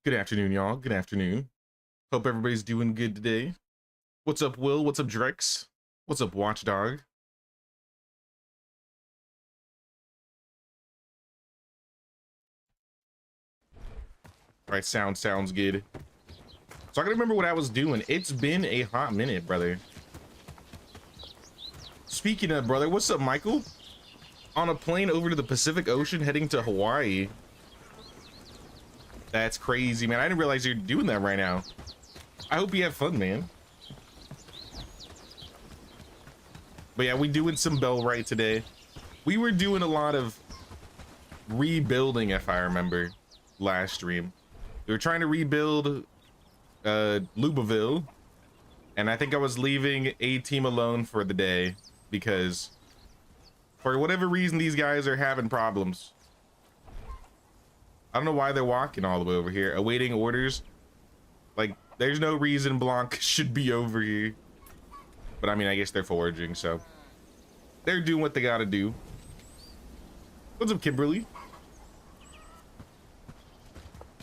Good afternoon, y'all. Good afternoon. Hope everybody's doing good today. What's up, Will? What's up, Drex? What's up, Watchdog? All right, sounds good. So I gotta remember what I was doing. It's been a hot minute, brother. Speaking of, brother, what's up, Michael? On a plane over to the Pacific Ocean heading to Hawaii. That's crazy, man. I didn't realize you're doing that right now. I hope you have fun, man. But yeah, we doing some Bellwright today. We were doing a lot of rebuilding, if I remember, last stream. We were trying to rebuild Lubaville, and I think I was leaving a team alone for the day because for whatever reason these guys are having problems. I don't know why they're walking all the way over here awaiting orders. Like, there's no reason Blanc should be over here, but I mean, I guess they're foraging, so they're doing what they gotta do. What's up, Kimberly?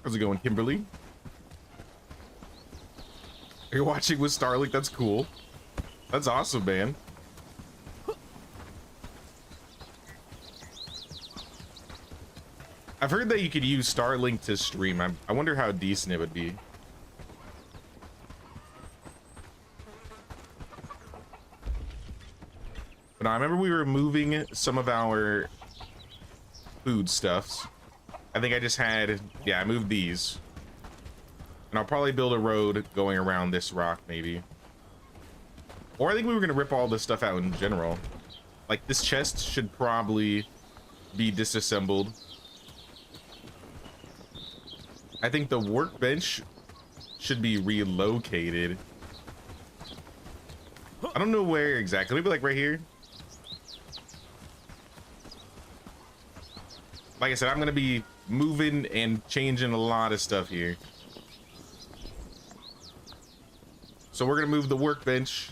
How's it going, Kimberly? You're watching with Starlink? That's cool. That's awesome, man. I've heard that you could use Starlink to stream. I wonder how decent it would be. But no, I remember we were moving some of our foodstuffs. I think I just had, yeah, I moved these. And I'll probably build a road going around this rock, maybe. Or I think we were gonna rip all this stuff out in general. Like, this chest should probably be disassembled. I think the workbench should be relocated. I don't know where exactly. Maybe like right here. Like I said, I'm gonna be moving and changing a lot of stuff here. So we're gonna move the workbench,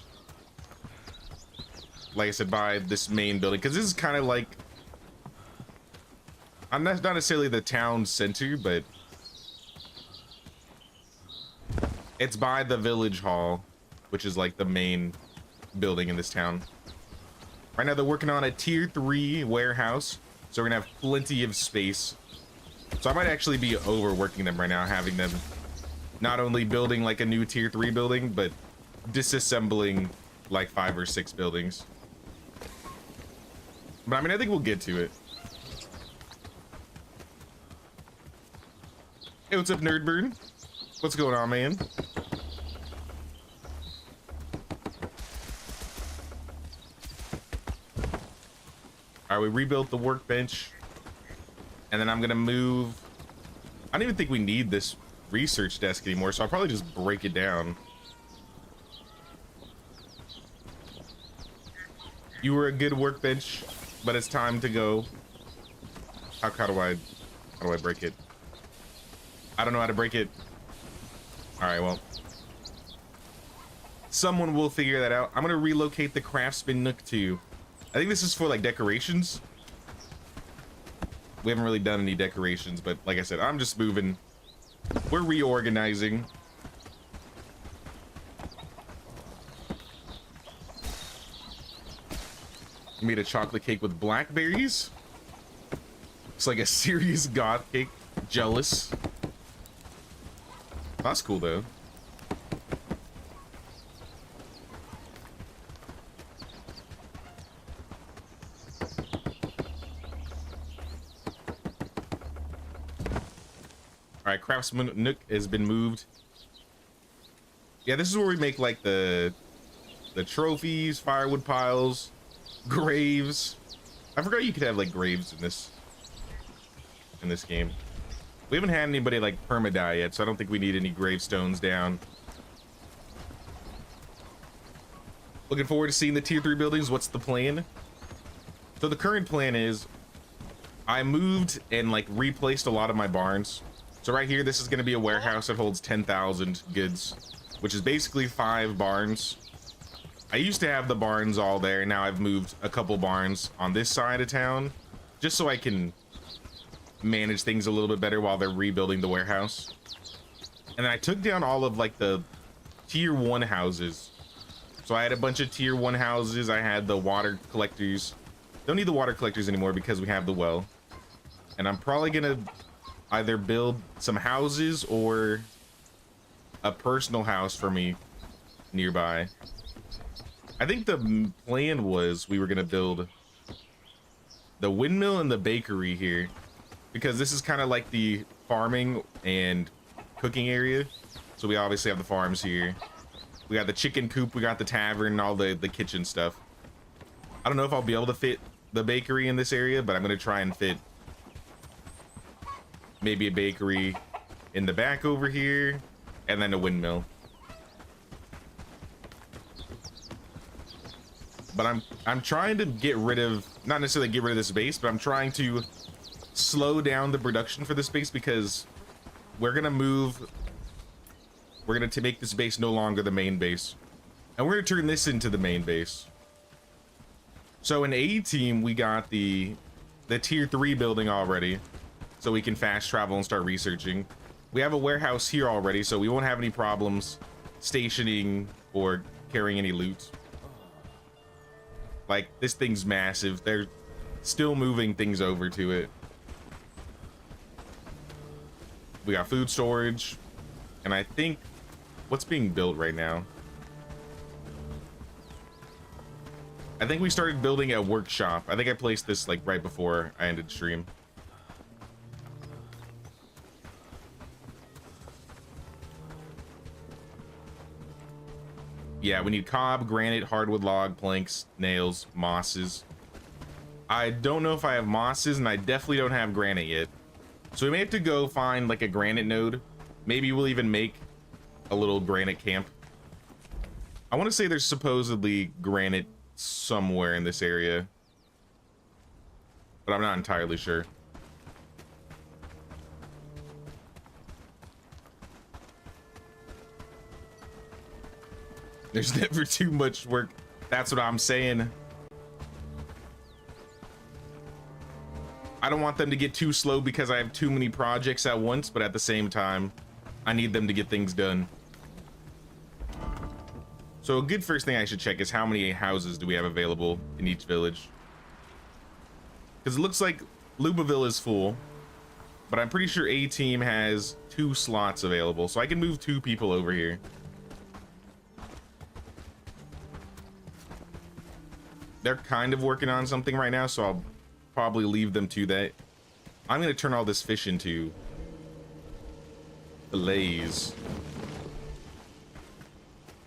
like I said, by this main building, because this is kind of like, I'm not necessarily the town center, but it's by the village hall, which is like the main building in this town. Right now they're working on a tier 3 warehouse, so we're gonna have plenty of space. So I might actually be overworking them right now, having them not only building like a new tier 3 building, but disassembling like 5 or 6 buildings. But I mean, I think we'll get to it. Hey, what's up, Nerdbird? What's going on, man? All right, we rebuilt the workbench, and then I'm gonna move. I don't even think we need this research desk anymore, so I'll probably just break it down. You were a good workbench, but it's time to go. How do I break it? I don't know how to break it. All right, well, someone will figure that out. I'm gonna relocate the craftsman nook too. I think this is for like decorations. We haven't really done any decorations, but like I said, I'm just moving. We're reorganizing. Made a chocolate cake with blackberries. It's like a serious goth cake. Jealous. That's cool though. All right, craftsman nook has been moved. Yeah, this is where we make like the trophies, firewood piles, graves. I forgot you could have like graves in this game. We haven't had anybody like perma-die yet, so I don't think we need any gravestones down. Looking forward to seeing the tier 3 buildings. What's the plan? So the current plan is I moved and like replaced a lot of my barns. So right here, this is going to be a warehouse that holds 10,000 goods, which is basically 5 barns. I used to have the barns all there. Now I've moved a couple barns on this side of town just so I can manage things a little bit better while they're rebuilding the warehouse. And then I took down all of like the tier 1 houses. So I had a bunch of tier 1 houses. I had the water collectors. Don't need the water collectors anymore because we have the well. And I'm probably gonna either build some houses or a personal house for me nearby. I think the plan was we were gonna build the windmill and the bakery here, because this is kind of like the farming and cooking area. So we obviously have the farms here. We got the chicken coop, we got the tavern, all the kitchen stuff. I don't know if I'll be able to fit the bakery in this area, but I'm gonna try and fit maybe a bakery in the back over here, and then a windmill. But I'm trying to get rid of, not necessarily get rid of this base, but I'm trying to slow down the production for this base, because we're gonna make this base no longer the main base, and we're gonna turn this into the main base. So in A team, we got the tier 3 building already, so we can fast travel and start researching. We have a warehouse here already, so we won't have any problems stationing or carrying any loot. Like, this thing's massive. They're still moving things over to it. We got food storage, and I think what's being built right now, I think we started building a workshop. I think I placed this like right before I ended stream. Yeah, we need cob, granite, hardwood log, planks, nails, mosses. I don't know if I have mosses, and I definitely don't have granite yet. So we may have to go find like a granite node. Maybe we'll even make a little granite camp. I want to say there's supposedly granite somewhere in this area, but I'm not entirely sure. There's never too much work. That's what I'm saying. I don't want them to get too slow because I have too many projects at once, but at the same time, I need them to get things done. So a good first thing I should check is how many houses do we have available in each village? Because it looks like Lubaville is full, but I'm pretty sure A team has 2 slots available, so I can move 2 people over here. They're kind of working on something right now, so I'll probably leave them to that. I'm going to turn all this fish into fillets.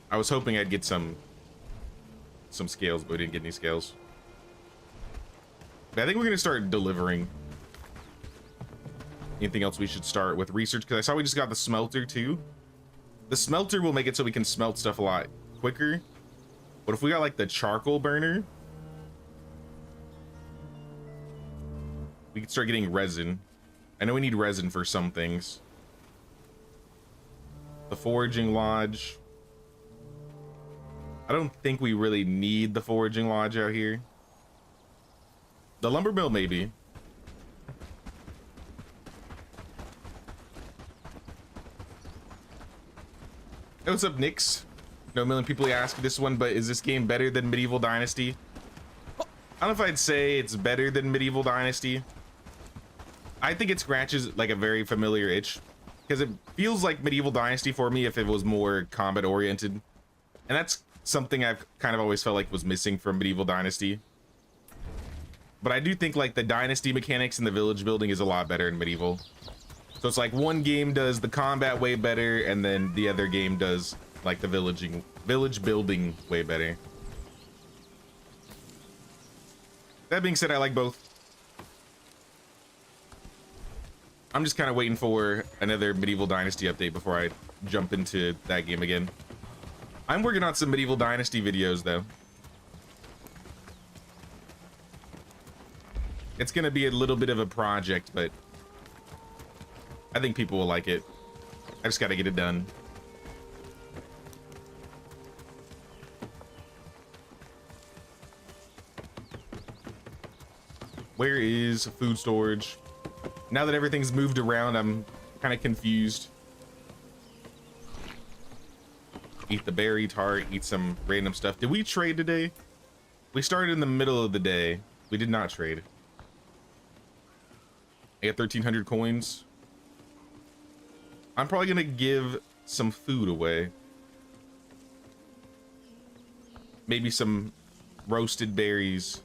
I was hoping I'd get some scales, but we didn't get any scales. But I think we're going to start delivering. Anything else we should start with research? Because I saw we just got the smelter too. The smelter will make it so we can smelt stuff a lot quicker. But if we got like the charcoal burner, we could start getting resin. I know we need resin for some things. The foraging lodge. I don't think we really need the foraging lodge out here. The lumber mill, maybe. Hey, what's up, Nix? No, a million people ask this one, but is this game better than Medieval Dynasty? I don't know if I'd say it's better than Medieval Dynasty. I think it scratches like a very familiar itch, because it feels like Medieval Dynasty for me if it was more combat oriented. And that's something I've kind of always felt like was missing from Medieval Dynasty. But I do think like the dynasty mechanics in the village building is a lot better in Medieval. So it's like one game does the combat way better, and then the other game does like the village building way better. That being said, I like both. I'm just kind of waiting for another Medieval Dynasty update before I jump into that game again. I'm working on some Medieval Dynasty videos though. It's gonna be a little bit of a project, but I think people will like it. I just gotta get it done. Where is food storage? Now that everything's moved around, I'm kind of confused. Eat the berry tart, eat some random stuff. Did we trade today? We started in the middle of the day. We did not trade. I got 1,300 coins. I'm probably gonna give some food away. Maybe some roasted berries.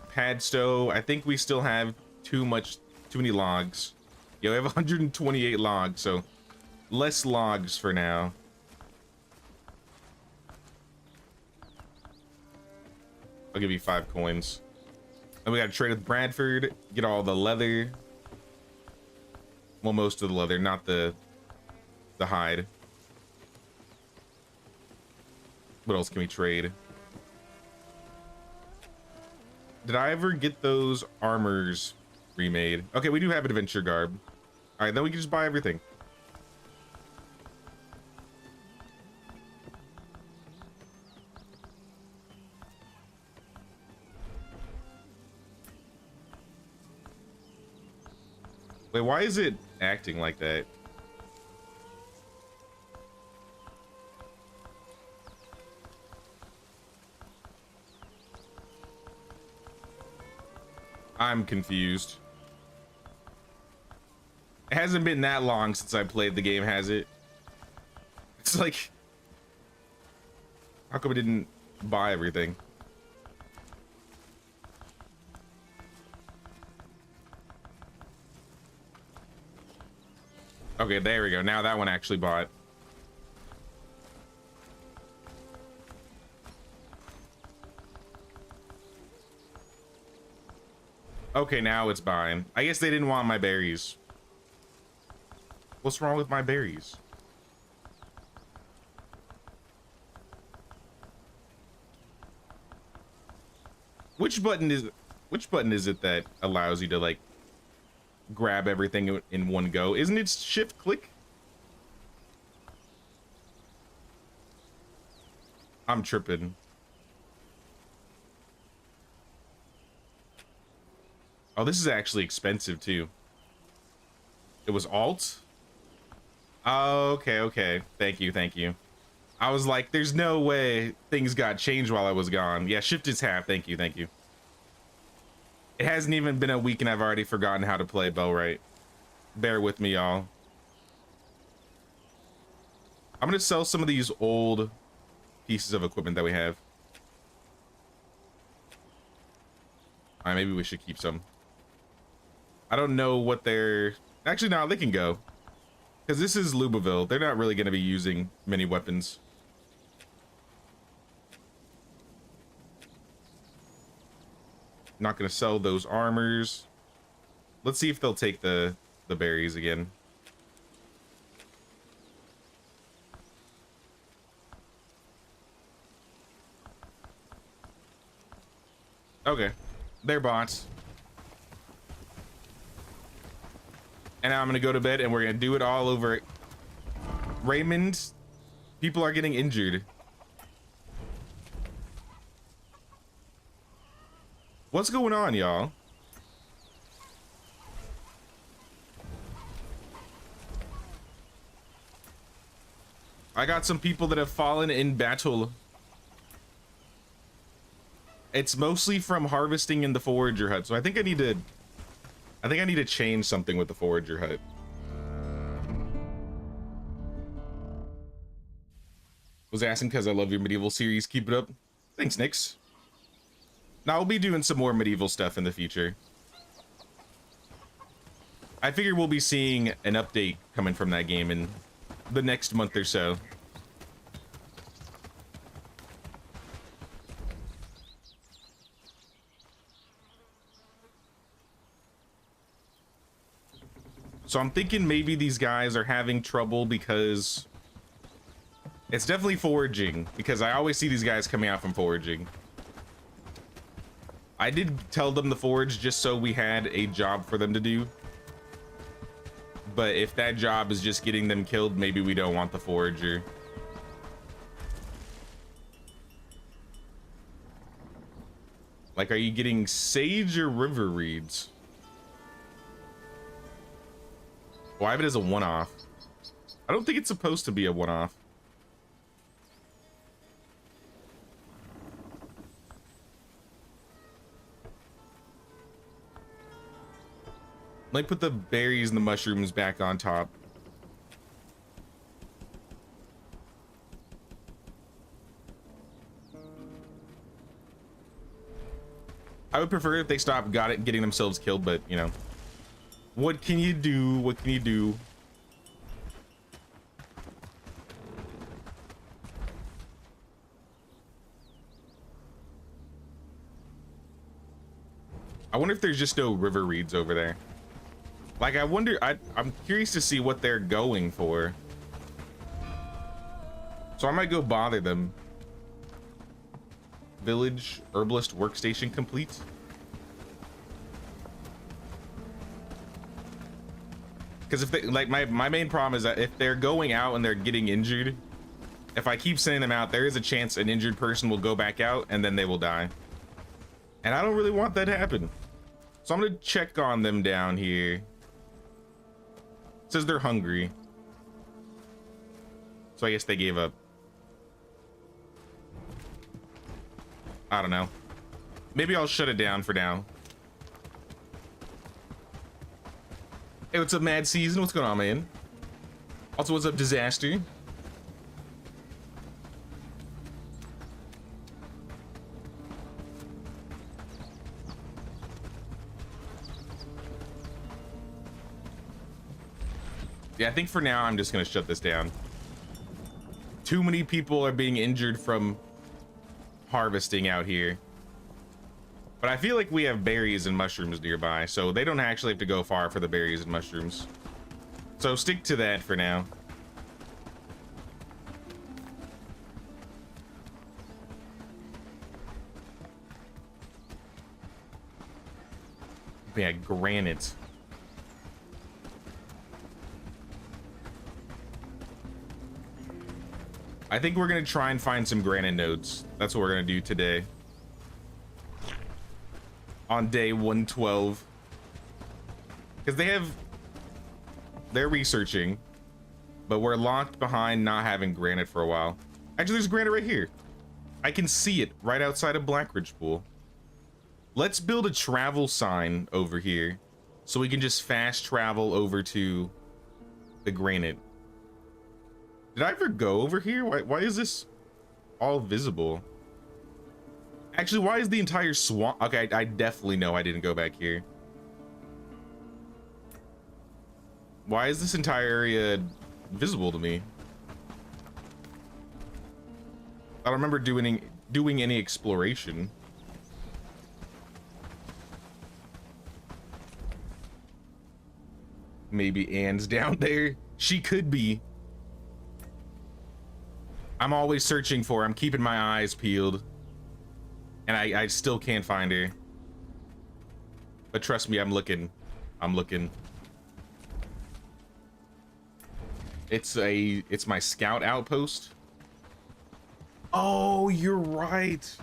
Padstow. I think we still have too many logs. Yeah, we have 128 logs, so less logs for now. I'll give you 5 coins. And we gotta trade with Bradford, get all the leather. Well, most of the leather, not the hide. What else can we trade? Did I ever get those armors remade? Okay, we do have adventure garb. All right, then we can just buy everything. Wait, why is it acting like that? I'm confused. It hasn't been that long since I played the game, has it? It's like, how come I didn't buy everything? Okay, there we go. Now that one actually bought. Okay, now it's buying. I guess they didn't want my berries. What's wrong with my berries? Which button is it that allows you to like grab everything in one go? Isn't it shift click? I'm tripping. Oh, this is actually expensive too. It was alt? Oh, okay. Thank you. I was like, there's no way things got changed while I was gone. Yeah, shift is half. Thank you. It hasn't even been a week and I've already forgotten how to play Bellwright. Bear with me, y'all. I'm gonna sell some of these old pieces of equipment that we have. All right, maybe we should keep some. I don't know what they're... Actually, no, they can go. Because this is Lubaville. They're not really going to be using many weapons. Not going to sell those armors. Let's see if they'll take the berries again. Okay. They're bots. And now I'm gonna go to bed and we're gonna do it all over. Raymond, people are getting injured. What's going on, y'all? I got some people that have fallen in battle. It's mostly from harvesting in the forager hut, so I think I need to change something with the forager hut. Was asking because I love your medieval series. Keep it up. Thanks, Nix. Now I'll be doing some more medieval stuff in the future. I figure we'll be seeing an update coming from that game in the next month or so. So I'm thinking maybe these guys are having trouble because it's definitely foraging, because I always see these guys coming out from foraging. I did tell them to forage just so we had a job for them to do. But if that job is just getting them killed, maybe we don't want the forager. Like, are you getting sage or river reeds? Why have it as a one-off? I don't think it's supposed to be a one-off. Let me put the berries and the mushrooms back on top. I would prefer if they stopped getting themselves killed, but you know, what can you do? What can you do? I wonder if there's just no river reeds over there. Like, I wonder, I'm curious to see what they're going for. So I might go bother them. Village herbalist workstation complete. Because if they, like, my main problem is that if they're going out and they're getting injured, if I keep sending them out, there is a chance an injured person will go back out and then they will die. And I don't really want that to happen. So I'm gonna check on them down here. It says they're hungry. So I guess they gave up. I don't know. Maybe I'll shut it down for now. Hey, what's up, Mad Season? What's going on, man? Also, what's up, Disaster? Yeah, I think for now I'm just gonna shut this down. Too many people are being injured from harvesting out here. But I feel like we have berries and mushrooms nearby, so they don't actually have to go far for the berries and mushrooms. So stick to that for now. Yeah, granite. I think we're gonna try and find some granite nodes. That's what we're gonna do today. On day 112. Because they're researching, but we're locked behind not having granite for a while. Actually, there's granite right here. I can see it right outside of Blackridge Pool. Let's build a travel sign over here so we can just fast travel over to the granite. Did I ever go over here? Why is this all visible? Actually, why is the entire swamp? Okay, I definitely know I didn't go back here. Why is this entire area visible to me? I don't remember doing any exploration. Maybe Anne's down there. She could be. I'm always searching for her. I'm keeping my eyes peeled. And I still can't find her. But trust me, I'm looking. I'm looking. It's my scout outpost. Oh, you're right.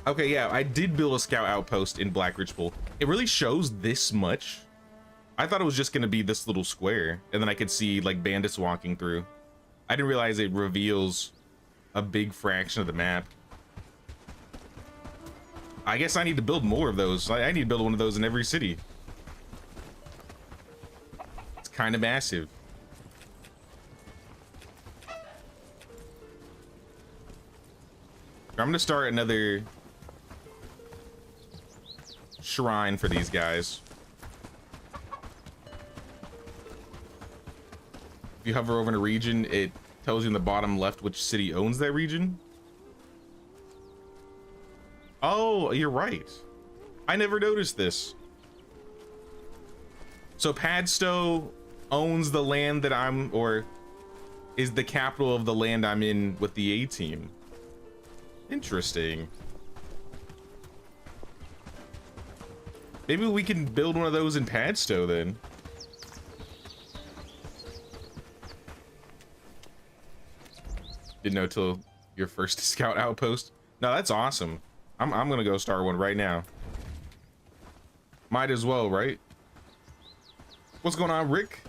Okay, yeah, I did build a scout outpost in Blackridge Pool. It really shows this much. I thought it was just gonna be this little square, and then I could see like bandits walking through. I didn't realize it reveals a big fraction of the map. I guess I need to build more of those. I need to build one of those in every city. It's kind of massive. I'm gonna start another shrine for these guys. If you hover over in a region, it tells you in the bottom left which city owns that region. Oh, you're right. I never noticed this. So Padstow owns the land that or is the capital of the land I'm in with the A team. Interesting. Maybe we can build one of those in Padstow then. Didn't know till your first scout outpost. No, that's awesome. I'm gonna go start one right now. Might as well, right? What's going on, Rick?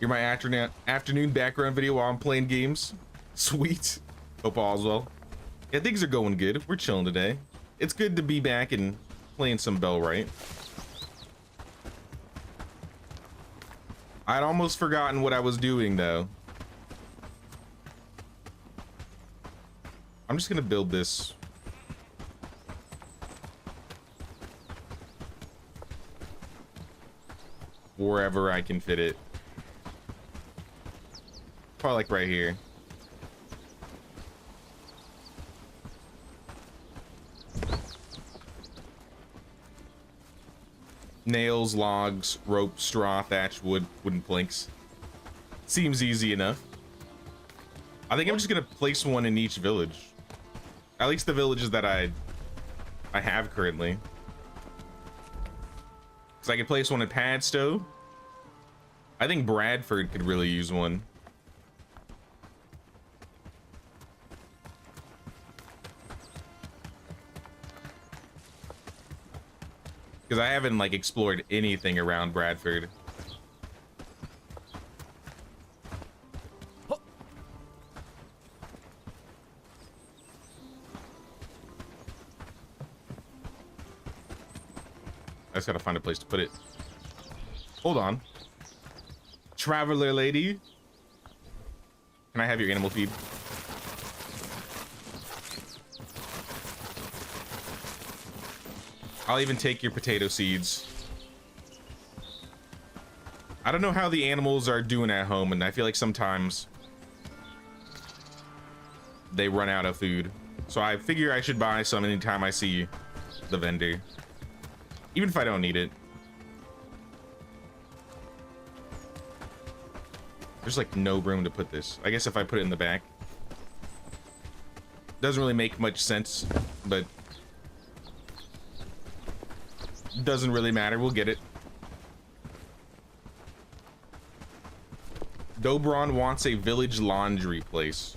You're my afternoon background video while I'm playing games. Sweet. Hope all's well. Yeah, things are going good. We're chilling today. It's good to be back and playing some Bellwright. I'd almost forgotten what I was doing though. I'm just gonna build this. Wherever I can fit it. Probably like right here. Nails, logs, rope, straw, thatch, wood, wooden planks. Seems easy enough. I think I'm just gonna place one in each village. At least the villages that I have currently. So I could place one in Padstow. I think Bradford could really use one. Because I haven't like explored anything around Bradford. I just gotta find a place to put it. Hold on. Traveler lady. Can I have your animal feed? I'll even take your potato seeds. I don't know how the animals are doing at home, and I feel like sometimes they run out of food. So I figure I should buy some anytime I see the vendor. Even if I don't need it. There's like no room to put this. I guess if I put it in the back. Doesn't really make much sense, but doesn't really matter. We'll get it. Dobron wants a village laundry place.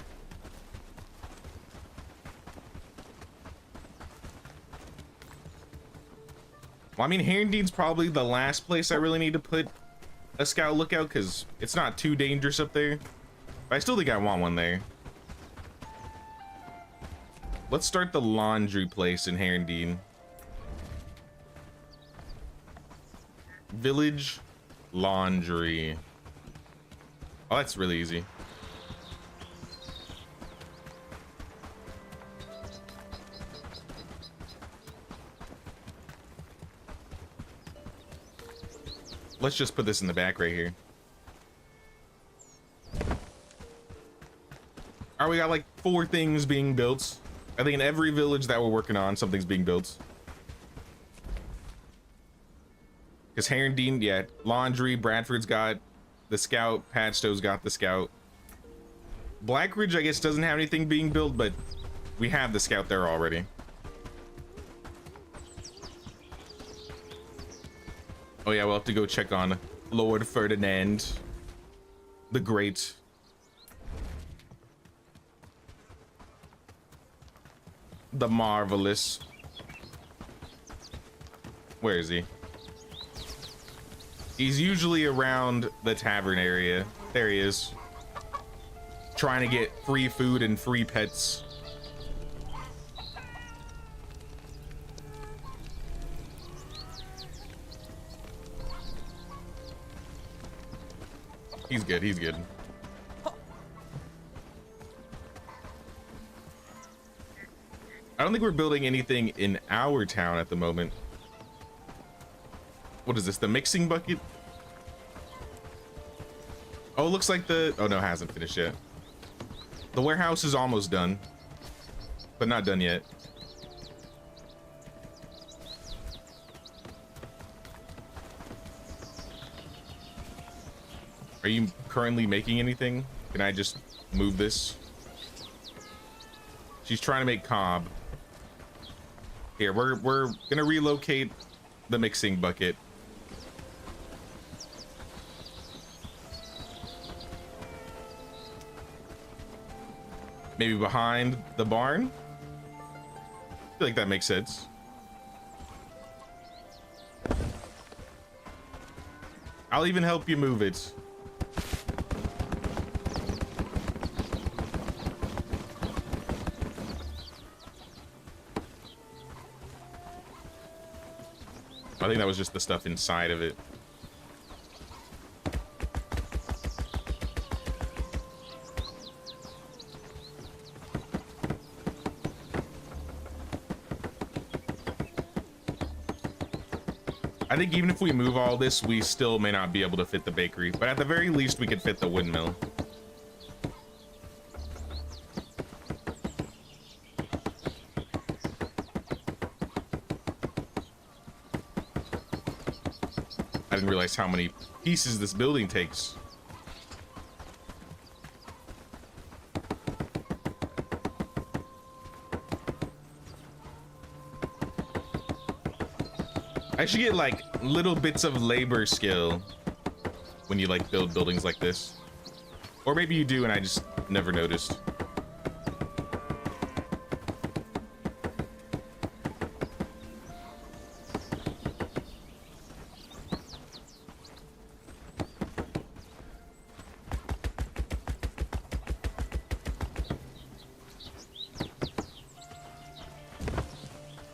Well, I mean, Herrindean's probably the last place I really need to put a scout lookout because it's not too dangerous up there. But I still think I want one there. Let's start the laundry place in Herrindean. Village laundry. Oh, that's really easy. Let's just put this in the back right here. Alright, we got like 4 things being built. I think in every village that we're working on, something's being built. Because Herrindean, yeah, laundry, Bradford's got the scout, Padstow's got the scout. Blackridge, I guess, doesn't have anything being built, but we have the scout there already. Oh yeah, we'll have to go check on Lord Ferdinand the Great. The Marvelous. Where is he? He's usually around the tavern area. There he is. Trying to get free food and free pets. He's good, he's good. I don't think we're building anything in our town at the moment. What is this, the mixing bucket? Oh, it looks like the... Oh no, it hasn't finished yet. The warehouse is almost done, but not done yet. Are you currently making anything? Can I just move this? She's trying to make cob. Here, we're gonna relocate the mixing bucket. Maybe behind the barn? I feel like that makes sense. I'll even help you move it. I think that was just the stuff inside of it. I think even if we move all this, we still may not be able to fit the bakery, but at the very least, we could fit the windmill. I didn't realize how many pieces this building takes. I should get like little bits of labor skill when you like build buildings like this. Or maybe you do and I just never noticed.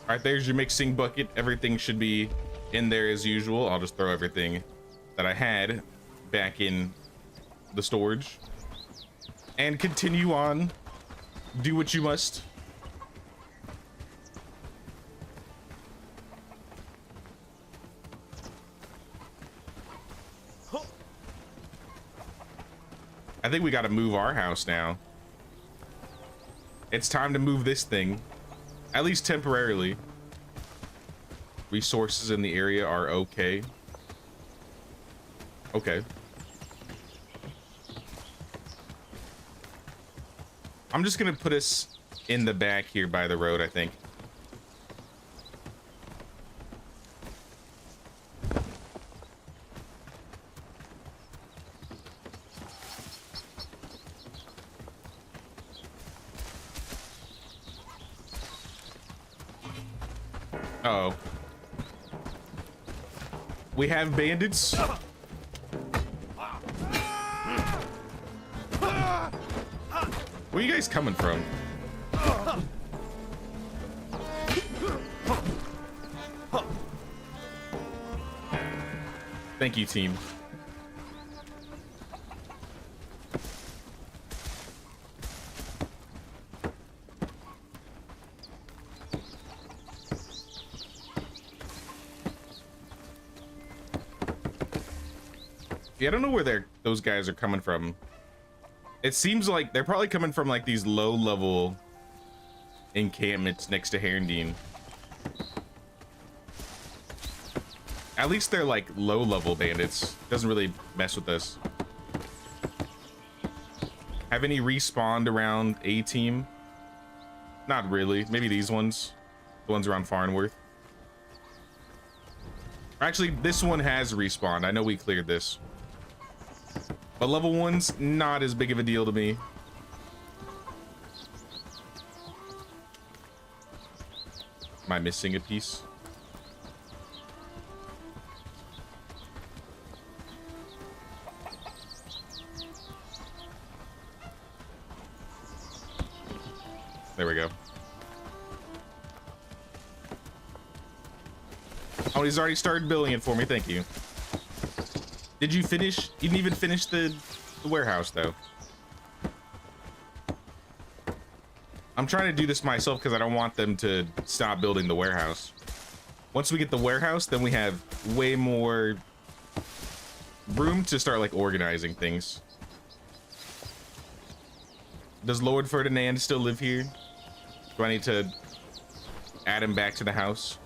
All right, there's your mixing bucket. Everything should be in there as usual. I'll just throw everything that I had back in the storage and continue on. Do what you must. I think we got to move our house now. It's time to move this thing. At least temporarily. Resources in the area are okay. Okay. I'm just gonna put us in the back here by the road, I think. Uh-oh. We have bandits. Where are you guys coming from? Thank you, team. Yeah, I don't know where those guys are coming from. It seems like they're probably coming from like these low-level encampments next to Herondine. At least they're like low-level bandits. Doesn't really mess with us. Have any respawned around A team? Not really. Maybe these ones. The ones around Farnworth. Actually, this one has respawned. I know we cleared this. But level 1's not as big of a deal to me. Am I missing a piece? There we go. Oh, he's already started building it for me. Thank you. Did you finish? You didn't even finish the warehouse, though. I'm trying to do this myself because I don't want them to stop building the warehouse. Once we get the warehouse, then we have way more room to start, like, organizing things. Does Lord Ferdinand still live here? Do I need to add him back to the house?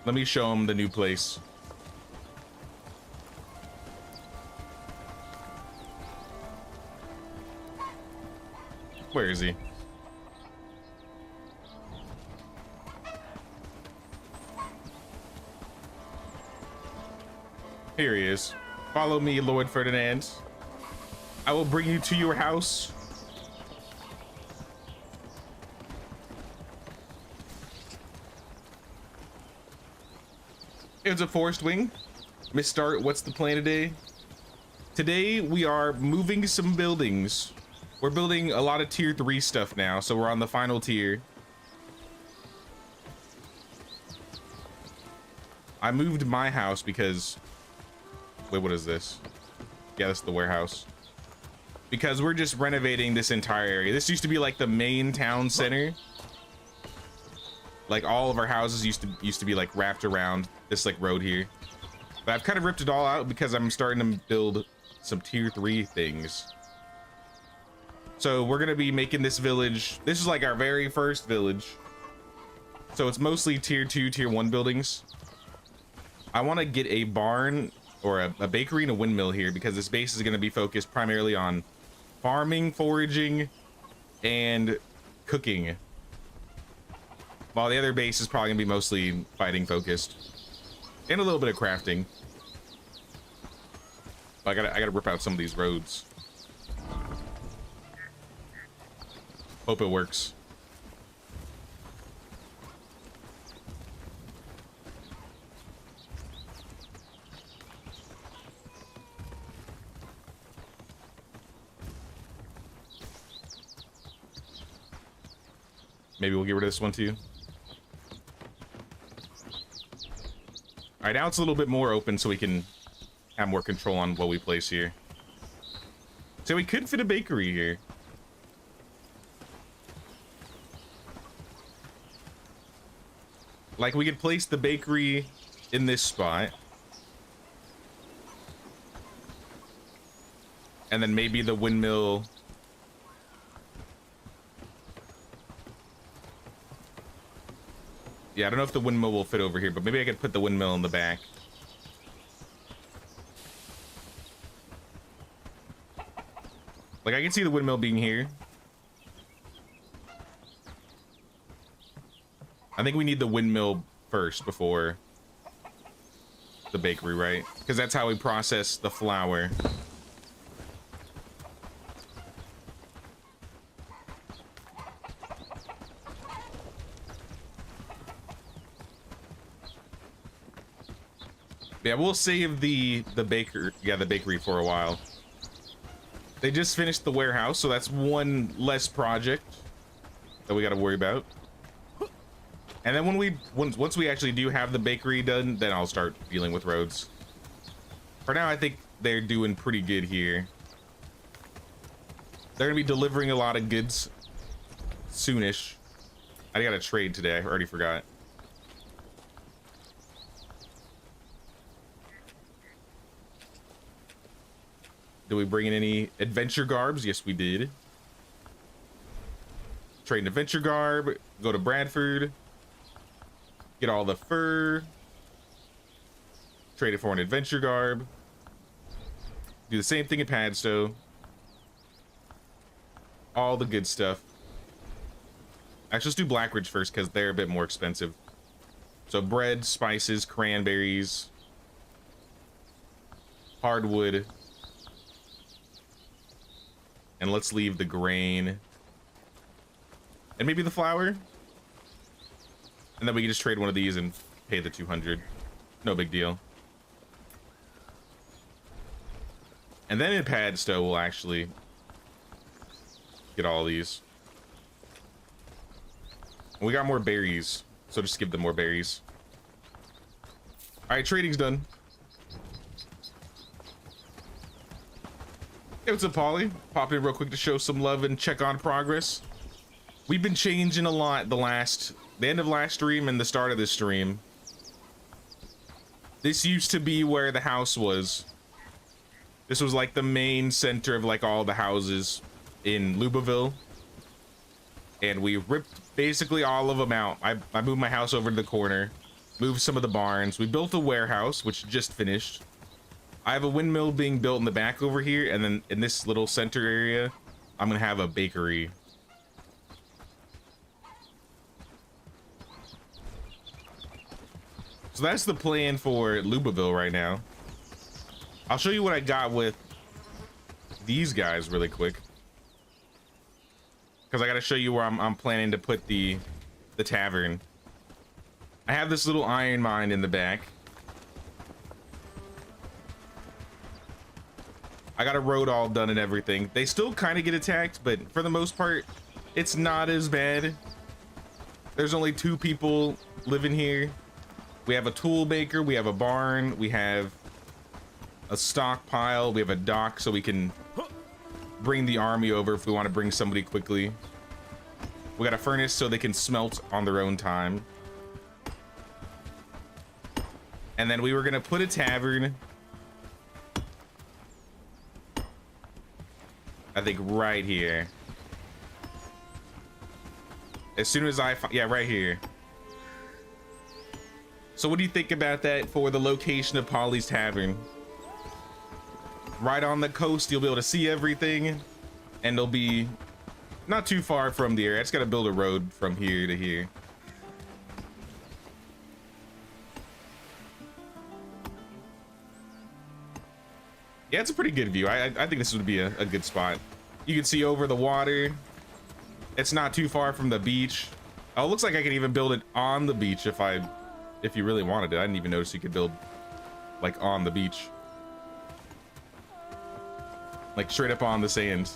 Let me show him the new place. Where is he? Here he is. Follow me, Lord Ferdinand. I will bring you to your house. It's a forest wing. Miss Start, what's the plan today? Today we are moving some buildings. We're building a lot of tier 3 stuff now, so we're on the final tier. I moved my house because, wait, what is this? Yeah, that's the warehouse. Because we're just renovating this entire area. This used to be like the main town center. Like all of our houses used to be like wrapped around this like road here. But I've kind of ripped it all out because I'm starting to build some tier 3 things. So we're gonna be making this village. This is like our very first village. So it's mostly tier 2, tier 1 buildings. I want to get a barn or a bakery and a windmill here because this base is going to be focused primarily on farming, foraging, and cooking. While the other base is probably gonna be mostly fighting focused. And a little bit of crafting. I gotta rip out some of these roads. Hope it works. Maybe we'll get rid of this one too. All right, now it's a little bit more open so we can have more control on what we place here. So we could fit a bakery here. Like we could place the bakery in this spot. And then maybe the windmill. Yeah, I don't know if the windmill will fit over here, but maybe I could put the windmill in the back. Like, I can see the windmill being here. I think we need the windmill first before the bakery, right? Because that's how we process the flour. Yeah, we'll save the bakery for a while. They just finished the warehouse, so that's one less project that we got to worry about. And then once we actually do have the bakery done, then I'll start dealing with roads. For now, I think they're doing pretty good here. They're gonna be delivering a lot of goods soonish. I got a trade today. I already forgot. Did we bring in any adventure garbs? Yes, we did. Trade an adventure garb. Go to Bradford. Get all the fur. Trade it for an adventure garb. Do the same thing at Padstow. All the good stuff. Actually, let's do Blackridge first because they're a bit more expensive. So bread, spices, cranberries, hardwood. And let's leave the grain. And maybe the flour. And then we can just trade one of these and pay the 200. No big deal. And then in Padstow, we'll actually get all these. And we got more berries, so just give them more berries. All right, trading's done. Hey, what's up, Polly? Pop in real quick to show some love and check on progress. We've been changing a lot the end of last stream and the start of this stream. This used to be where the house was. This was like the main center of like all the houses in Lubaville. And we ripped basically all of them out. I moved my house over to the corner, moved some of the barns. We built a warehouse, which just finished. I have a windmill being built in the back over here, and then in this little center area, I'm gonna have a bakery. So that's the plan for Lubaville right now. I'll show you what I got with these guys really quick. Because I gotta show you where I'm planning to put the tavern. I have this little iron mine in the back. I got a road all done and everything. They still kind of get attacked, but for the most part, it's not as bad. There's only 2 people living here. We have a tool maker, we have a barn, we have a stockpile, we have a dock so we can bring the army over if we want to bring somebody quickly. We got a furnace so they can smelt on their own time. And then we were gonna put a tavern, I think right here. As soon as I find, yeah, right here. So what do you think about that for the location of Polly's Tavern? Right on the coast, you'll be able to see everything, and it'll be not too far from the area. I just gotta build a road from here to here. Yeah, it's a pretty good view. I think this would be a good spot. You can see over the water. It's not too far from the beach. Oh, it looks like I can even build it on the beach if you really wanted it. I didn't even notice you could build like on the beach. Like straight up on the sand.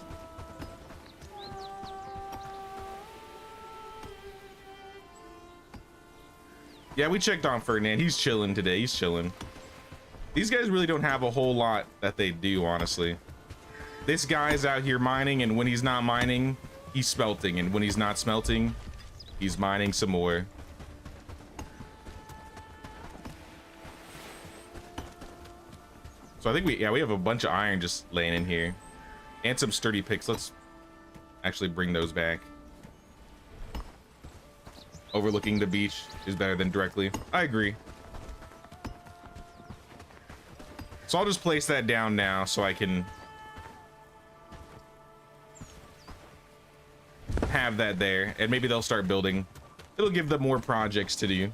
Yeah, we checked on Ferdinand. He's chilling today. He's chilling. These guys really don't have a whole lot that they do, honestly. This guy's out here mining, and when he's not mining, he's smelting, and when he's not smelting, he's mining some more. So I think we have a bunch of iron just laying in here, and some sturdy picks. Let's actually bring those back. Overlooking the beach is better than directly. I agree. So I'll just place that down now so I can have that there, and maybe they'll start building. It'll give them more projects to do.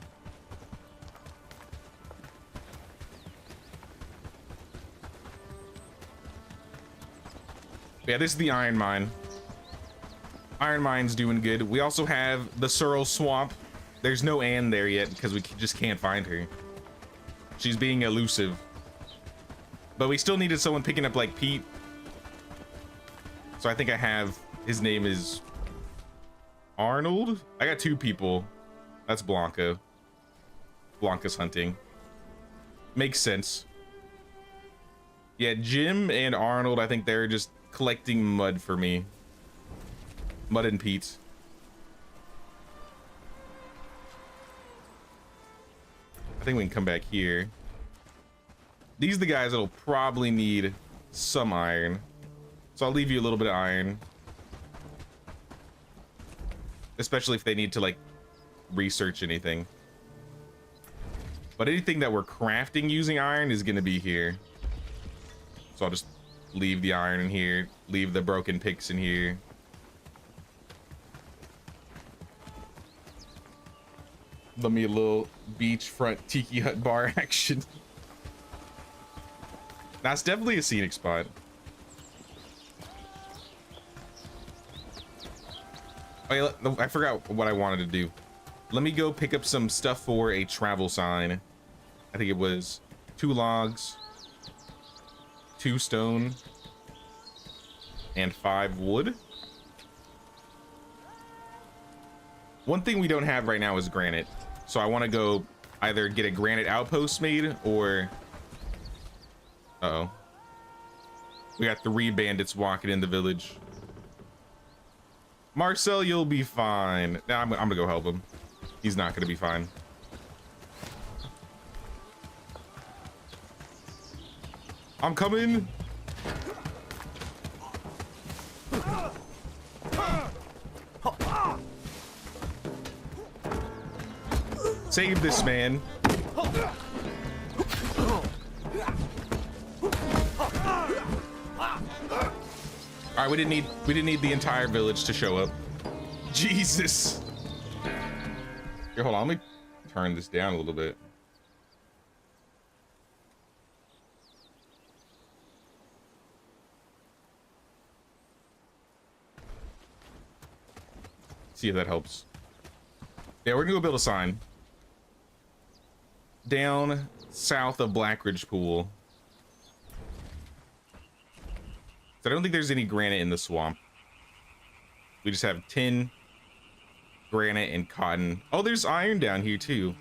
Yeah, this is the iron mine. Iron mine's doing good. We also have the Searle Swamp. There's no Anne there yet because we just can't find her. She's being elusive. But we still needed someone picking up like Pete. So I think I have, his name is Arnold. I got two people. That's Blanca. Blanca's hunting. Makes sense. Yeah, Jim and Arnold, I think they're just collecting mud for me. Mud and Pete. I think we can come back here. These are the guys that'll probably need some iron. So I'll leave you a little bit of iron. Especially if they need to like research anything. But anything that we're crafting using iron is gonna be here. So I'll just leave the iron in here. Leave the broken picks in here. Let me a little beachfront tiki hut bar action. That's definitely a scenic spot. Oh, yeah, I forgot what I wanted to do. Let me go pick up some stuff for a travel sign. I think it was 2 logs, 2 stone, and 5 wood. One thing we don't have right now is granite. So I want to go either get a granite outpost made or... Uh-oh. We got 3 bandits walking in the village. Marcel, you'll be fine. Nah, I'm gonna go help him. He's not gonna be fine. I'm coming. Save this man. All right, we didn't need the entire village to show up. Jesus. Here, hold on. Let me turn this down a little bit. See if that helps. Yeah, we're gonna go build a sign down south of Blackridge Pool. So I don't think there's any granite in the swamp. We just have tin, granite, and cotton. Oh, there's iron down here too.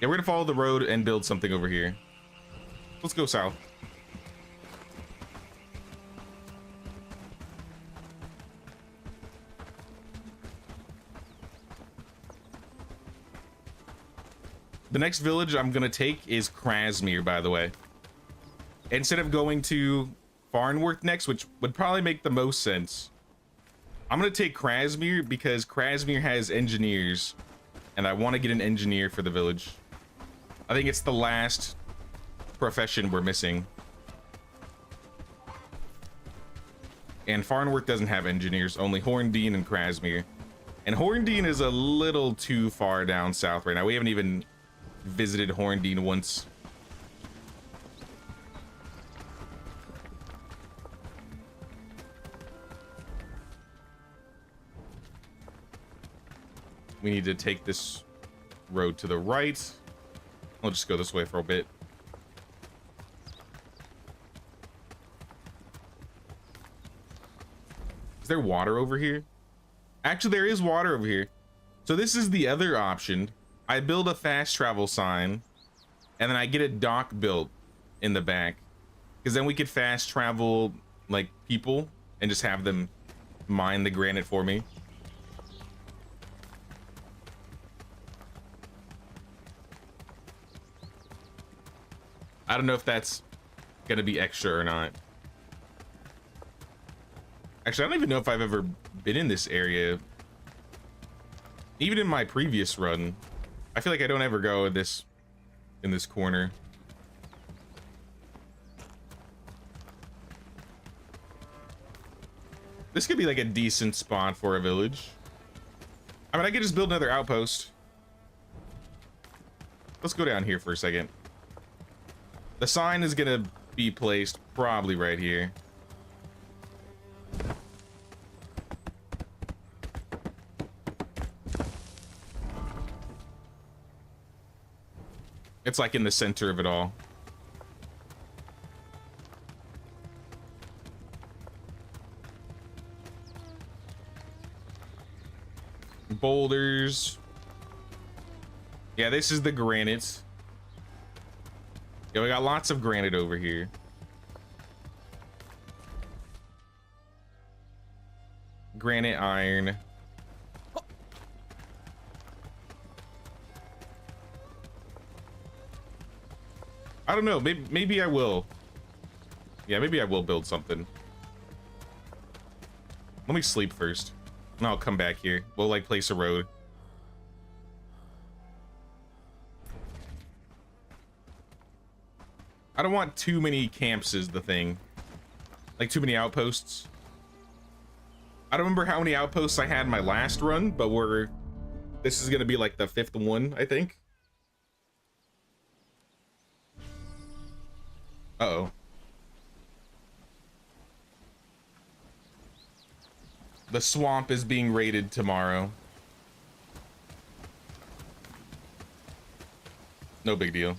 Yeah, we're gonna follow the road and build something over here. Let's go south. The next village I'm gonna take is Krasmir, by the way. Instead of going to Farnworth next, which would probably make the most sense, I'm gonna take Krasmir because Krasmir has engineers, and I want to get an engineer for the village. I think it's the last profession we're missing. And Farnworth doesn't have engineers, only Horndean and Krasmir. And Horndean is a little too far down south right now. We haven't even visited Horndean once. We need to take this road to the right. I'll just go this way for a bit. Is there water over here? Actually, there is water over here. So this is the other option. I build a fast travel sign, and then I get a dock built in the back, because then we could fast travel like people and just have them mine the granite for me. I don't know if that's gonna be extra or not. Actually, I don't even know if I've ever been in this area. Even in my previous run, I feel like I don't ever go in this corner. This could be like a decent spot for a village. I mean, I could just build another outpost. Let's go down here for a second. The sign is gonna be placed probably right here. It's like in the center of it all. Boulders. Yeah, this is the granite. Yeah, we got lots of granite over here. Granite, iron. I don't know. Maybe I will. Yeah, maybe I will build something. Let me sleep first, and I'll come back here. We'll like place a road. I don't want too many camps is the thing. Like too many outposts. I don't remember how many outposts I had in my last run, but this is gonna be like the 5th one, I think. Uh-oh. The swamp is being raided tomorrow. No big deal.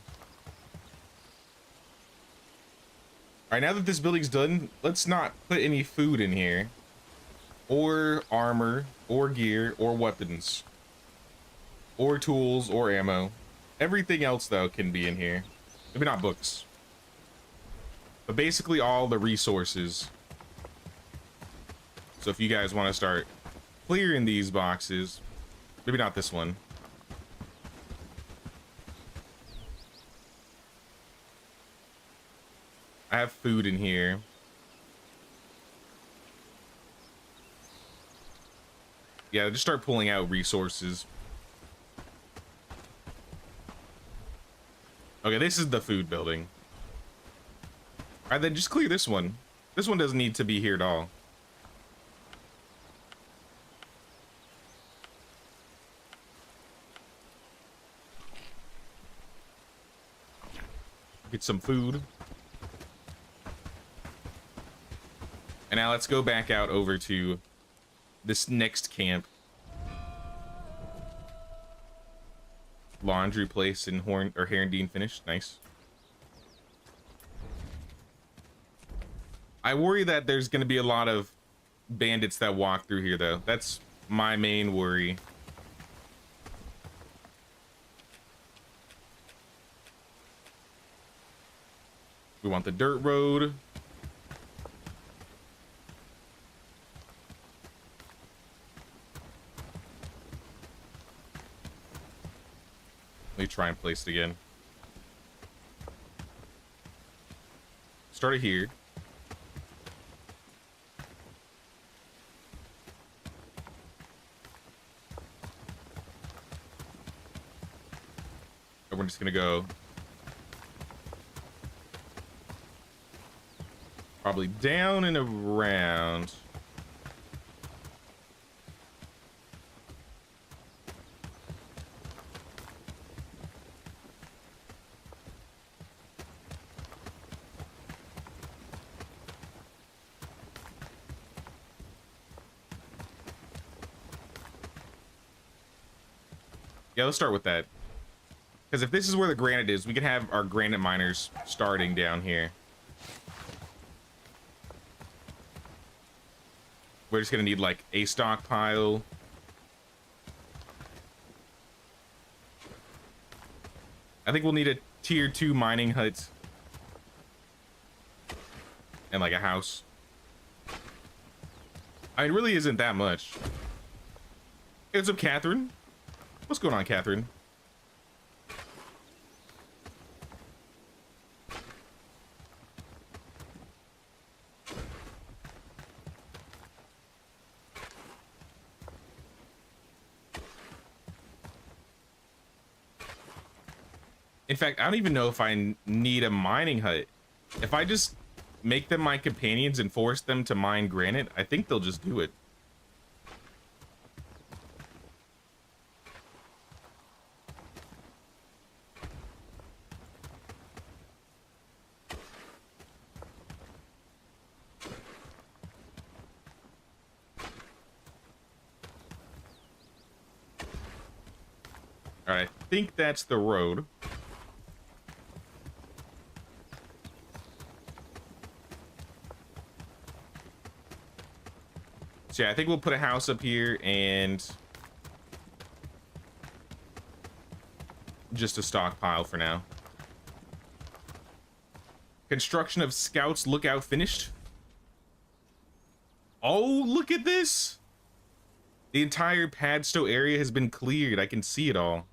Alright, now that this building's done, let's not put any food in here. Or armor, or gear, or weapons. Or tools, or ammo. Everything else, though, can be in here. Maybe not books. But basically all the resources. So if you guys want to start clearing these boxes, maybe not this one. I have food in here. Yeah, just start pulling out resources. Okay, this is the food building. All right, then just clear this one. This one doesn't need to be here at all. Get some food. And now let's go back out over to this next camp. Laundry place in Herondine finished. Nice. I worry that there's going to be a lot of bandits that walk through here, though. That's my main worry. We want the dirt road. Let me try and place it again. Start it here. And we're just gonna go probably down and around. Yeah, let's start with that. Because if this is where the granite is, we could have our granite miners starting down here. We're just gonna need like a stockpile. I think we'll need a tier 2 mining hut. And like a house. I mean, it really isn't that much. Hey, what's up, Catherine? What's going on, Catherine? In fact, I don't even know if I need a mining hut. If I just make them my companions and force them to mine granite, I think they'll just do it. All right, I think that's the road. So yeah, I think we'll put a house up here and just a stockpile for now. Construction of Scouts Lookout finished. Oh, look at this. The entire Padstow area has been cleared. I can see it all.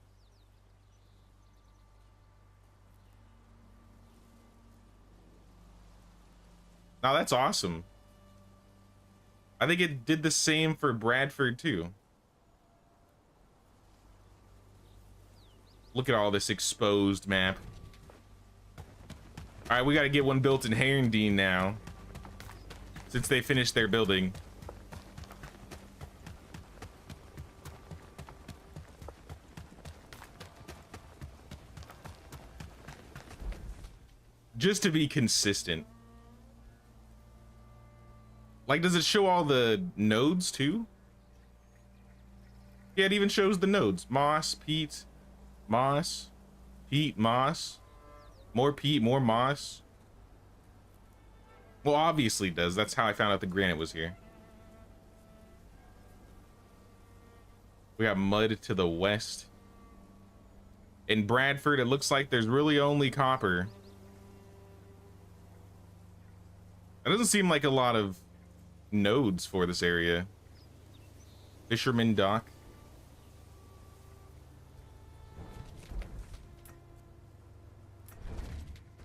Now that's awesome. I think it did the same for Bradford too. Look at all this exposed map. All right, we got to get one built in Herondine now, since they finished their building. Just to be consistent. Like, does it show all the nodes too? Yeah, it even shows the nodes. Moss, peat, moss, peat, moss. More peat, more moss. Well, obviously it does. That's how I found out the granite was here. We got mud to the west. In Bradford, it looks like there's really only copper. That doesn't seem like a lot of nodes for this area. Fisherman Dock.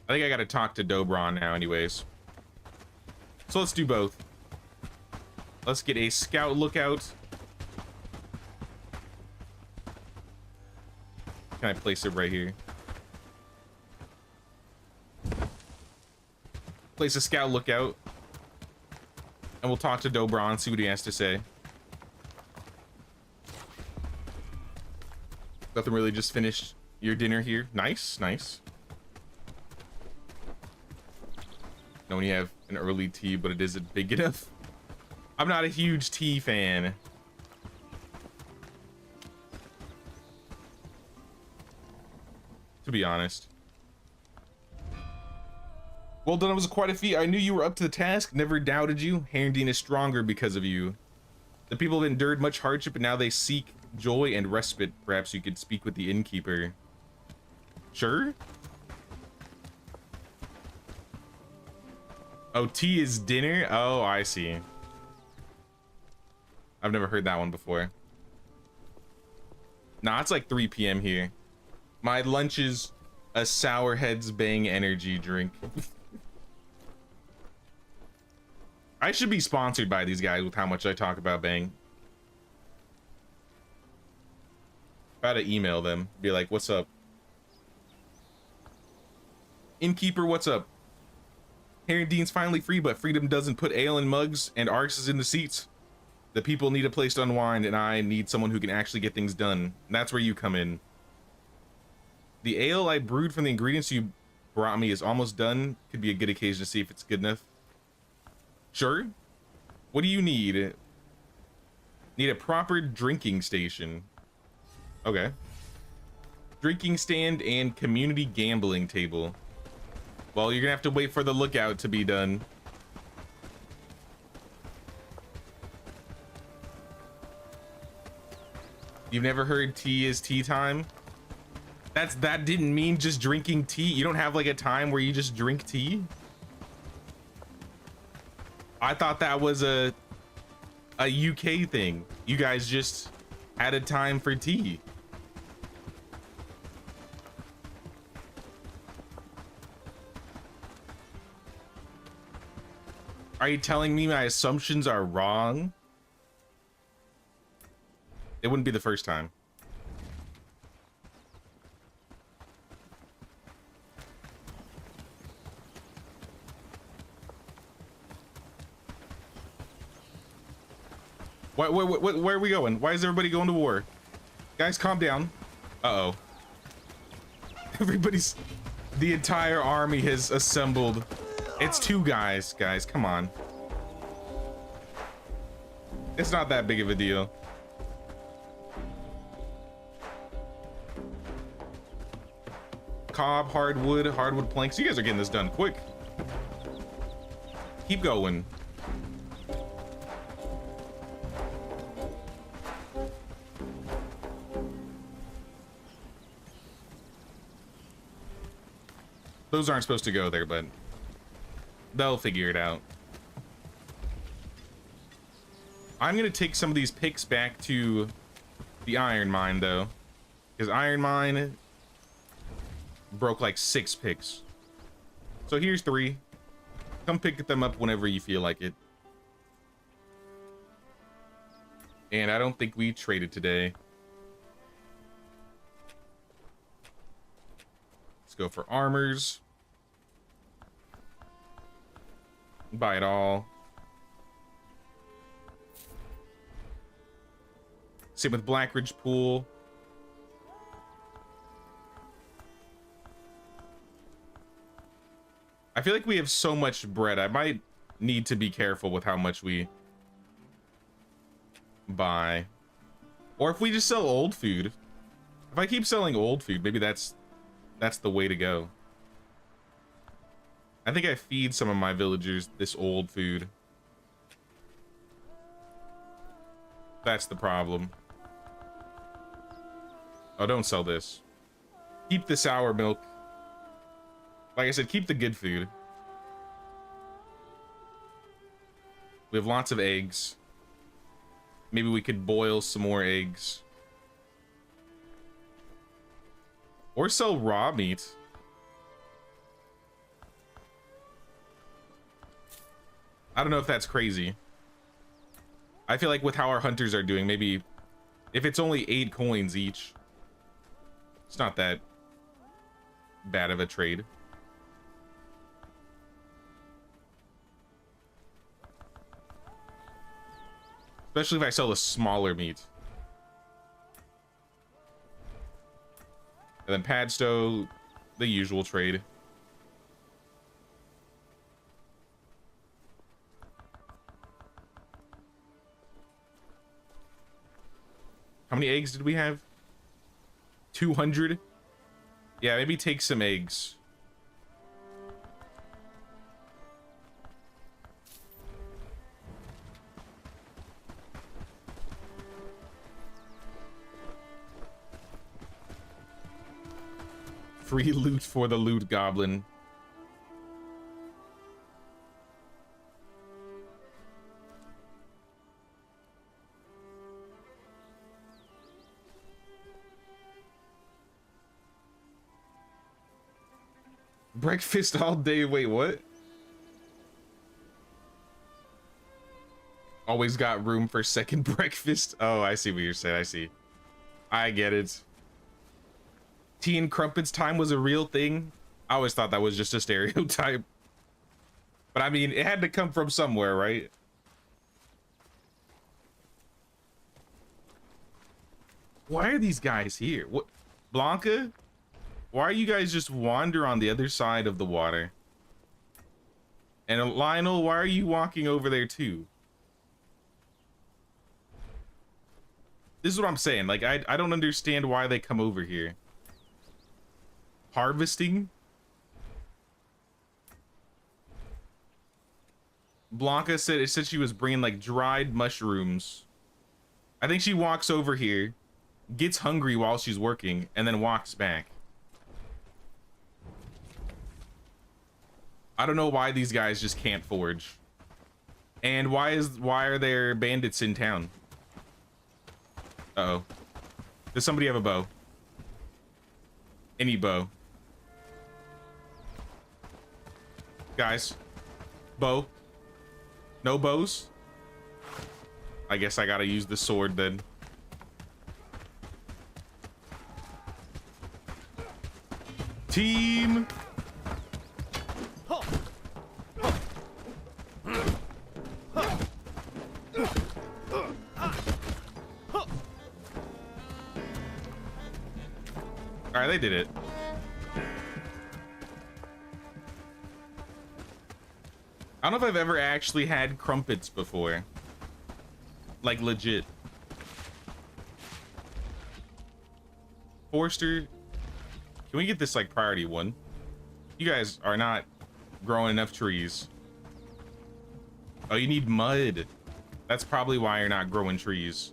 I think I gotta talk to Dobron now anyways. So let's do both. Let's get a scout lookout. Can I place it right here? Place a scout lookout. And we'll talk to Dobron, see what he has to say. Nothing, really, just finished your dinner here. Nice, nice. Know when you have an early tea, but it isn't big enough. I'm not a huge tea fan. To be honest. Well done, it was quite a feat. I knew you were up to the task, never doubted you. Herondine is stronger because of you. The people have endured much hardship and now they seek joy and respite. Perhaps you could speak with the innkeeper. Sure? Oh, tea is dinner? Oh, I see. I've never heard that one before. Nah, it's like 3 p.m. here. My lunch is a Sour Heads Bang energy drink. I should be sponsored by these guys with how much I talk about Bang. About to email them, be like, what's up? Innkeeper, what's up? Herrindean's finally free, but Freedom doesn't put ale in mugs and Arx is in the seats. The people need a place to unwind, and I need someone who can actually get things done. And that's where you come in. The ale I brewed from the ingredients you brought me is almost done. Could be a good occasion to see if it's good enough. Sure. What do you need? Need a proper drinking station. Okay. Drinking stand and community gambling table. Well, you're gonna have to wait for the lookout to be done. You've never heard tea is tea time? That didn't mean just drinking tea. You don't have like a time where you just drink tea? I thought that was a UK thing. You guys just had a time for tea. Are you telling me my assumptions are wrong? It wouldn't be the first time. Where are we going? Why is everybody going to war? Guys, calm down. Uh-oh. The entire army has assembled. It's 2 guys, come on. It's not that big of a deal. Cob, hardwood planks. You guys are getting this done quick. Keep going. Those aren't supposed to go there, but they'll figure it out. I'm gonna take some of these picks back to the iron mine though, because iron mine broke like 6 picks. So here's 3. Come pick them up whenever you feel like it. And I don't think we traded today. Let's go for armors. Buy it all. Same with Blackridge Pool. I feel like we have so much bread. I might need to be careful with how much we buy. Or if we just sell old food. If I keep selling old food, maybe that's the way to go. I think I feed some of my villagers this old food. That's the problem. Oh, don't sell this. Keep the sour milk. Like I said, keep the good food. We have lots of eggs. Maybe we could boil some more eggs. Or sell raw meat. I don't know if that's crazy. I feel like with how our hunters are doing, maybe if it's only 8 coins each, it's not that bad of a trade. Especially if I sell the smaller meat. And then Padstow, the usual trade. How many eggs did we have? 200? Yeah, maybe take some eggs. Free loot for the loot goblin. Breakfast all day. Wait, what? Always got room for second breakfast. Oh, I see what you're saying. I see. I get it. Tea and crumpets time was a real thing. I always thought that was just a stereotype. But I mean, it had to come from somewhere, right? Why are these guys here? What? Blanca? Why are you guys just wander on the other side of the water? And Lionel, why are you walking over there too? This is what I'm saying. Like, I don't understand why they come over here. Harvesting? Blanca said it said she was bringing like dried mushrooms. I think she walks over here, gets hungry while she's working, and then walks back. I don't know why these guys just can't forge. And why are there bandits in town? Uh-oh. Does somebody have a bow? Any bow? Guys, bow. No bows? I guess I gotta use the sword then. Team! Alright, they did it. I don't know if I've ever actually had crumpets before. Like, legit. Forster, can we get this, like, priority 1? You guys are not growing enough trees. Oh, you need mud. That's probably why you're not growing trees.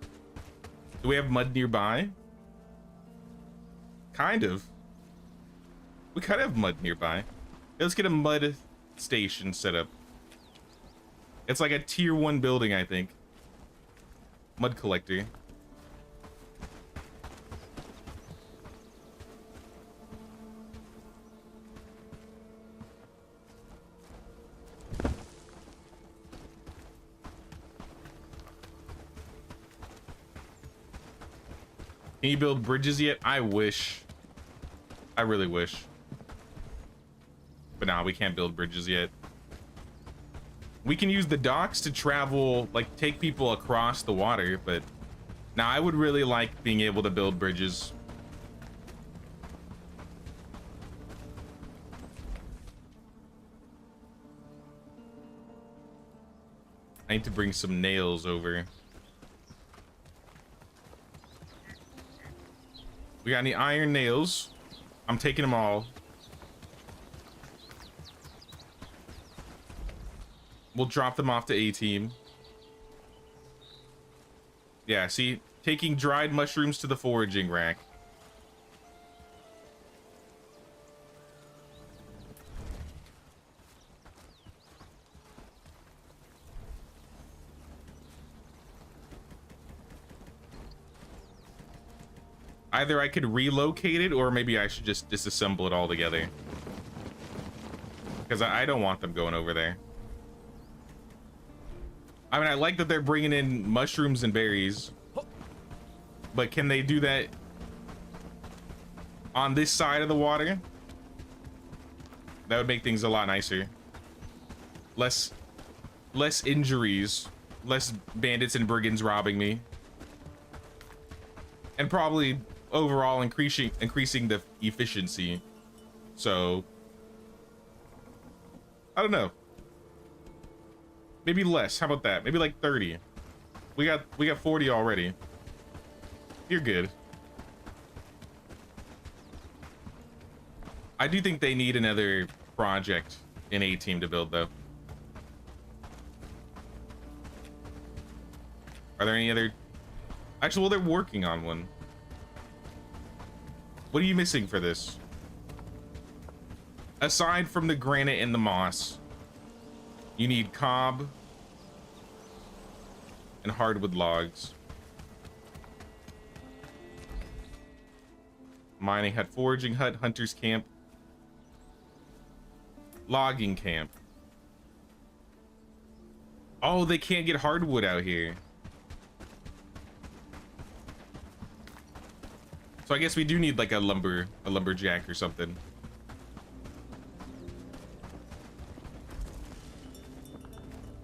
Do we have mud nearby? Kind of. We kind of have mud nearby. Let's get a mud station set up. It's like a tier 1 building, I think. Mud collector. Can you build bridges yet? I wish. I really wish. But nah, we can't build bridges yet. We can use the docks to travel, like take people across the water, but now I would really like being able to build bridges. I need to bring some nails over. We got any iron nails? I'm taking them all. We'll drop them off to A-team. Yeah, see, taking dried mushrooms to the foraging rack. Either I could relocate it, or maybe I should just disassemble it all together. Because I don't want them going over there. I mean, I like that they're bringing in mushrooms and berries. But can they do that on this side of the water? That would make things a lot nicer. Less injuries. Less bandits and brigands robbing me. And probably overall increasing the efficiency. So I don't know. Maybe less. How about that? Maybe like 30. We got 40 already. You're good. I do think they need another project in A-team to build though. Are there any other? Actually, well, they're working on one. What are you missing for this? Aside from the granite and the moss, you need cob and hardwood logs. Mining hut, foraging hut, hunter's camp. Logging camp. Oh, they can't get hardwood out here. So I guess we do need like a lumberjack or something.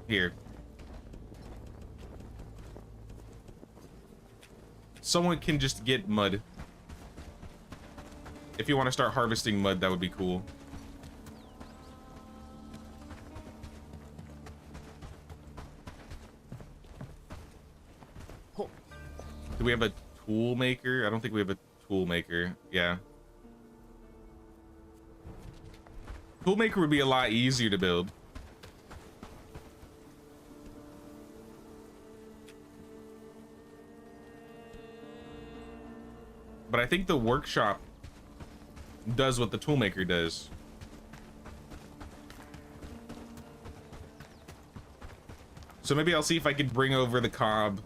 Here. Someone can just get mud. If you want to start harvesting mud, that would be cool. Do we have a tool maker? I don't think we have a tool maker. Yeah. Tool maker would be a lot easier to build. But I think the workshop does what the toolmaker does. So maybe I'll see if I could bring over the cob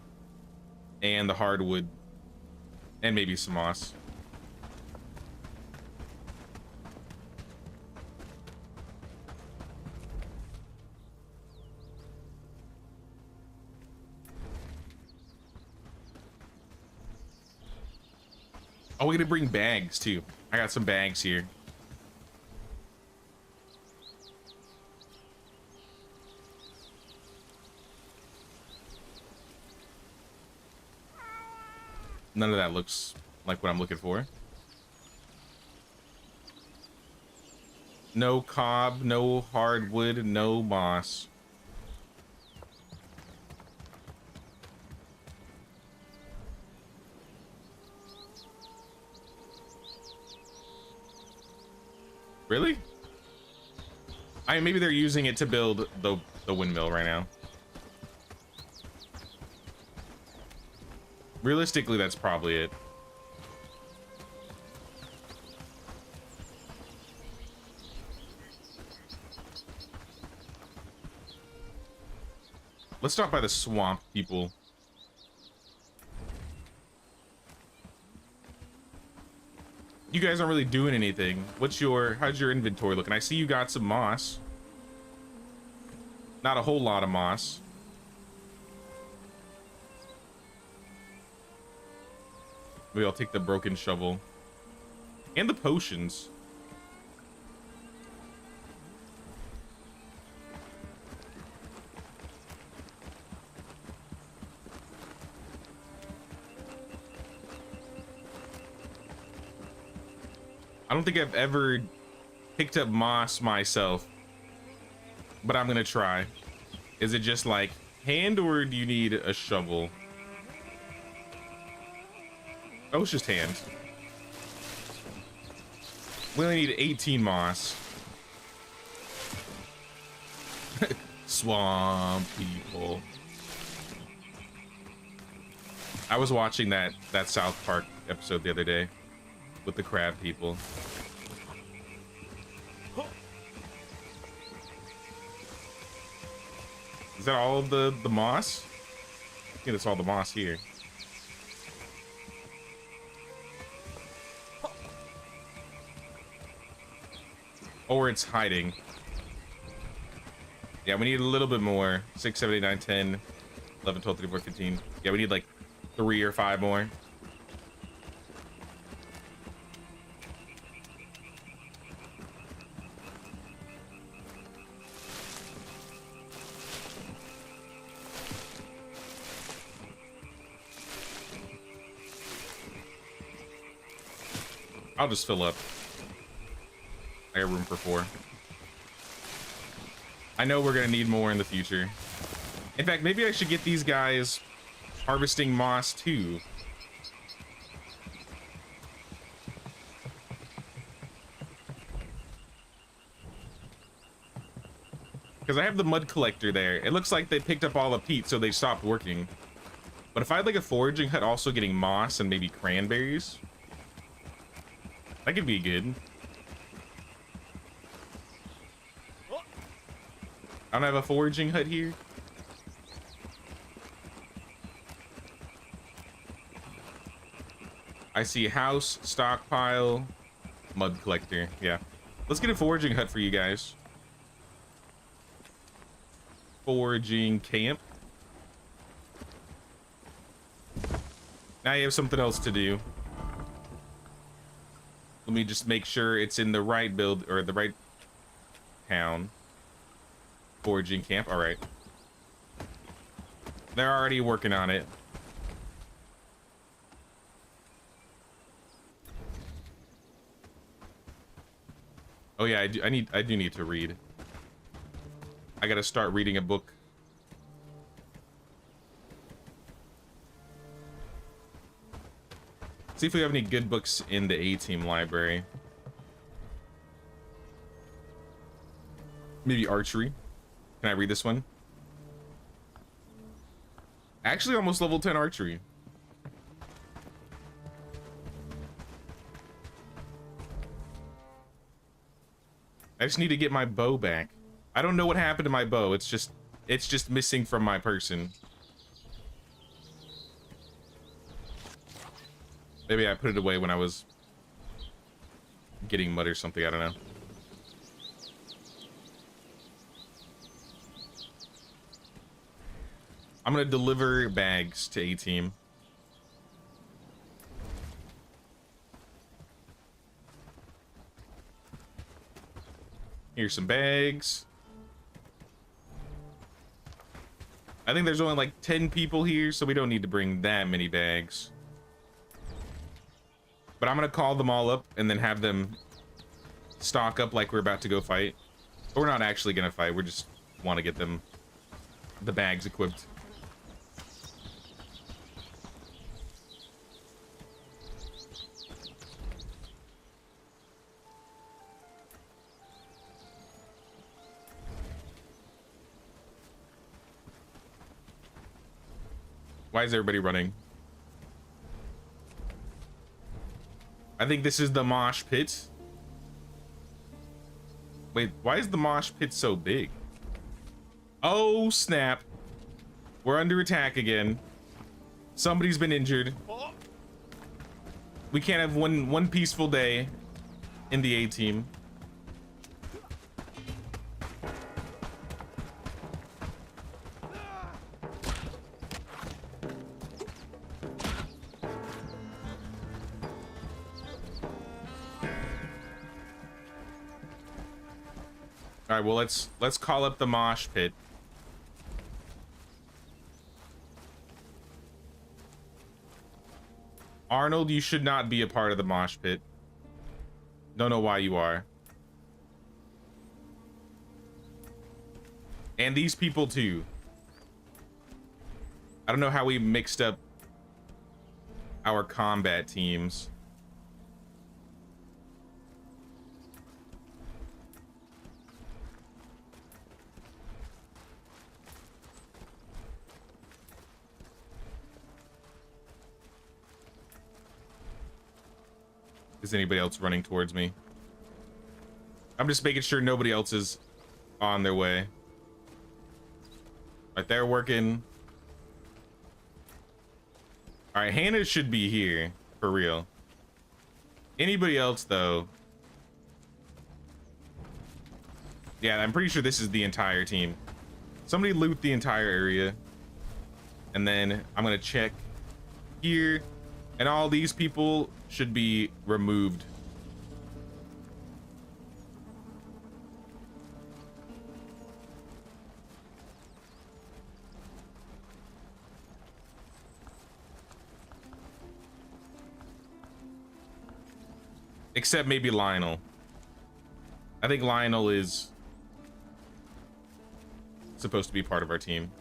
and the hardwood and maybe some moss. Oh, we're gonna bring bags too. I got some bags here. None of that looks like what I'm looking for. No cob, no hardwood, no moss. Really? Maybe they're using it to build the windmill right now. Realistically, that's probably it. Let's stop by the swamp, people. You guys aren't really doing anything. How's your inventory looking? I see you got some moss. Not a whole lot of moss. Maybe I'll take the broken shovel. And the potions. I don't think I've ever picked up moss myself, but I'm gonna try. Is it just like hand, or do you need a shovel? Oh, it's just hand. We only need 18 moss. Swamp people. I was watching that South Park episode the other day with the crab people. Is that all of the moss? I think that's all the moss here. Or it's hiding. Yeah, we need a little bit more. 6, 7, 8, 9, 10, 11, 12, 13, 14, 15. Yeah, we need like 3 or 5 more. I'll just fill up. I got room for 4. I know we're gonna need more in the future. In fact, maybe I should get these guys harvesting moss too. Because I have the mud collector there. It looks like they picked up all the peat, so they stopped working. But if I had like a foraging hut also getting moss and maybe cranberries, that could be good. I don't have a foraging hut here. I see a house, stockpile, mud collector. Yeah. Let's get a foraging hut for you guys. foraging camp. Now you have something else to do. Let me just make sure it's in the right build or the right town. Foraging camp. All right. They're already working on it. Oh yeah, I do need to read. I gotta start reading a book. See if we have any good books in the A-team library. Maybe archery. Can I read this one? Actually, almost level 10 archery. I just need to get my bow back. I don't know what happened to my bow. It's just missing from my person. Maybe I put it away when I was getting mud or something. I don't know. I'm gonna deliver bags to A-team. Here's some bags. I think there's only like 10 people here, so we don't need to bring that many bags. But I'm gonna call them all up and then have them stock up like we're about to go fight. But we're not actually gonna fight, we just want to get them the bags equipped. Why is everybody running? I think this is the mosh pit. Wait, why is the mosh pit so big? Oh, snap. We're under attack again. Somebody's been injured. We can't have one peaceful day in the A-team. All right, well, let's call up the mosh pit. Arnold, you should not be a part of the mosh pit. Don't know why you are. And these people too. I don't know how we mixed up our combat teams. Is anybody else running towards me? I'm just making sure nobody else is on their way. Right, they're working. All right, Hannah should be here for real. Anybody else though? Yeah, I'm pretty sure this is the entire team. Somebody loot the entire area. And then I'm gonna check here. And all these people should be removed. Except maybe Lionel. I think Lionel is supposed to be part of our team.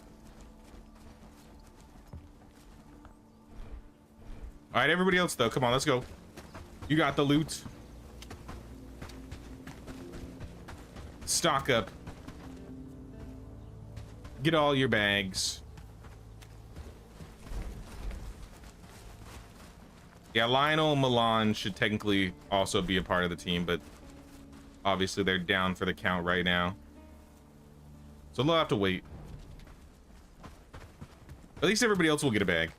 All right, everybody else though, come on, let's go. You got the loot. Stock up. Get all your bags. Yeah, Lionel and Milan should technically also be a part of the team, but obviously they're down for the count right now. So they'll have to wait. At least everybody else will get a bag.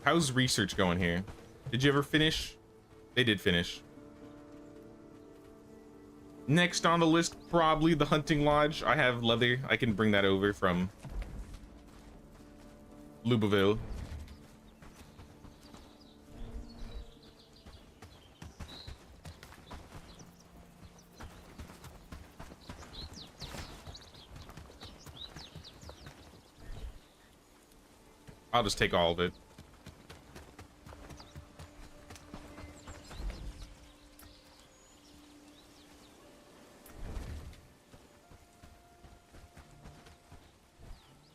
How's research going here? Did you ever finish? They did finish. Next on the list, probably the hunting lodge. I have leather. I can bring that over from Lubaville. I'll just take all of it.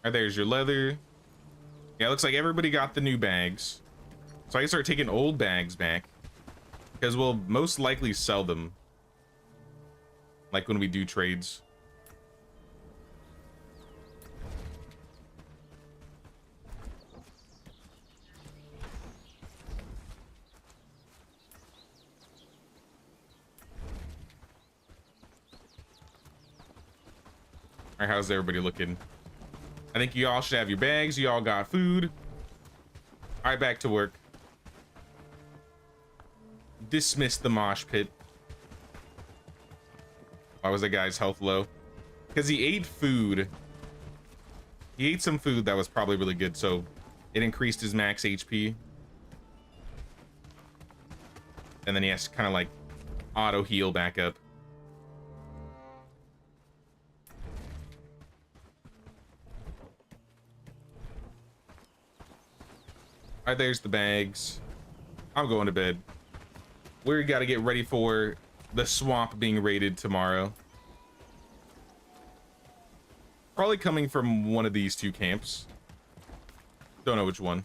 All right, there's your leather. Yeah, it looks like everybody got the new bags. So I can start taking old bags back, because we'll most likely sell them, like when we do trades. All right, how's everybody looking? I think you all should have your bags. You all got food. All right, back to work. Dismiss the mosh pit. Why was that guy's health low? Because he ate food. He ate some food that was probably really good, so it increased his max HP. And then he has to kind of like auto heal back up. All right, there's the bags. I'm going to bed. We got to get ready for the swamp being raided tomorrow. Probably coming from one of these two camps. Don't know which one.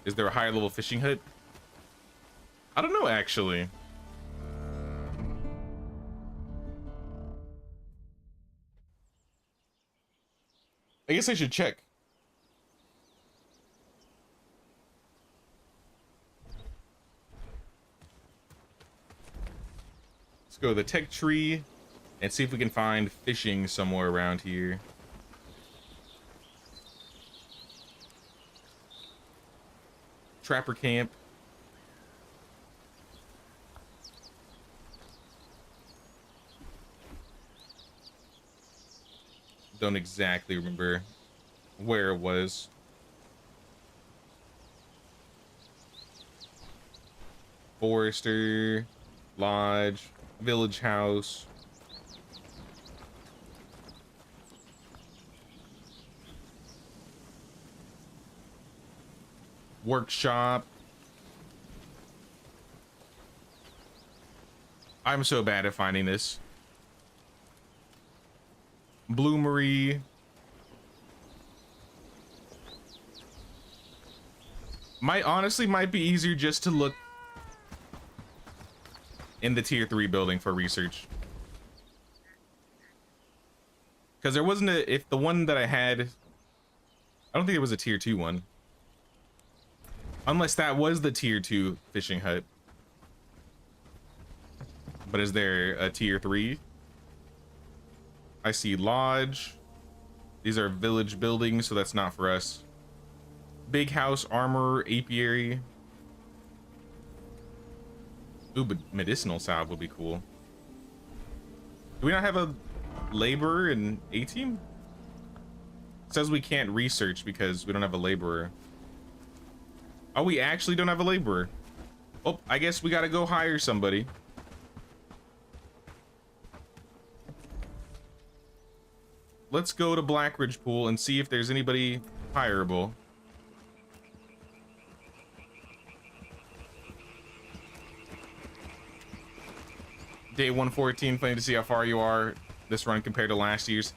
Is there a higher level fishing hut? I don't know, actually. I guess I should check. Let's go to the tech tree and see if we can find fishing somewhere around here. Trapper camp. Don't exactly remember where it was. Forester, lodge, village house. Workshop. I'm so bad at finding this. Bloomery. Might be easier just to look in the tier 3 building for research. Because there wasn't a, if the one that I had, I don't think it was a tier 2 one. Unless that was the tier 2 fishing hut. But is there a tier 3? I see lodge. These are village buildings, so that's not for us. Big house, armor, apiary. Ooh, but medicinal salve would be cool. Do we not have a laborer in A team? It says we can't research because we don't have a laborer. Oh, we actually don't have a laborer. Oh, I guess we gotta go hire somebody. Let's go to Blackridge Pool and see if there's anybody hireable. Day 114, funny to see how far you are this run compared to last year's.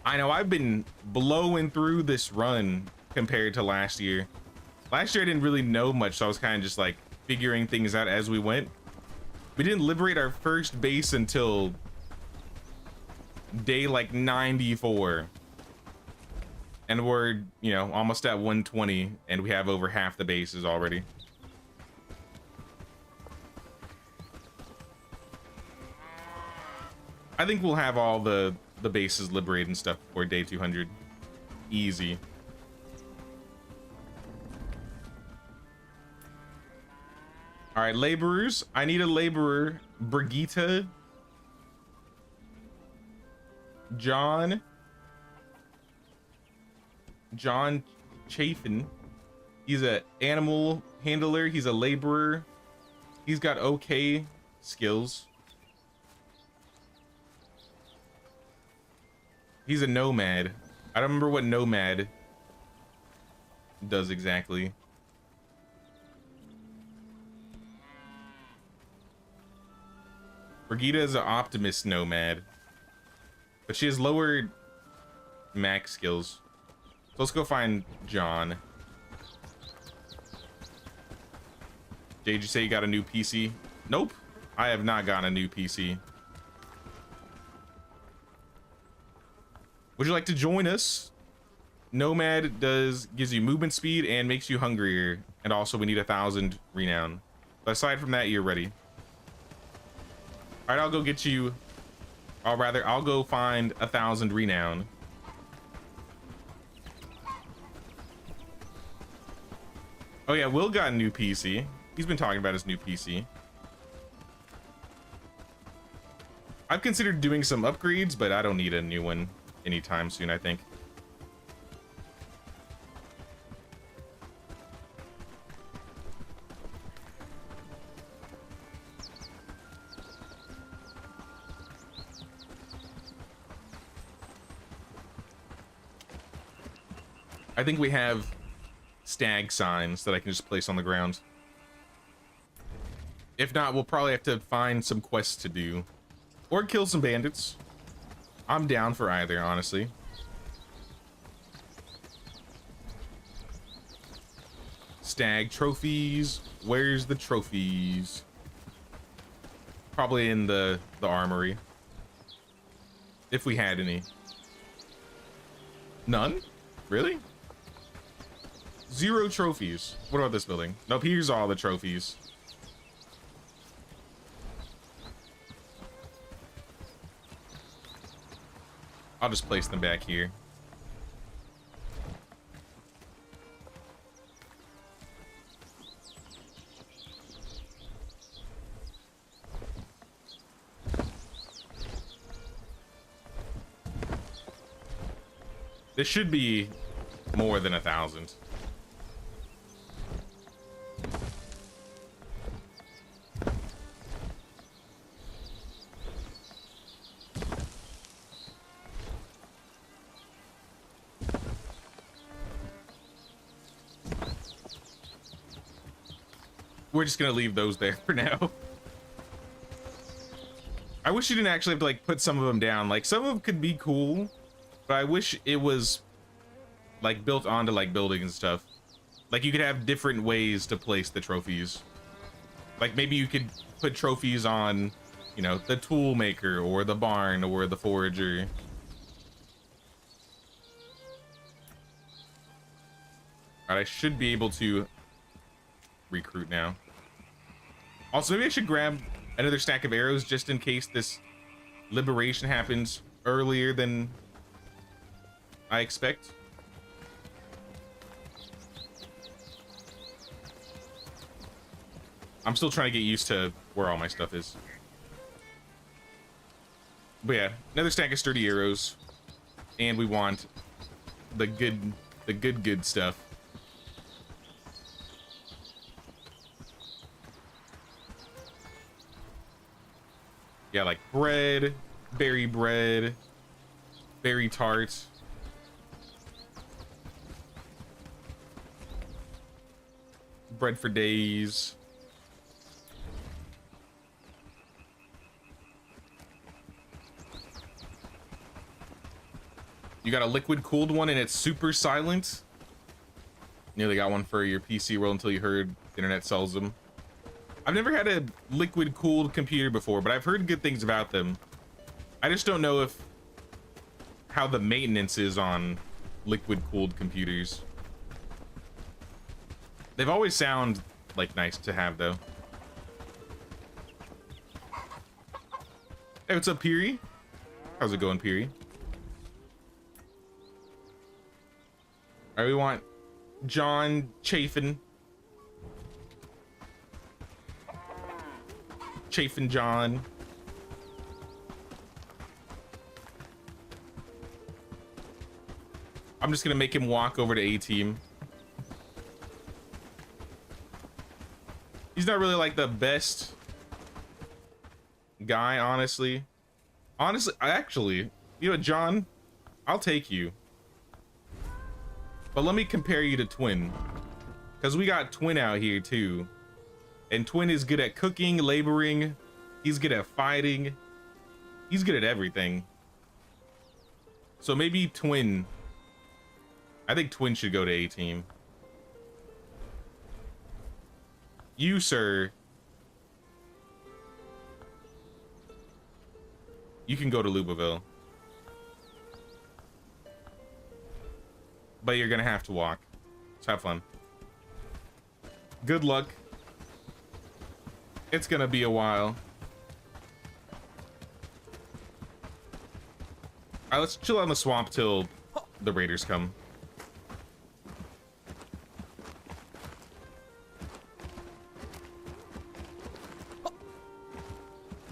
I know, I've been blowing through this run compared to last year. Last year I didn't really know much, so I was kind of just like figuring things out as we went. We didn't liberate our first base until day like 94. And we're, you know, almost at 120, and we have over half the bases already. I think we'll have all the bases liberated and stuff before day 200. Easy. All right, laborers. I need a laborer. Brigitte. John Chafin. He's a animal handler. He's a laborer. He's got okay skills. He's a nomad. I don't remember what nomad does exactly. Brigitte is an optimist nomad, but she has lower max skills. So let's go find John. Jay, did you say you got a new PC? Nope, I have not gotten a new PC. Would you like to join us? Nomad gives you movement speed and makes you hungrier, and also we need 1,000 renown. But aside from that, you're ready. All right, I'll go get you. I'll go find 1,000 renown. Oh yeah, Will got a new PC. He's been talking about his new PC. I've considered doing some upgrades, but I don't need a new one anytime soon, I think. I think we have stag signs that I can just place on the ground. If not, we'll probably have to find some quests to do or kill some bandits. I'm down for either, honestly. Stag trophies. Where's the trophies? Probably in the armory. If we had any. None? Really? 0 trophies. What about this building? Nope, here's all the trophies. I'll just place them back here. This should be more than 1,000. We're just gonna leave those there for now. I wish you didn't actually have to like put some of them down. Like some of them could be cool, but I wish it was like built onto like buildings and stuff. Like you could have different ways to place the trophies. Like maybe you could put trophies on, you know, the tool maker or the barn or the forager. All right, I should be able to recruit now. Also, maybe I should grab another stack of arrows just in case this liberation happens earlier than I expect. I'm still trying to get used to where all my stuff is. But yeah, another stack of sturdy arrows. And we want the good stuff. Yeah, like bread, berry tart. Bread for days. You got a liquid cooled one and it's super silent. Nearly got one for your PC world until you heard the internet sells them. I've never had a liquid cooled computer before, but I've heard good things about them. I just don't know how the maintenance is on liquid cooled computers. They've always sound like nice to have though. Hey, what's up, Peary? How's it going, Peary? All right, we want John Chafin. Chafing John. I'm just gonna make him walk over to A team. He's not really like the best guy, honestly. Actually, you know what, John? I'll take you. But let me compare you to Twin. Because we got Twin out here too. And Twin is good at cooking, laboring. He's good at fighting. He's good at everything. So maybe Twin. I think Twin should go to A team. You, sir. You can go to Lubaville. But you're gonna have to walk. So have fun. Good luck. It's gonna be a while. Alright, let's chill out in the swamp till the raiders come.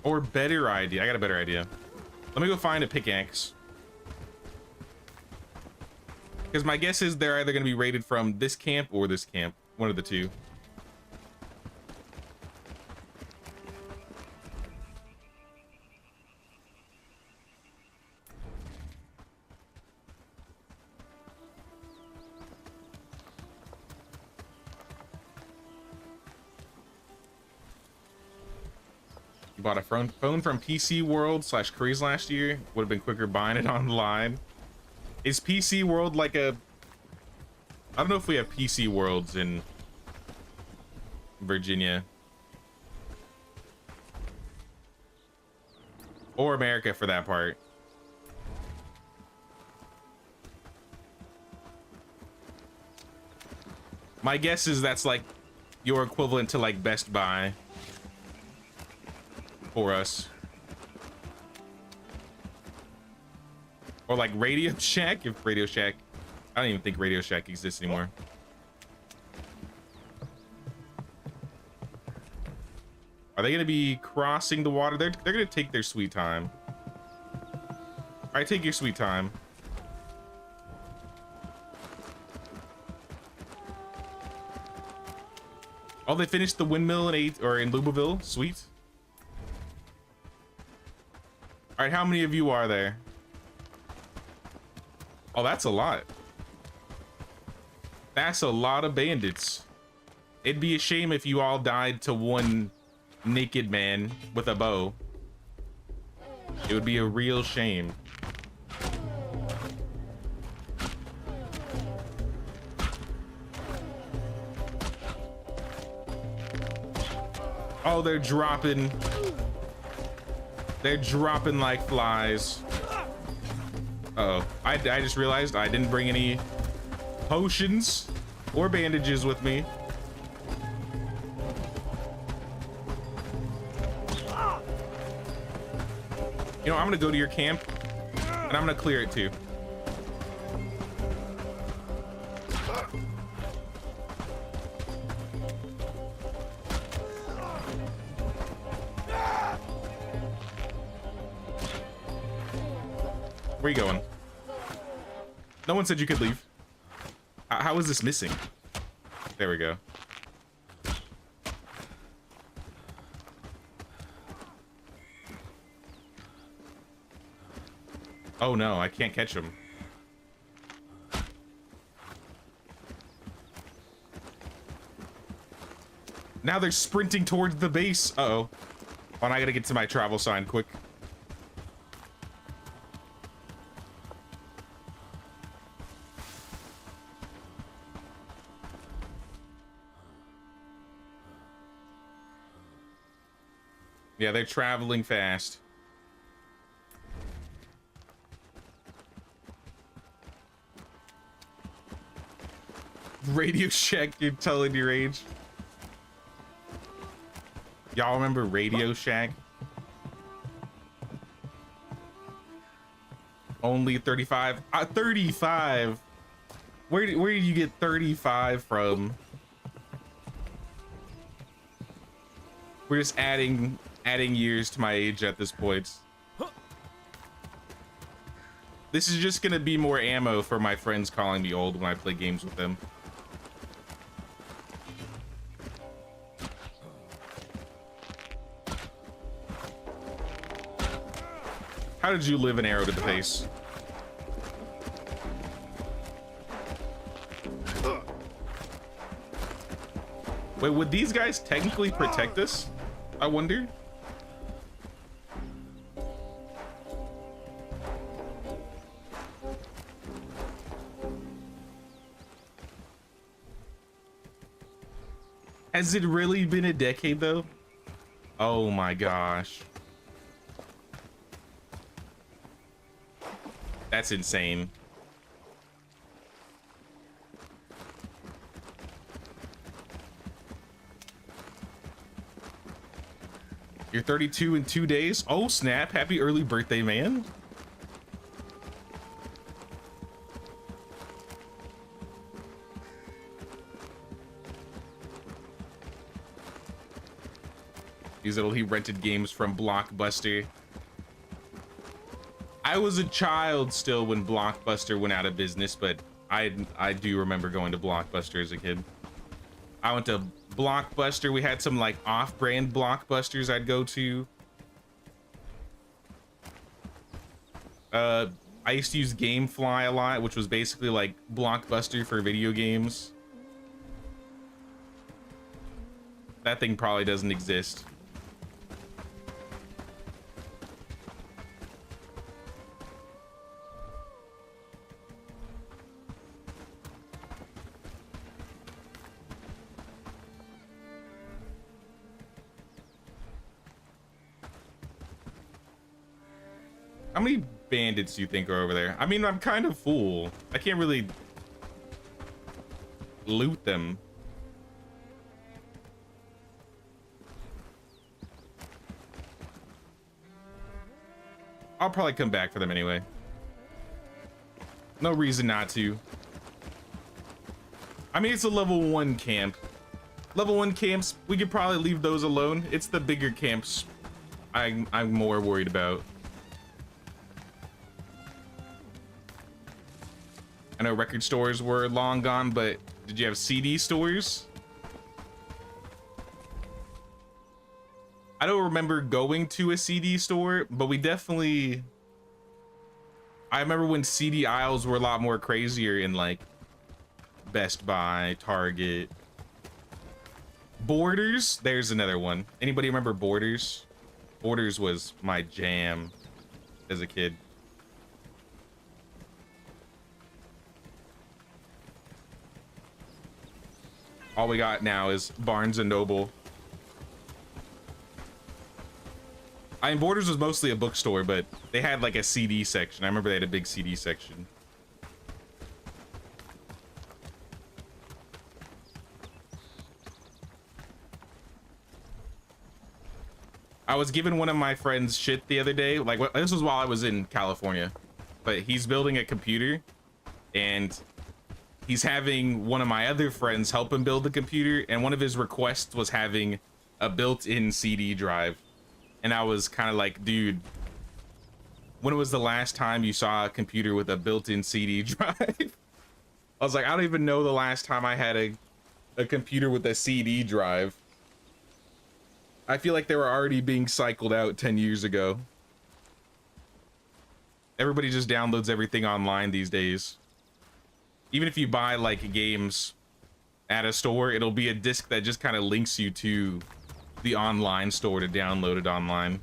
Or better idea. I got a better idea. Let me go find a pickaxe. Because my guess is they're either going to be raided from this camp or this camp. One of the two. You bought a phone from PC World / Craze last year. Would have been quicker buying it online. Is PC World like a... I don't know if we have PC Worlds in Virginia. Or America for that part. My guess is that's like your equivalent to like Best Buy for us. Or like Radio Shack, if Radio Shack... I don't even think Radio Shack exists anymore. Are they gonna be crossing the water? They're gonna take their sweet time. All right, take your sweet time. Oh, they finished the windmill in Lubaville. Sweet. All right, how many of you are there? Oh, that's a lot. That's a lot of bandits. It'd be a shame if you all died to one naked man with a bow. It would be a real shame. Oh, they're dropping. They're dropping like flies. Uh-oh. I just realized I didn't bring any potions or bandages with me. You know, I'm gonna go to your camp and I'm gonna clear it too. Where you going? No one said you could leave. How is this missing? There we go. Oh no, I can't catch him. Now they're sprinting towards the base. Uh-oh. Oh, and I gotta get to my travel sign quick. Yeah, they're traveling fast. Radio Shack, you're telling your age. Y'all remember Radio Shack? Only 35. 35. Where did you get 35 from? We're just adding adding years to my age at this point. This is just gonna be more ammo for my friends calling me old when I play games with them. How did you live an arrow to the face? Wait, would these guys technically protect us? I wonder. Has it really been a decade though? Oh my gosh. That's insane. You're 32 in 2 days? Oh snap, happy early birthday, man. These little, he rented games from Blockbuster. I was a child still when Blockbuster went out of business, but I do remember going to Blockbuster as a kid. I went to Blockbuster. We had some like off-brand Blockbusters I'd go to. I used to use Gamefly a lot, which was basically like Blockbuster for video games. That thing probably doesn't exist. How many bandits do you think are over there? I mean, I'm kind of full. I can't really loot them. I'll probably come back for them anyway. No reason not to. I mean, it's a level 1 camp. Level 1 camps, we could probably leave those alone. It's the bigger camps I'm more worried about. I know record stores were long gone, but did you have CD stores? I don't remember going to a CD store, but we definitely... I remember when CD aisles were a lot more crazier in like Best Buy, Target. Borders, there's another one. Anybody remember Borders? Borders was my jam as a kid. All we got now is Barnes and Noble. I mean, Borders was mostly a bookstore, but they had like a CD section. I remember they had a big CD section. I was giving one of my friends shit the other day. Like, this was while I was in California, but he's building a computer and he's having one of my other friends help him build the computer, and one of his requests was having a built-in CD drive. And I was kind of like, dude, when was the last time you saw a computer with a built-in CD drive? I was like, I don't even know the last time I had a computer with a CD drive. I feel like they were already being cycled out 10 years ago. Everybody just downloads everything online these days. Even if you buy like games at a store, it'll be a disc that just kind of links you to the online store to download it online.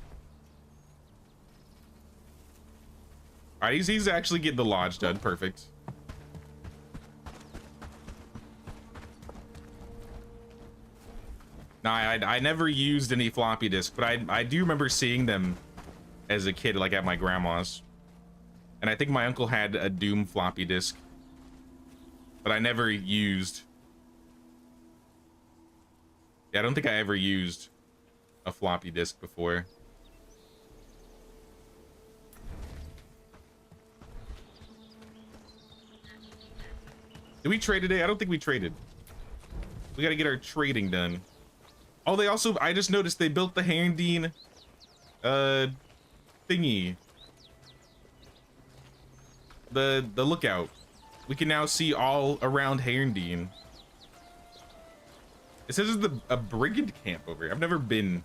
All right, he's actually getting the lodge done. Perfect. No, I never used any floppy disk, but I do remember seeing them as a kid, like at my grandma's. And I think my uncle had a Doom floppy disk, but I never used. Yeah, I don't think I ever used a floppy disk before. Did we trade today? I don't think we traded. We got to get our trading done. Oh, they also, I just noticed they built the Herndeen thingy. The lookout. We can now see all around Herndeen. It says there's a brigand camp over here. I've never been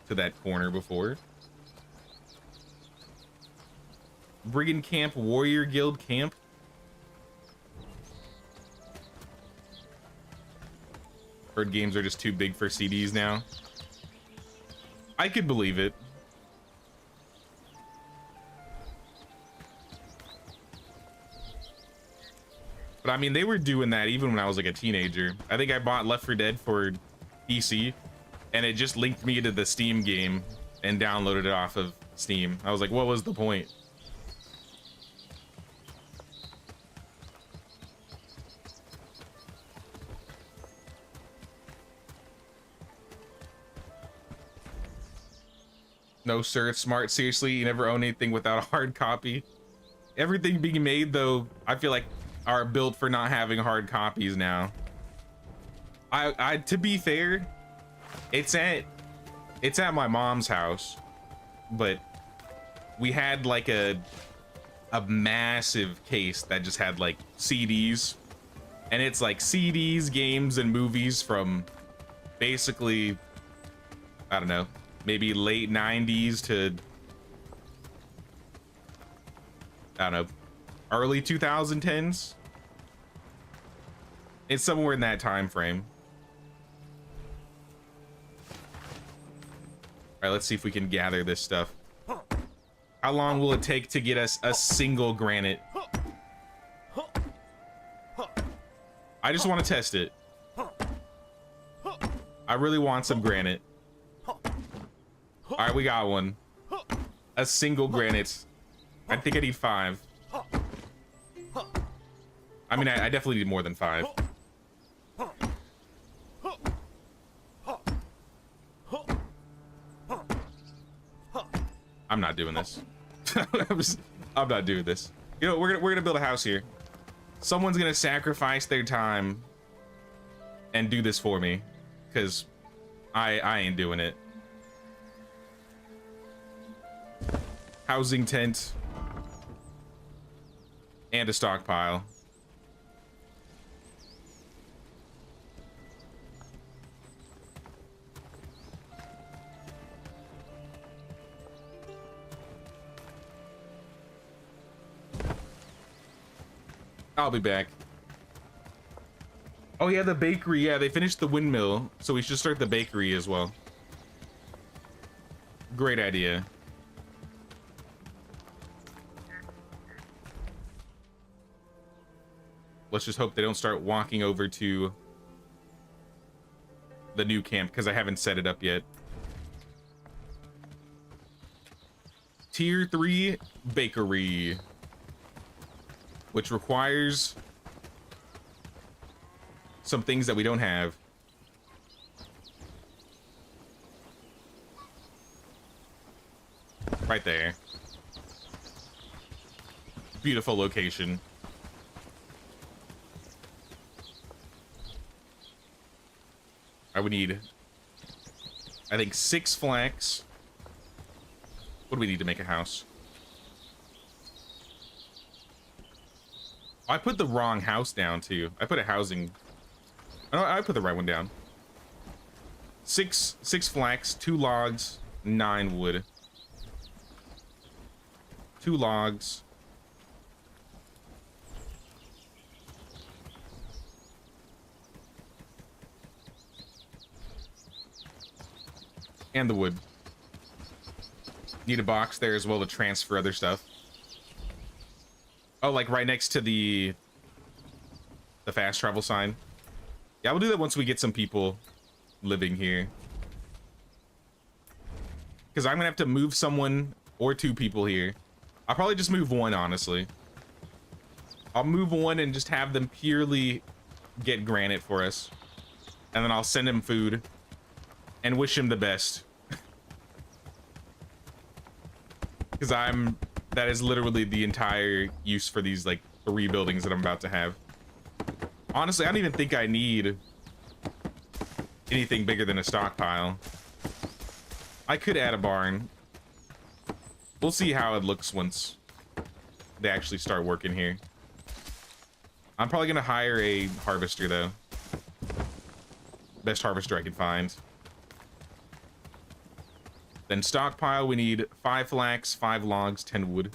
to that corner before. Brigand camp, warrior guild camp. Heard games are just too big for CDs now. I could believe it. But I mean, they were doing that even when I was like a teenager. I think I bought Left 4 Dead for PC, and it just linked me to the Steam game and downloaded it off of Steam. I was like, what was the point? No, sir, it's smart. Seriously, you never own anything without a hard copy. Everything being made, though, I feel like are built for not having hard copies now. I to be fair, it's at my mom's house, but we had like a massive case that just had like CDs, and it's like CDs, games, and movies from basically, I don't know, maybe late 90s to, I don't know, early 2010s. It's somewhere in that time frame. All right, let's see if we can gather this stuff. How long will it take to get us a single granite? I just want to test it. I really want some granite. All right, we got one. A single granite. I think I need 5. I mean, I definitely need more than 5. I'm not doing this. I'm not doing this. You know, we're gonna build a house here. Someone's gonna sacrifice their time and do this for me, because I ain't doing it. Housing tent and a stockpile. I'll be back. Oh yeah, the bakery. Yeah, they finished the windmill, so we should start the bakery as well. Great idea. Let's just hope they don't start walking over to the new camp, because I haven't set it up yet. Tier 3 bakery, which requires some things that we don't have. Right there. Beautiful location. I would need, I think, 6 flax. What do we need to make a house? I put the wrong house down too. I put a housing. Oh, I put the right one down. 6 flax, 2 logs, 9 wood. 2 logs. And the wood. Need a box there as well to transfer other stuff. Oh, like right next to the fast travel sign. Yeah, we'll do that once we get some people living here. Because I'm gonna have to move someone or 2 people here. I'll probably just move 1, honestly. I'll move 1 and just have them purely get granite for us. And then I'll send him food and wish him the best. Because that is literally the entire use for these like 3 buildings that I'm about to have. Honestly, I don't even think I need anything bigger than a stockpile. I could add a barn, We'll see how it looks once they actually start working here. I'm probably gonna hire a harvester though. Best harvester I can find. Then stockpile, we need 5 flax, 5 logs, 10 wood.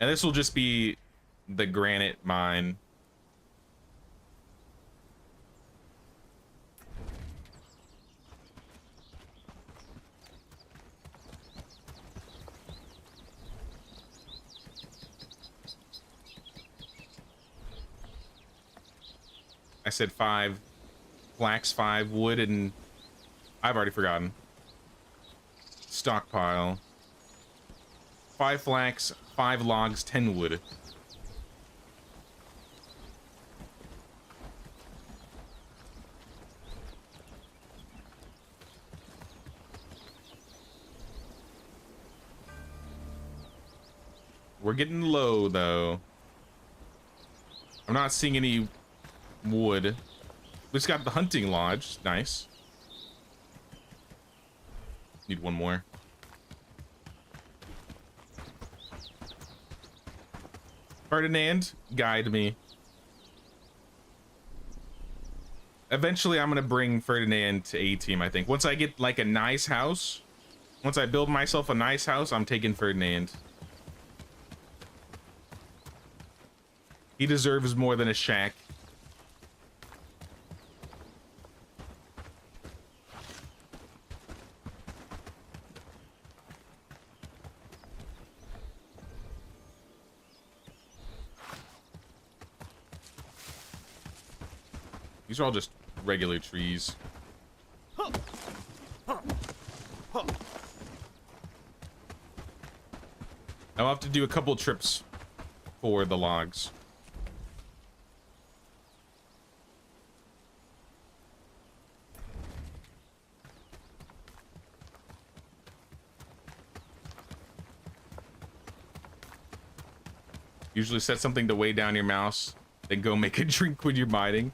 And this will just be the granite mine. I said 5 flax, 5 wood, and I've already forgotten. Stockpile. 5 flax, 5 logs, 10 wood. We're getting low though. I'm not seeing any wood. We just got the hunting lodge. Nice. Need one more. Ferdinand, guide me. Eventually, I'm gonna bring Ferdinand to A-team, I think. Once I get like a nice house, once I build myself a nice house, I'm taking Ferdinand. He deserves more than a shack. These are all just regular trees. I'll have to do a couple trips for the logs. Usually set something to weigh down your mouse, then go make a drink when you're mining.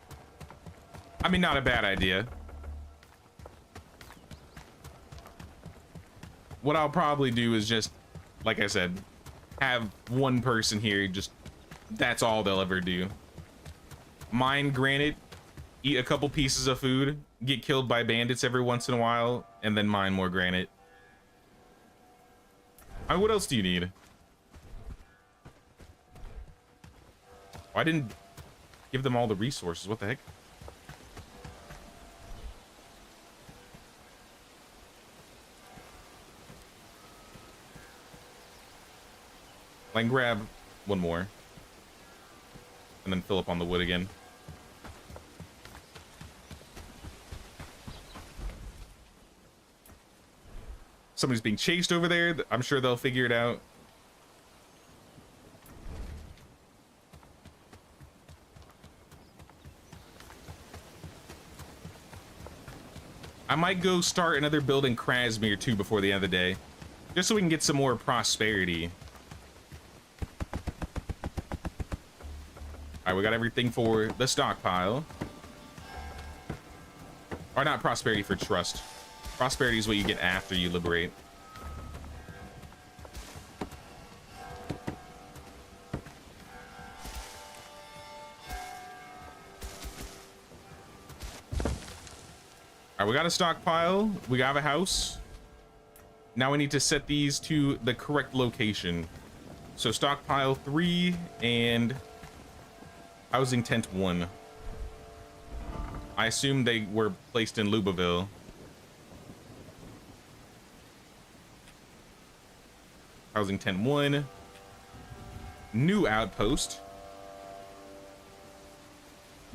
I mean, not a bad idea. What I'll probably do is just, like I said, have one person here, just, that's all they'll ever do. Mine granite, eat a couple pieces of food, get killed by bandits every once in a while, and then mine more granite. I mean, what else do you need? I didn't give them all the resources. What the heck? I can grab one more and then fill up on the wood again. Somebody's being chased over there. I'm sure they'll figure it out. I might go start another build in Krasmir too before the end of the day, just so we can get some more prosperity. All right, we got everything for the stockpile. Or not prosperity, for trust. Prosperity is what you get after you liberate. All right, we got a stockpile. We got a house. Now we need to set these to the correct location. So stockpile 3 and housing tent 1. I assume they were placed in Lubaville. Housing tent 1. New outpost.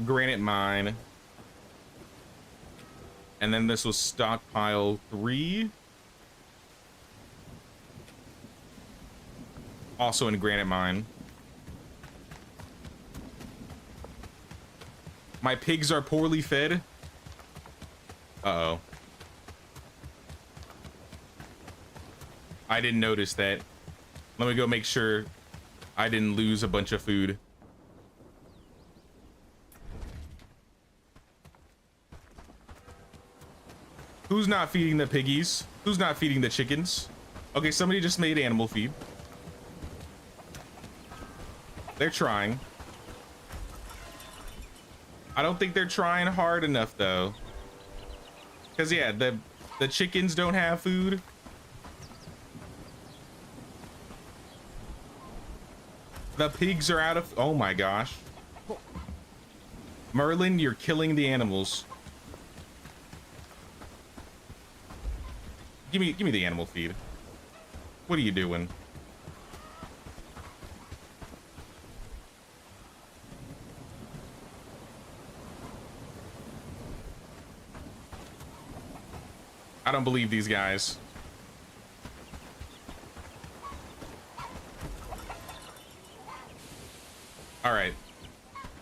Granite mine. And then this was stockpile 3. Also in granite mine. My pigs are poorly fed. Uh-oh. I didn't notice that. Let me go make sure I didn't lose a bunch of food. Who's not feeding the piggies? Who's not feeding the chickens? Okay, somebody just made animal feed. They're trying. I don't think they're trying hard enough though. Cause yeah, the chickens don't have food. The pigs are out of, oh my gosh. Merlin, you're killing the animals. Give me the animal feed. What are you doing? I don't believe these guys. All right.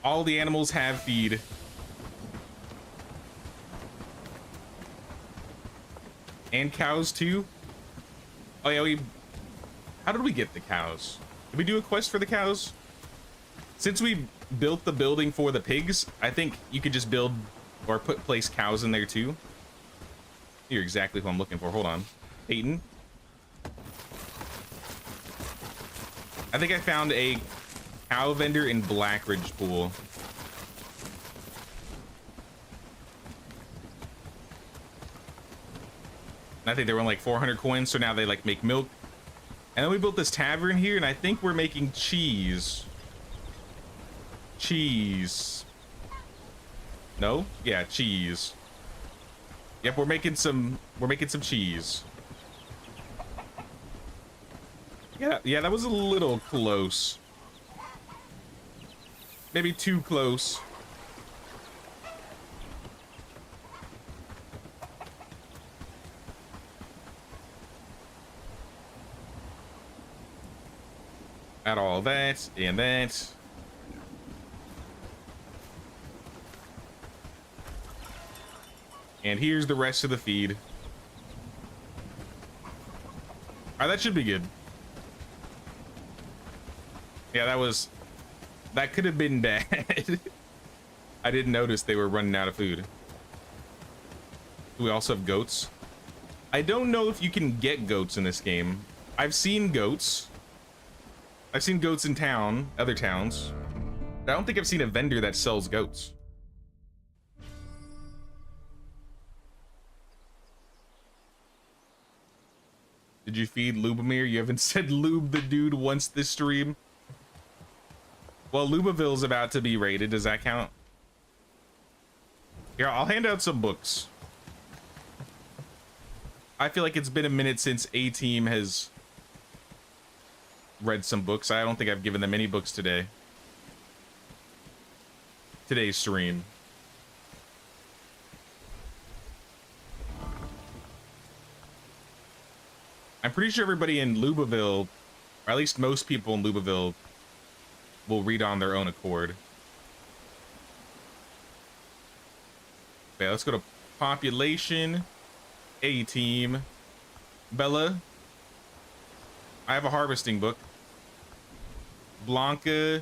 All the animals have feed. And cows too? Oh yeah, how did we get the cows? Did we do a quest for the cows? Since we built the building for the pigs, I think you could just build or place cows in there too. You're exactly who I'm looking for. Hold on. Peyton. I think I found a cow vendor in Blackridge Pool. And I think they were like 400 coins, so now they like make milk. And then we built this tavern here, and I think we're making cheese. Cheese. No? Yeah, cheese. Yep, we're making some cheese. Yeah, that was a little close. Maybe too close. Add all that and that. And here's the rest of the feed. All right, that should be good. Yeah, that could have been bad. I didn't notice they were running out of food. Do we also have goats? I don't know if you can get goats in this game. I've seen goats. I've seen goats in other towns. I don't think I've seen a vendor that sells goats. Did you feed Lubomir? You haven't said lube the dude once this stream. Well, Lubaville's about to be raided. Does that count? Here, I'll hand out some books. I feel like it's been a minute since A-Team has read some books. I don't think I've given them any books today. Today's stream. I'm pretty sure everybody in Lubaville, or at least most people in Lubaville, will read on their own accord. Okay, let's go to population. A-Team. Bella. I have a harvesting book. Blanca.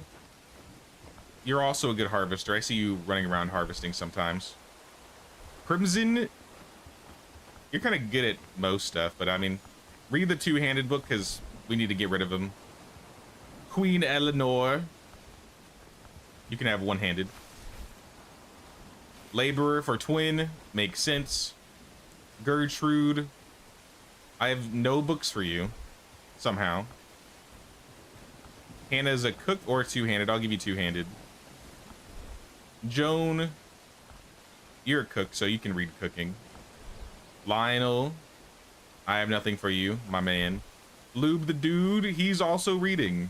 You're also a good harvester. I see you running around harvesting sometimes. Crimson. You're kind of good at most stuff, but I mean, read the two-handed book because we need to get rid of him. Queen Eleanor. You can have one-handed. Laborer for twin. Makes sense. Gertrude. I have no books for you. Somehow. Hannah's a cook or two-handed. I'll give you two-handed. Joan. You're a cook, so you can read cooking. Lionel. I have nothing for you, my man. Lube the dude. He's also reading.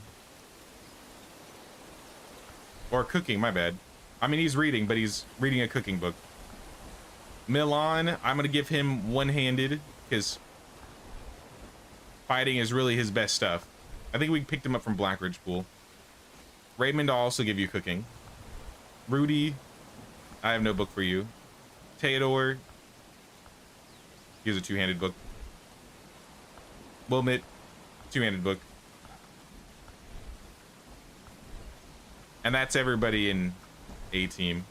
Or cooking, my bad. I mean, he's reading, but he's reading a cooking book. Milan, I'm going to give him one-handed because fighting is really his best stuff. I think we picked him up from Blackridge Pool. Raymond, I'll also give you cooking. Rudy, I have no book for you. Theodore, here's a two-handed book. Wilmot, two-handed book. And that's everybody in A-Team.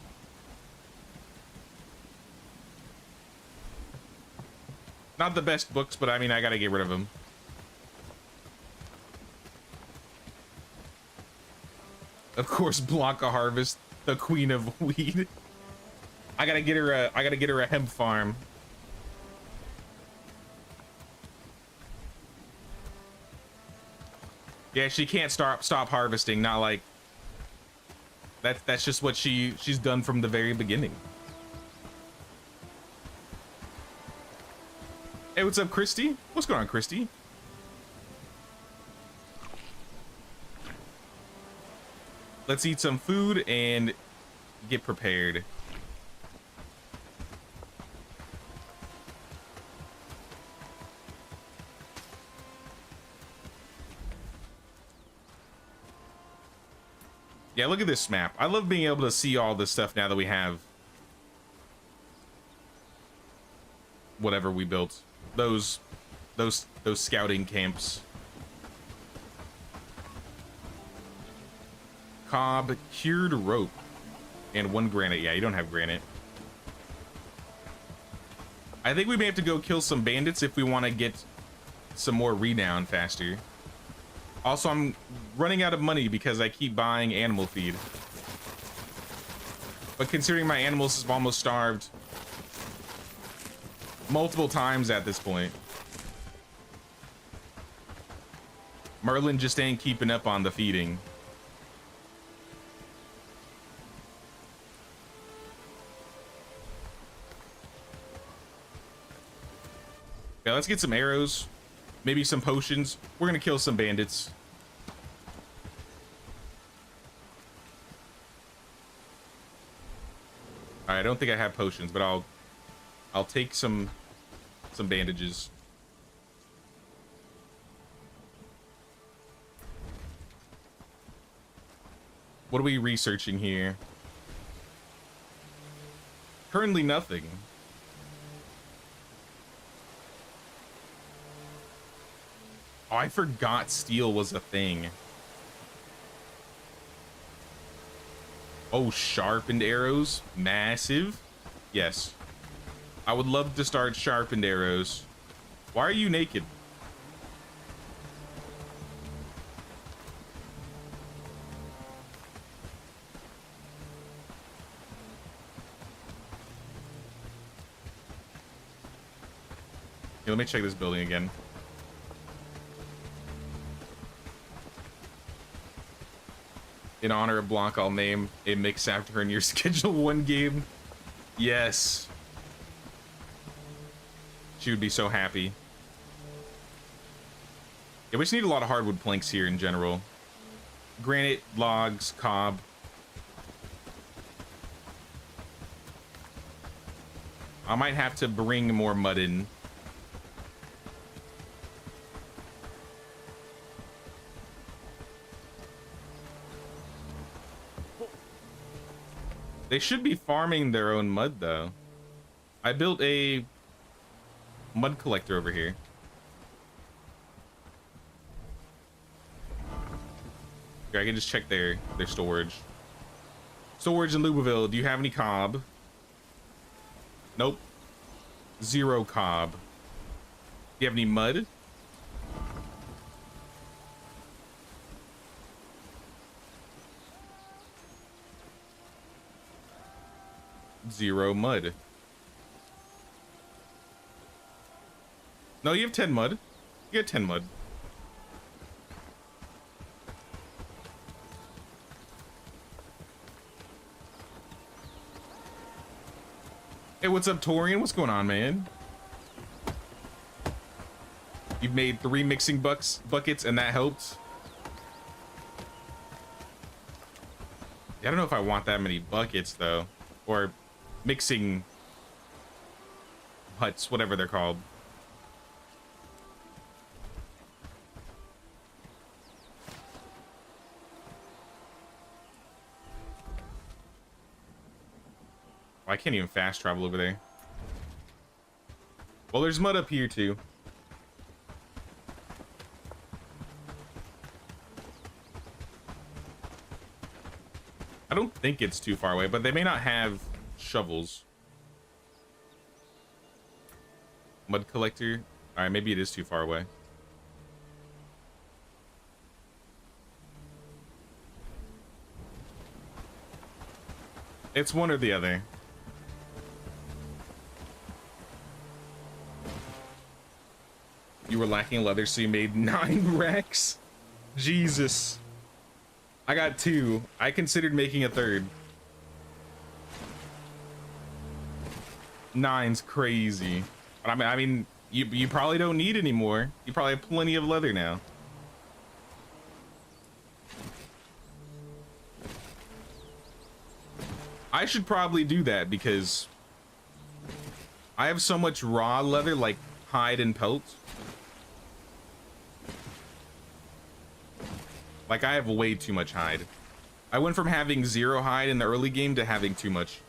Not the best books, but I mean, I gotta get rid of them. Of course, Blanca Harvest, the queen of weed. I gotta get her a hemp farm. Yeah, she can't stop harvesting. Not like that's just what she's done from the very beginning. Hey, what's up, Christy? What's going on, Christy? Let's eat some food and get prepared. Yeah, look at this map. I love being able to see all this stuff now that we have whatever we built. Those scouting camps. Cob, cured rope, and 1 granite. Yeah, you don't have granite. I think we may have to go kill some bandits if we want to get some more renown faster. Also, I'm running out of money because I keep buying animal feed. But considering my animals have almost starved multiple times at this point, Merlin just ain't keeping up on the feeding. Yeah, let's get some arrows, maybe some potions. We're gonna kill some bandits. All right, I don't think I have potions, but I'll take some bandages. What are we researching here? Currently nothing. Oh, I forgot steel was a thing. Oh, sharpened arrows, massive. Yes, I would love to start sharpened arrows. Why are you naked? Here, let me check this building again. In honor of Blanc, I'll name a mix after her in your Schedule 1 game. Yes. She would be so happy. Yeah, we just need a lot of hardwood planks here in general. Granite, logs, cob. I might have to bring more mud in. They should be farming their own mud, though. I built a mud collector over here. Okay, I can just check their storage. Storage in Louisville. Do you have any cob? Nope. 0 cob. Do you have any mud? Zero mud. No, you have 10 mud. You got 10 mud. Hey, what's up, Torian? What's going on, man? You've made 3 mixing buckets, and that helped. Yeah, I don't know if I want that many buckets, though. Or mixing huts, whatever they're called. Oh, I can't even fast travel over there. Well, there's mud up here too. I don't think it's too far away, but they may not have shovels. Mud collector. All right, maybe it is too far away. It's one or the other. You were lacking leather, so you made 9 racks? Jesus. I got 2. I considered making a 3rd. 9's crazy. But I mean, you probably don't need any more. You probably have plenty of leather now. I should probably do that because I have so much raw leather, like hide and pelt. Like, I have way too much hide. I went from having 0 hide in the early game to having too much.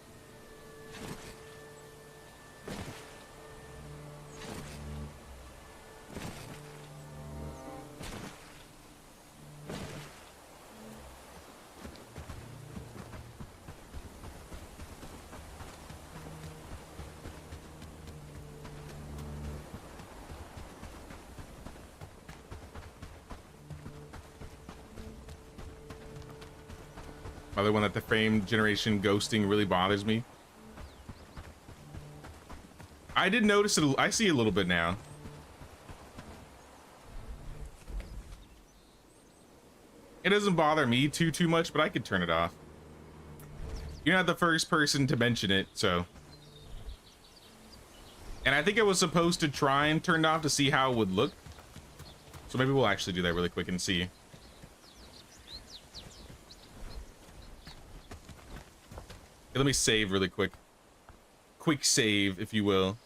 Other one that the frame generation ghosting really bothers me. I did notice it. I see a little bit now. It doesn't bother me too much, but I could turn it off. You're not the first person to mention it, so. And I think I was supposed to try and turn it off to see how it would look. So maybe we'll actually do that really quick and see. Okay, let me save really quick. Quick save, if you will.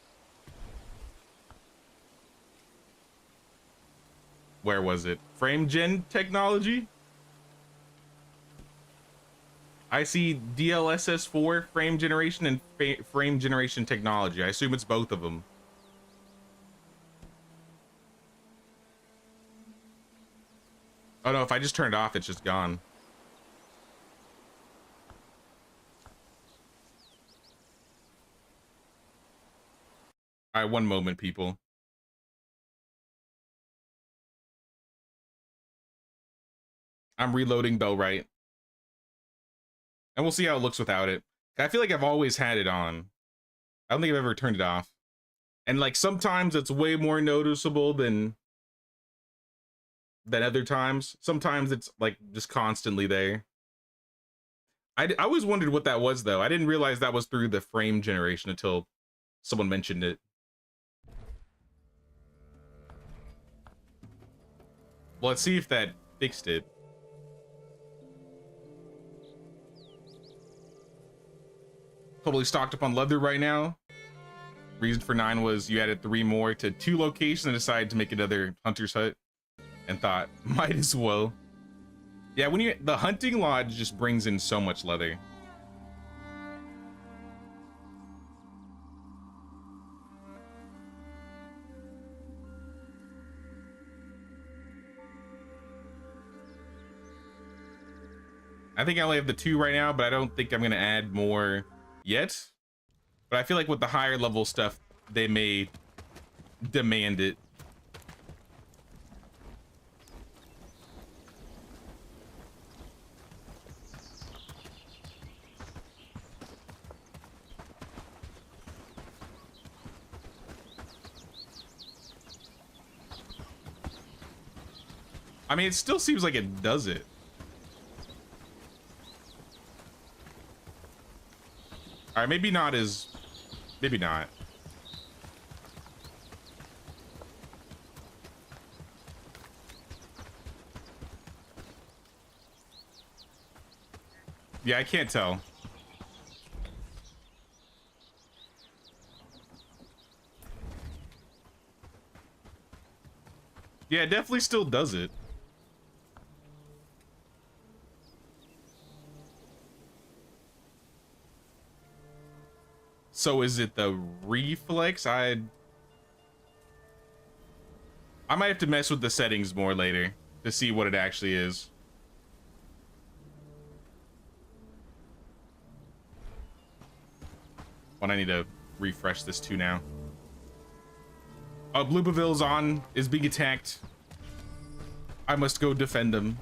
Where was it? Frame gen technology? I see DLSS4 frame generation and frame generation technology. I assume it's both of them. Oh no, if I just turn it off, it's just gone. All right, one moment, people. I'm reloading Bellwright. And we'll see how it looks without it. I feel like I've always had it on. I don't think I've ever turned it off. And like sometimes it's way more noticeable than other times. Sometimes it's like just constantly there. I always wondered what that was though. I didn't realize that was through the frame generation until someone mentioned it. Well, let's see if that fixed it. Totally stocked up on leather right now. Reason for 9 was you added 3 more to 2 locations and decided to make another hunter's hut and thought might as well. Yeah, when the hunting lodge just brings in so much leather. I think I only have the 2 right now, but I don't think I'm gonna add more yet. But I feel like with the higher level stuff, they may demand it. I mean, it still seems like it does it. All right, maybe not as, maybe not. Yeah, I can't tell. Yeah, it definitely still does it. So is it the reflex? I might have to mess with the settings more later to see what it actually is. But I need to refresh this too now. Bluebeville's is being attacked. I must go defend him.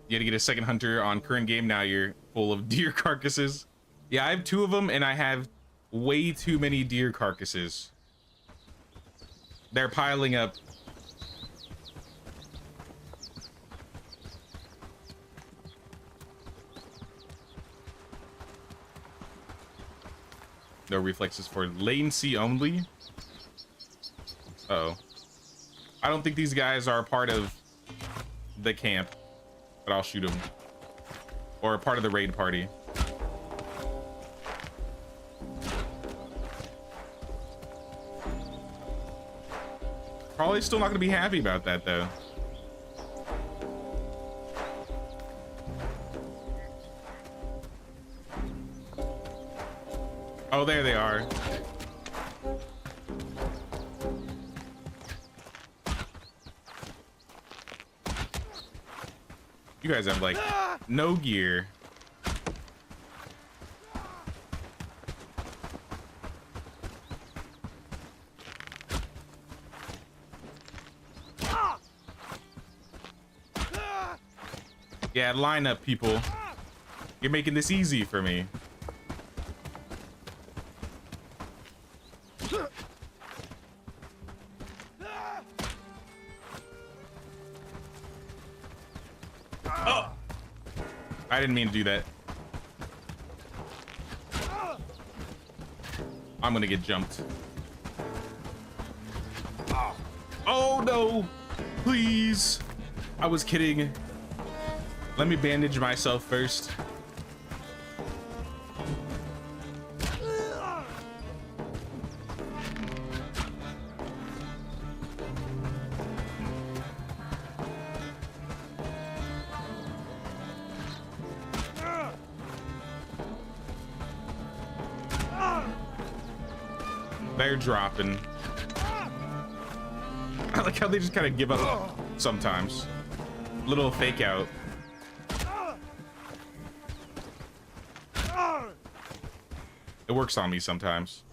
You had to get a second hunter on current game. Now you're full of deer carcasses. Yeah, I have 2 of them, and I have way too many deer carcasses. They're piling up. No reflexes for latency only. Uh-oh. I don't think these guys are a part of the camp, but I'll shoot them. Or a part of the raid party. Probably still not gonna be happy about that though. Oh, there they are. You guys have like no gear. Yeah, line up, people. You're making this easy for me. Oh! I didn't mean to do that. I'm gonna get jumped. Oh no! Please! I was kidding. Let me bandage myself first. They're dropping. I like how they just kind of give up sometimes. Little fake out. It works on me sometimes.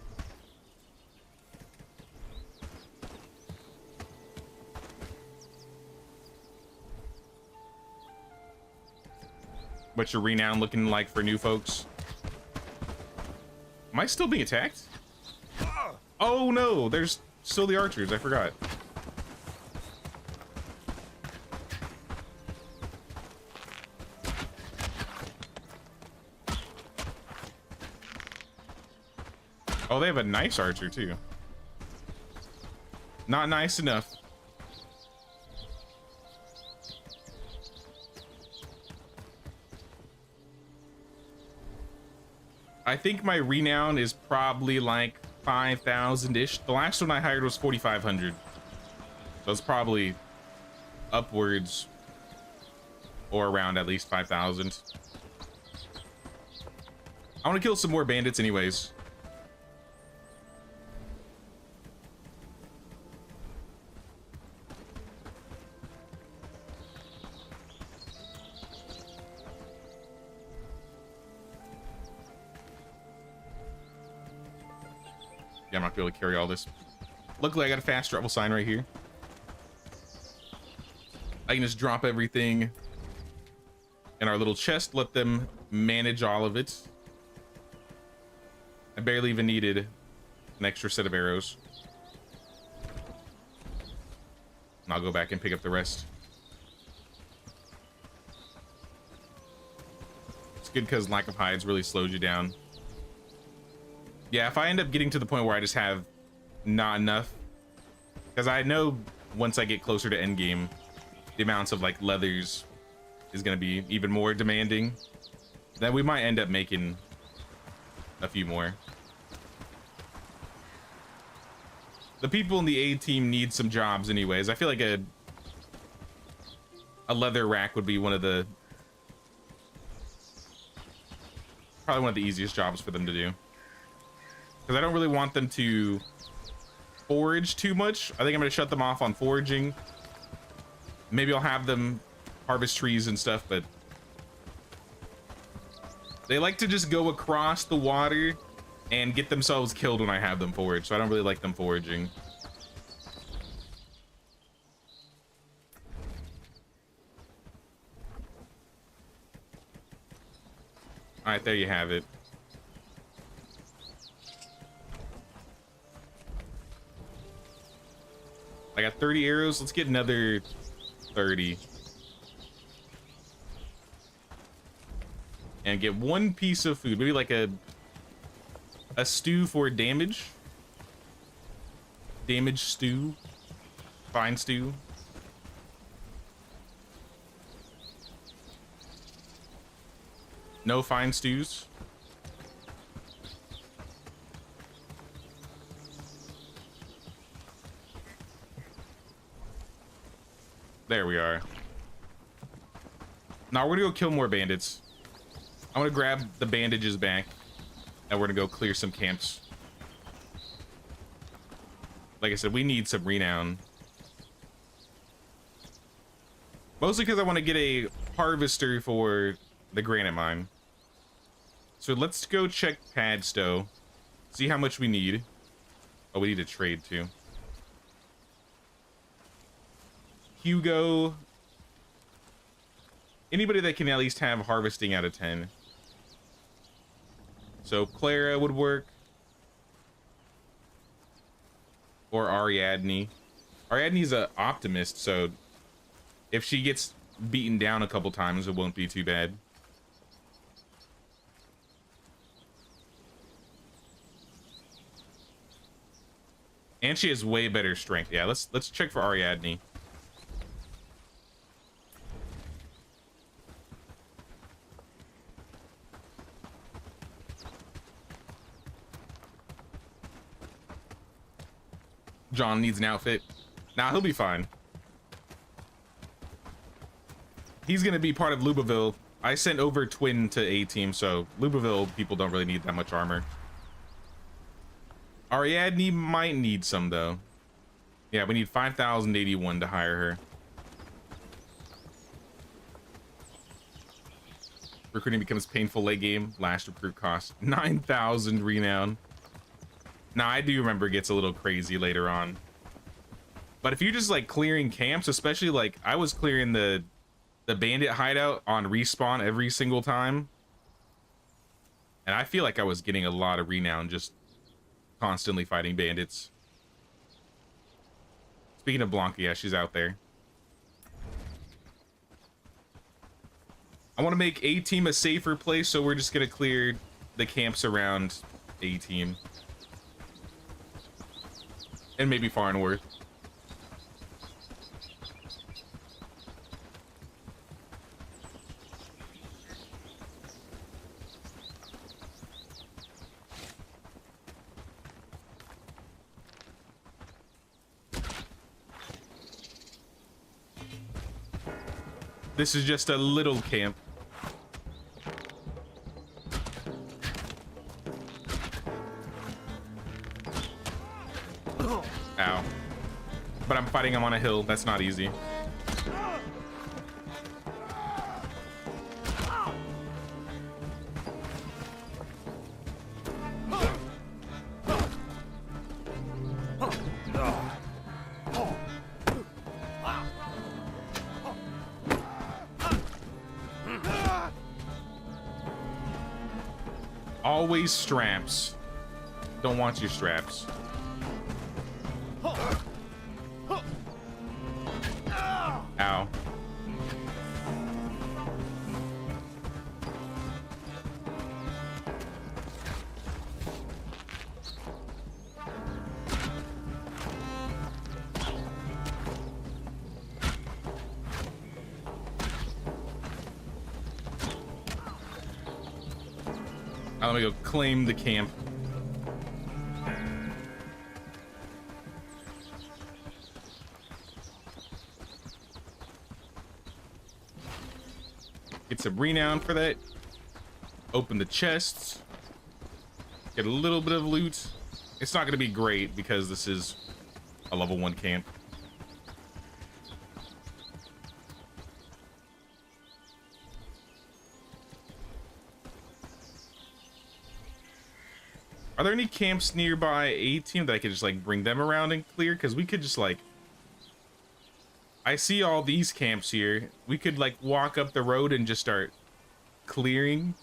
What's your renown looking like for new folks? Am I still being attacked? Oh no, there's still the archers, I forgot. Oh, they have a nice archer too. Not nice enough. I think my renown is probably like 5,000-ish. The last one I hired was 4,500. So it's probably upwards or around at least 5,000. I want to kill some more bandits anyways. Yeah, I'm not gonna be able to carry all this. Luckily, I got a fast travel sign right here. I can just drop everything in our little chest, let them manage all of it. I barely even needed an extra set of arrows. And I'll go back and pick up the rest. It's good because lack of hides really slows you down. Yeah, if I end up getting to the point where I just have not enough, because I know once I get closer to endgame, the amounts of like leathers is going to be even more demanding, then we might end up making a few more. The people in the A team need some jobs anyways. I feel like a leather rack would be probably one of the easiest jobs for them to do. because I don't really want them to forage too much. I think I'm gonna shut them off on foraging. Maybe I'll have them harvest trees and stuff, but they like to just go across the water and get themselves killed when I have them forage, so I don't really like them foraging. All right, there you have it. I got 30 arrows. Let's get another 30. And get one piece of food. Maybe like a stew for damage. Damage stew. Fine stew. No fine stews. There we are. Now we're gonna go kill more bandits. I'm gonna grab the bandages back and we're gonna go clear some camps. Like I said, we need some renown. Mostly because I want to get a harvester for the granite mine. So let's go check Padstow. See how much we need. Oh, we need to trade too. Hugo. Anybody that can at least have harvesting out of 10. So Clara would work. Or Ariadne. Ariadne's an optimist, so if she gets beaten down a couple times, it won't be too bad. And she has way better strength. Yeah, let's check for Ariadne. John needs an outfit. Nah, he'll be fine. He's gonna be part of Lubaville. I sent over Twin to A team, so Lubaville people don't really need that much armor. Ariadne might need some though. Yeah, we need 5,081 to hire her. Recruiting becomes painful late game. Last recruit cost 9,000 renown. Now I do remember it gets a little crazy later on. But if you're just like clearing camps, especially like I was clearing the bandit hideout on respawn every single time. And I feel like I was getting a lot of renown just constantly fighting bandits. Speaking of Blanca, yeah, she's out there. I want to make A team a safer place, so we're just gonna clear the camps around A team. And maybe Farnworth. This is just a little camp. Ow. But I'm fighting him on a hill. That's not easy. Always straps. Don't want your straps. Ow. Let me go claim the camp. Get some renown for that. Open the chests. Get a little bit of loot. It's not going to be great because this is a level 1 camp. Are there any camps nearby A team that I could just like bring them around and clear? Because we could just like, I see all these camps here. We could like walk up the road and just start clearing.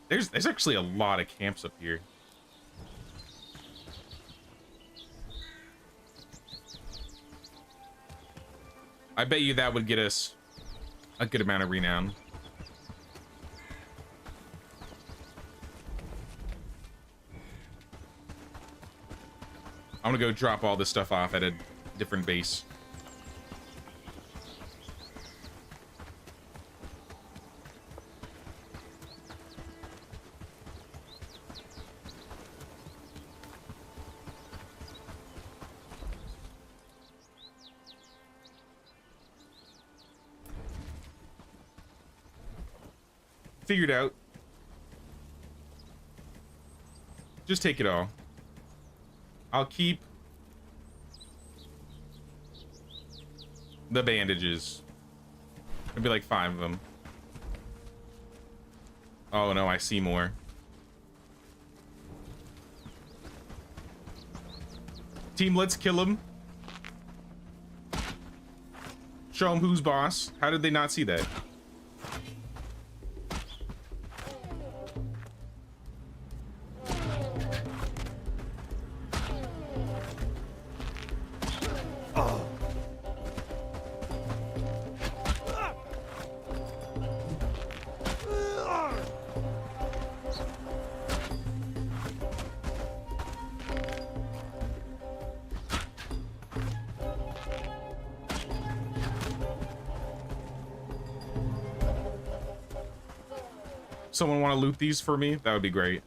There's actually a lot of camps up here. I bet you that would get us a good amount of renown. I'm gonna go drop all this stuff off at a different base. Figured out. Just take it all. I'll keep the bandages. It'll be like 5 of them. Oh no, I see more. Team, let's kill him. Show him who's boss. How did they not see that? Someone want to loot these for me? That would be great.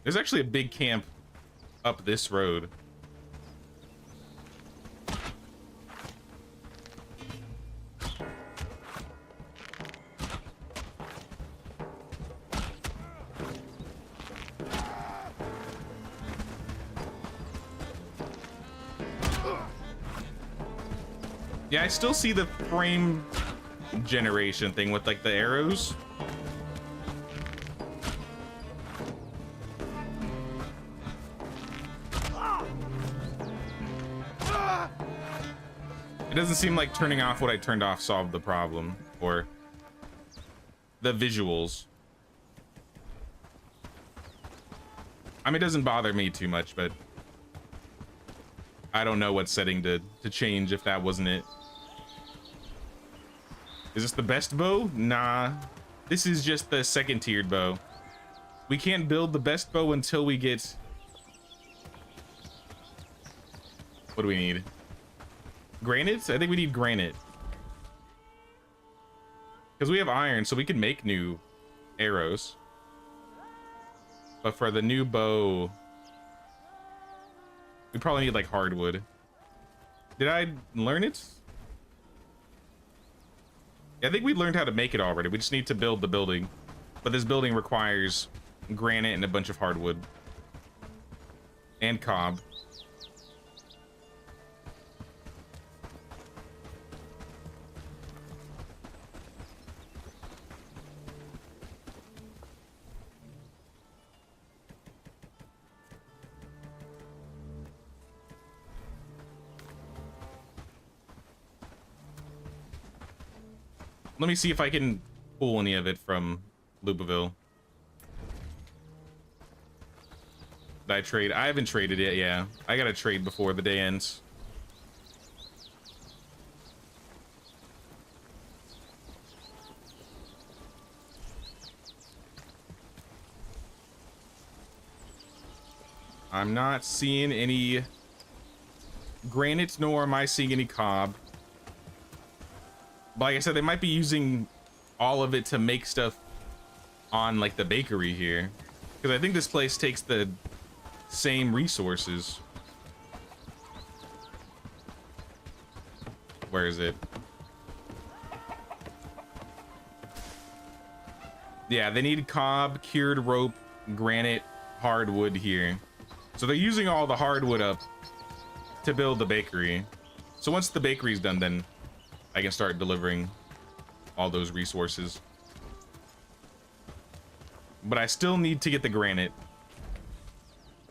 There's actually a big camp up this road. Yeah, I still see the frame generation thing with like the arrows. It doesn't seem like turning off what I turned off solved the problem, or the visuals. I mean, it doesn't bother me too much, but I don't know what setting to change if that wasn't it. Is this the best bow? Nah. This is just the second tiered bow. We can't build the best bow until we get... What do we need? Granite? I think we need granite. Because we have iron, so we can make new arrows. But for the new bow... We probably need like hardwood. Did I learn it? I think we learned how to make it already. We just need to build the building. But this building requires granite and a bunch of hardwood. And cob. Let me see if I can pull any of it from Loopaville. Did I trade? I haven't traded yet, yeah. I gotta trade before the day ends. I'm not seeing any granite, nor am I seeing any cob. But like I said, they might be using all of it to make stuff on like the bakery here. Because I think this place takes the same resources. Where is it? Yeah, they need cob, cured rope, granite, hardwood here. So they're using all the hardwood up to build the bakery. So once the bakery's done, then I can start delivering all those resources. But I still need to get the granite.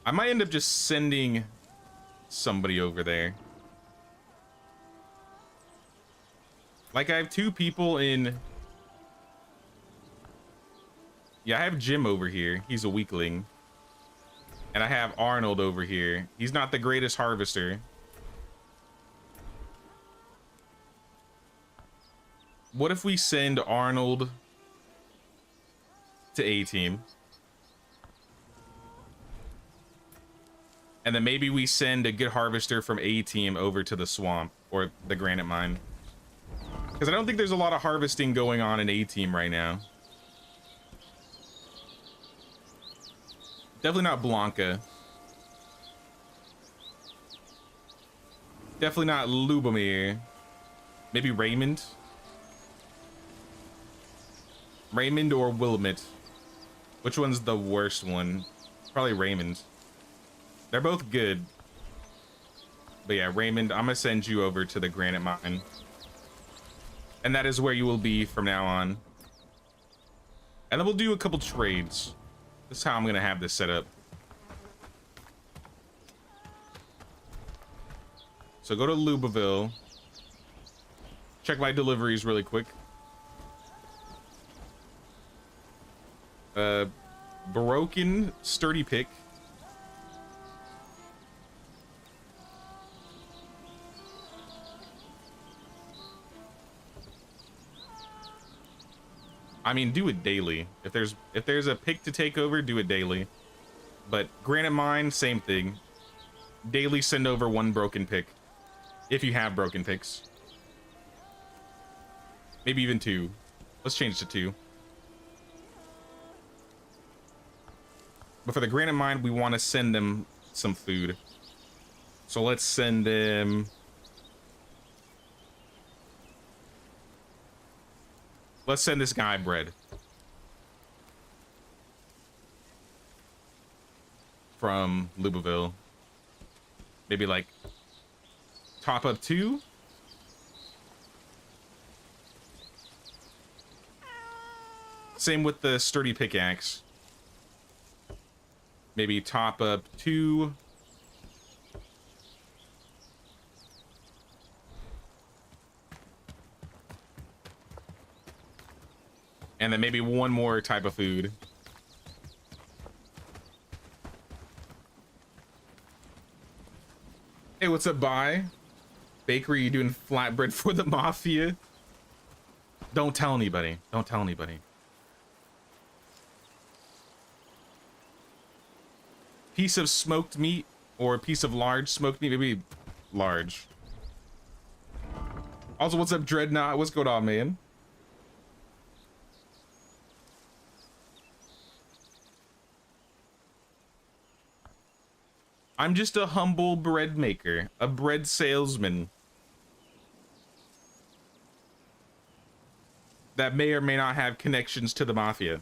I might end up just sending somebody over there. Like, I have 2 people in... Yeah, I have Jim over here. He's a weakling. And I have Arnold over here. He's not the greatest harvester. What if we send Arnold to A-team? And then maybe we send a good harvester from A-team over to the swamp or the granite mine. Because I don't think there's a lot of harvesting going on in A-team right now. Definitely not Blanca. Definitely not Lubomir. Maybe Raymond. Raymond or Willamette. Which one's the worst one? Probably Raymond. They're both good. But yeah, Raymond, I'm gonna send you over to the granite mine. And that is where you will be from now on. And then we'll do a couple trades. This is how I'm gonna have this set up. So go to Lubaville. Check my deliveries really quick. Broken sturdy pick. I mean, do it daily. If there's a pick to take over, do it daily. But granite mine, same thing. Daily send over 1 broken pick. If you have broken picks. Maybe even 2. Let's change to 2. But for the granite mine, we want to send them some food. So let's send them... Let's send this guy bread. From Lubaville. Maybe like top up 2. Same with the sturdy pickaxe. Maybe top up 2. And then maybe 1 more type of food. Hey, what's up, Bye? Bakery, you doing flatbread for the mafia? Don't tell anybody. Don't tell anybody. Piece of smoked meat or a piece of large smoked meat, maybe large. Also, what's up, Dreadnought? What's going on, man? I'm just a humble bread maker, a bread salesman. That may or may not have connections to the mafia.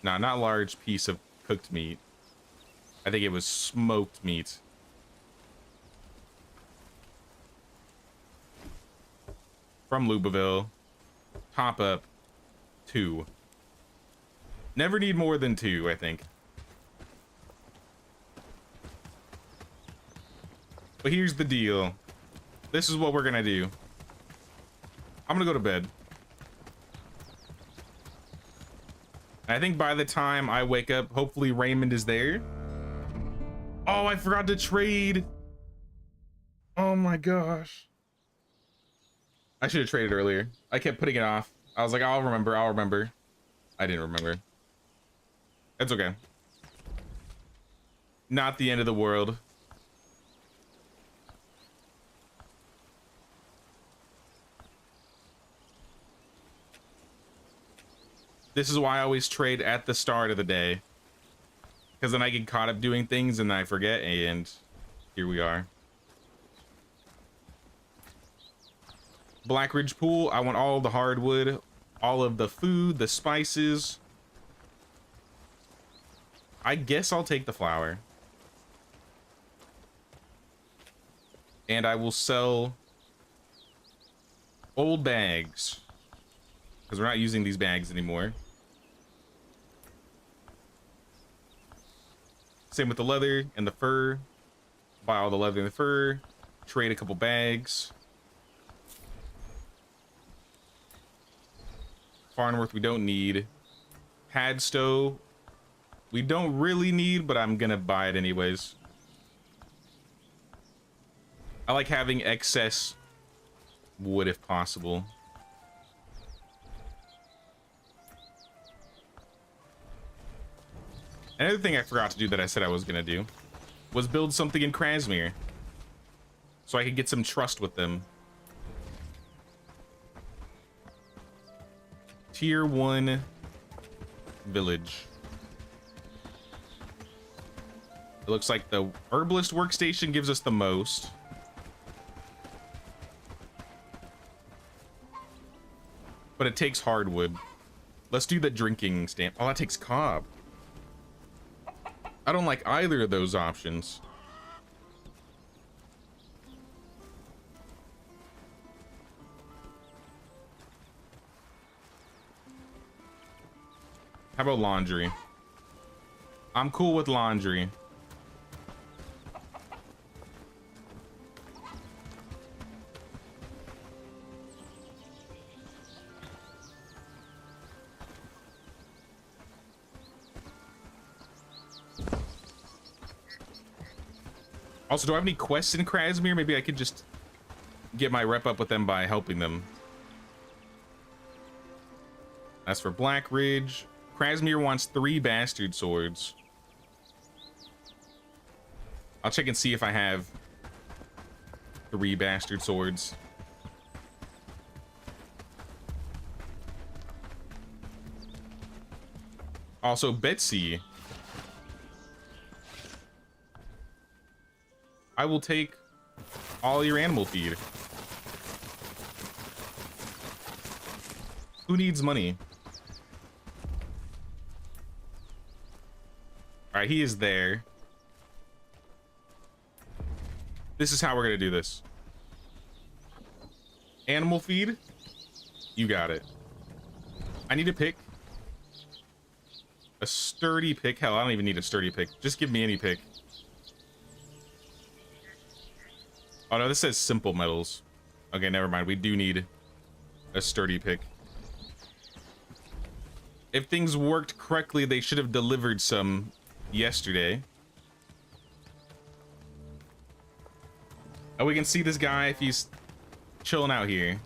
Nah, not large piece of cooked meat. I think it was smoked meat. From Lubaville. Top up 2. Never need more than 2, I think. But here's the deal. This is what we're gonna do. I'm gonna go to bed. I think by the time I wake up, hopefully Raymond is there. Oh, I forgot to trade. Oh my gosh. I should have traded earlier. I kept putting it off. I was like, I'll remember, I'll remember. I didn't remember. It's okay. Not the end of the world. This is why I always trade at the start of the day. Because then I get caught up doing things and I forget, and here we are. Black Ridge Pool, I want all the hardwood, all of the food, the spices. I guess I'll take the flour. And I will sell old bags, because we're not using these bags anymore. Same with the leather and the fur. Buy all the leather and the fur. Trade a couple bags. Farnworth we don't need. Padstow we don't really need, but I'm gonna buy it anyways. I like having excess wood if possible. Another thing I forgot to do that I said I was gonna do was build something in Krasmir, so I could get some trust with them. Tier 1 village. It looks like the herbalist workstation gives us the most. But it takes hardwood. Let's do the drinking stamp. Oh, that takes cob. I don't like either of those options. How about laundry? I'm cool with laundry. Also, do I have any quests in Krasmir? Maybe I could just get my rep up with them by helping them. As for Black Ridge, Krasmir wants 3 bastard swords. I'll check and see if I have 3 bastard swords. Also, Betsy. I will take all your animal feed. Who needs money? All right, he is there. This is how we're gonna do this. Animal feed, you got it. I need a pick. A sturdy pick. Hell, I don't even need a sturdy pick. Just give me any pick. Oh no, this says simple metals. Okay, never mind. We do need a sturdy pick. If things worked correctly, they should have delivered some yesterday. Oh, we can see this guy if he's chilling out here.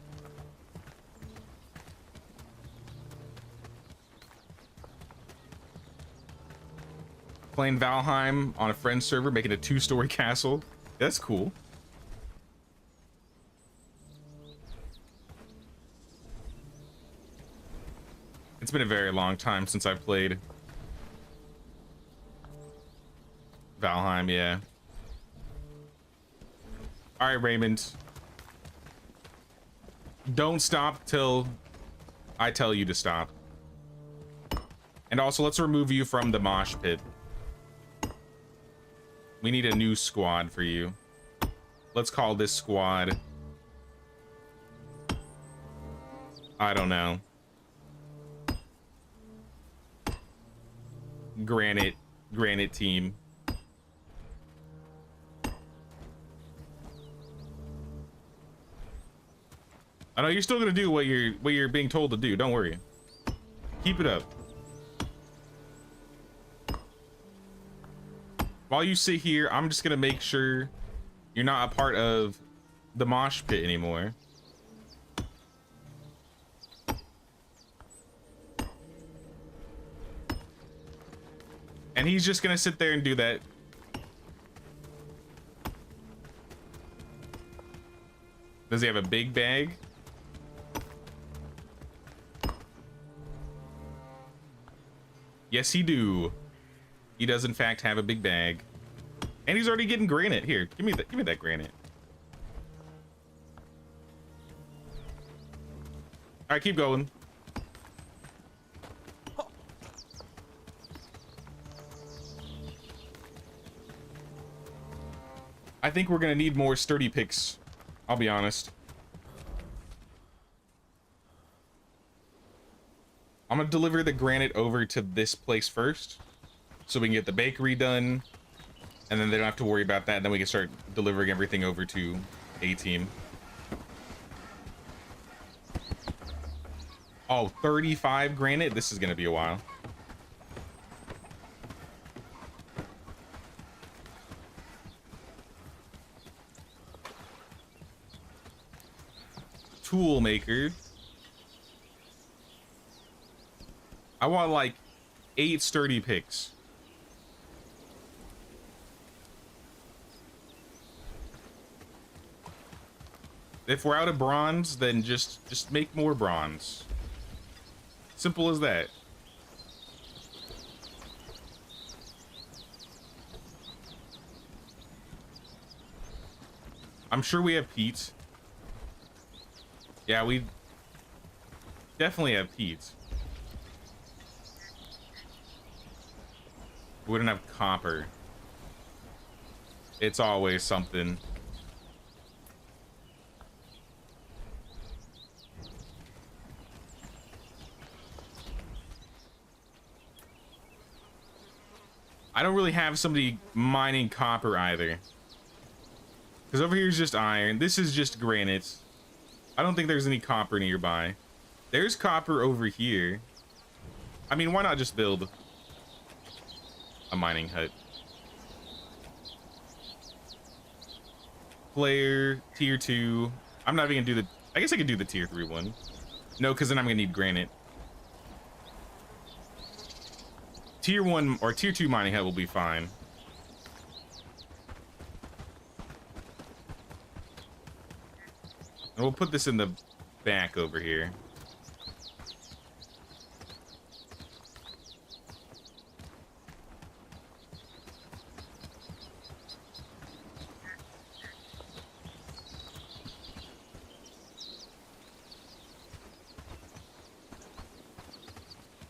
Playing Valheim on a friend's server, making a 2-story castle. That's cool. It's been a very long time since I've played Valheim, yeah. All right, Raymond. Don't stop till I tell you to stop. And also, let's remove you from the mosh pit. We need a new squad for you. Let's call this squad, I don't know, Granite team. I know you're still gonna do what you're being told to do. Don't worry. Keep it up. While you sit here, I'm just gonna make sure you're not a part of the mosh pit anymore. And he's just gonna sit there and do that. Does he have a big bag? Yes, he do. He does in fact have a big bag. And he's already getting granite. Here, give me that granite. All right, keep going. I think we're gonna need more sturdy picks. I'll be honest. I'm gonna deliver the granite over to this place first, so we can get the bakery done, and then they don't have to worry about that. And then we can start delivering everything over to A team. Oh, 35 granite. This is gonna be a while. Tool maker. I want like 8 sturdy picks. If we're out of bronze, then just make more bronze. Simple as that. I'm sure we have peat. Yeah, we definitely have peat. We wouldn't have copper. It's always something. I don't really have somebody mining copper either. Because over here is just iron. This is just granite. I don't think there's any copper nearby. There's copper over here. I mean, why not just build a mining hut? Player, tier 2. I'm not even gonna do the... I guess I could do the tier 3 one. No, because then I'm gonna need granite. Tier 1 or tier 2 mining hut will be fine. And we'll put this in the back over here.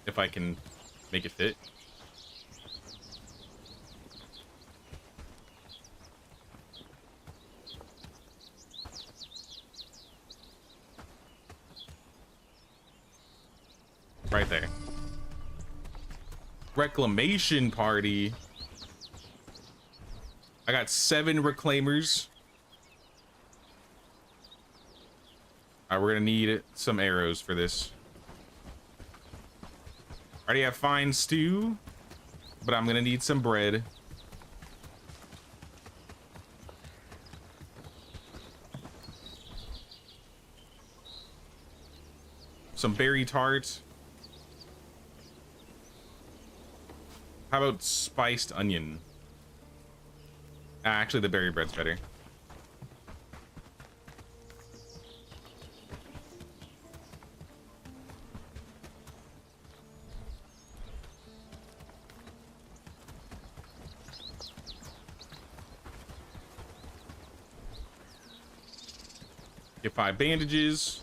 If I can make it fit. Right there. Reclamation party. I got 7 reclaimers. All right, we're gonna need some arrows for this. Already have fine stew, but I'm gonna need some bread. Some berry tart. How about spiced onion? Actually, the berry bread's better. Get 5 bandages.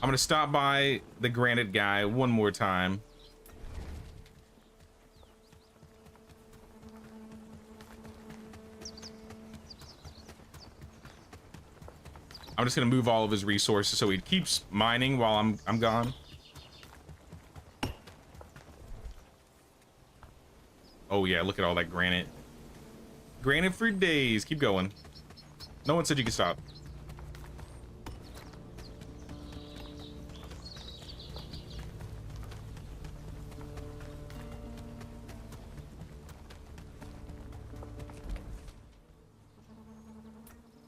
I'm gonna stop by the granite guy one more time. I'm just gonna move all of his resources so he keeps mining while I'm gone. Oh yeah, look at all that granite. Granite for days. Keep going. No one said you could stop.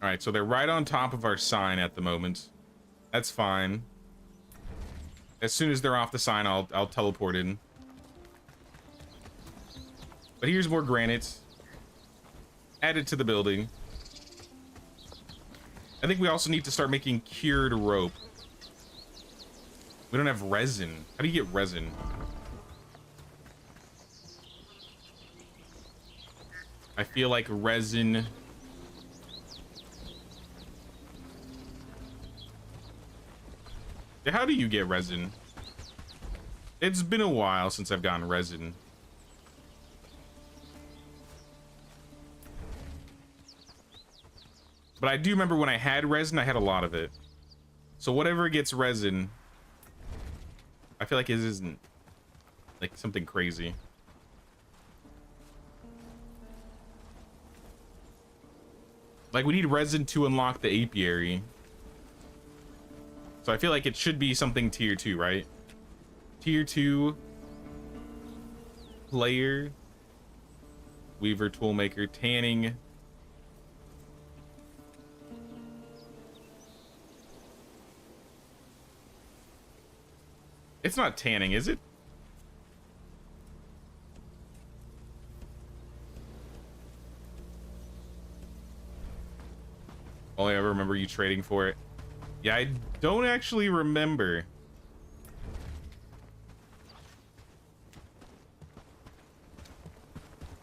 All right, so they're right on top of our sign at the moment. That's fine. As soon as they're off the sign, I'll teleport in. But here's more granite. Add it to the building. I think we also need to start making cured rope. We don't have resin. How do you get resin? I feel like resin... How do you get resin? It's been a while since I've gotten resin. But I do remember when I had resin, I had a lot of it. So whatever gets resin, I feel like it isn't like something crazy. Like we need resin to unlock the apiary. So I feel like it should be something tier 2, right? Tier 2 player, weaver, toolmaker, tanning. It's not tanning, is it? Only I remember you trading for it. Yeah, I don't actually remember.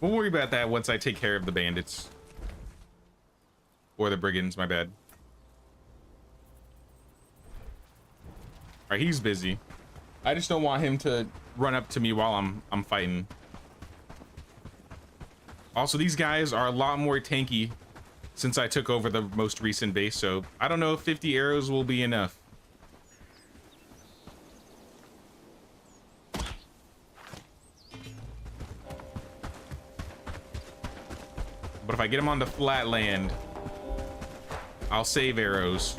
We'll worry about that once I take care of the bandits. Or the brigands, my bad. Alright, he's busy. I just don't want him to run up to me while I'm fighting. Also, these guys are a lot more tanky since I took over the most recent base, so I don't know if 50 arrows will be enough. But if I get him onto flat land, I'll save arrows.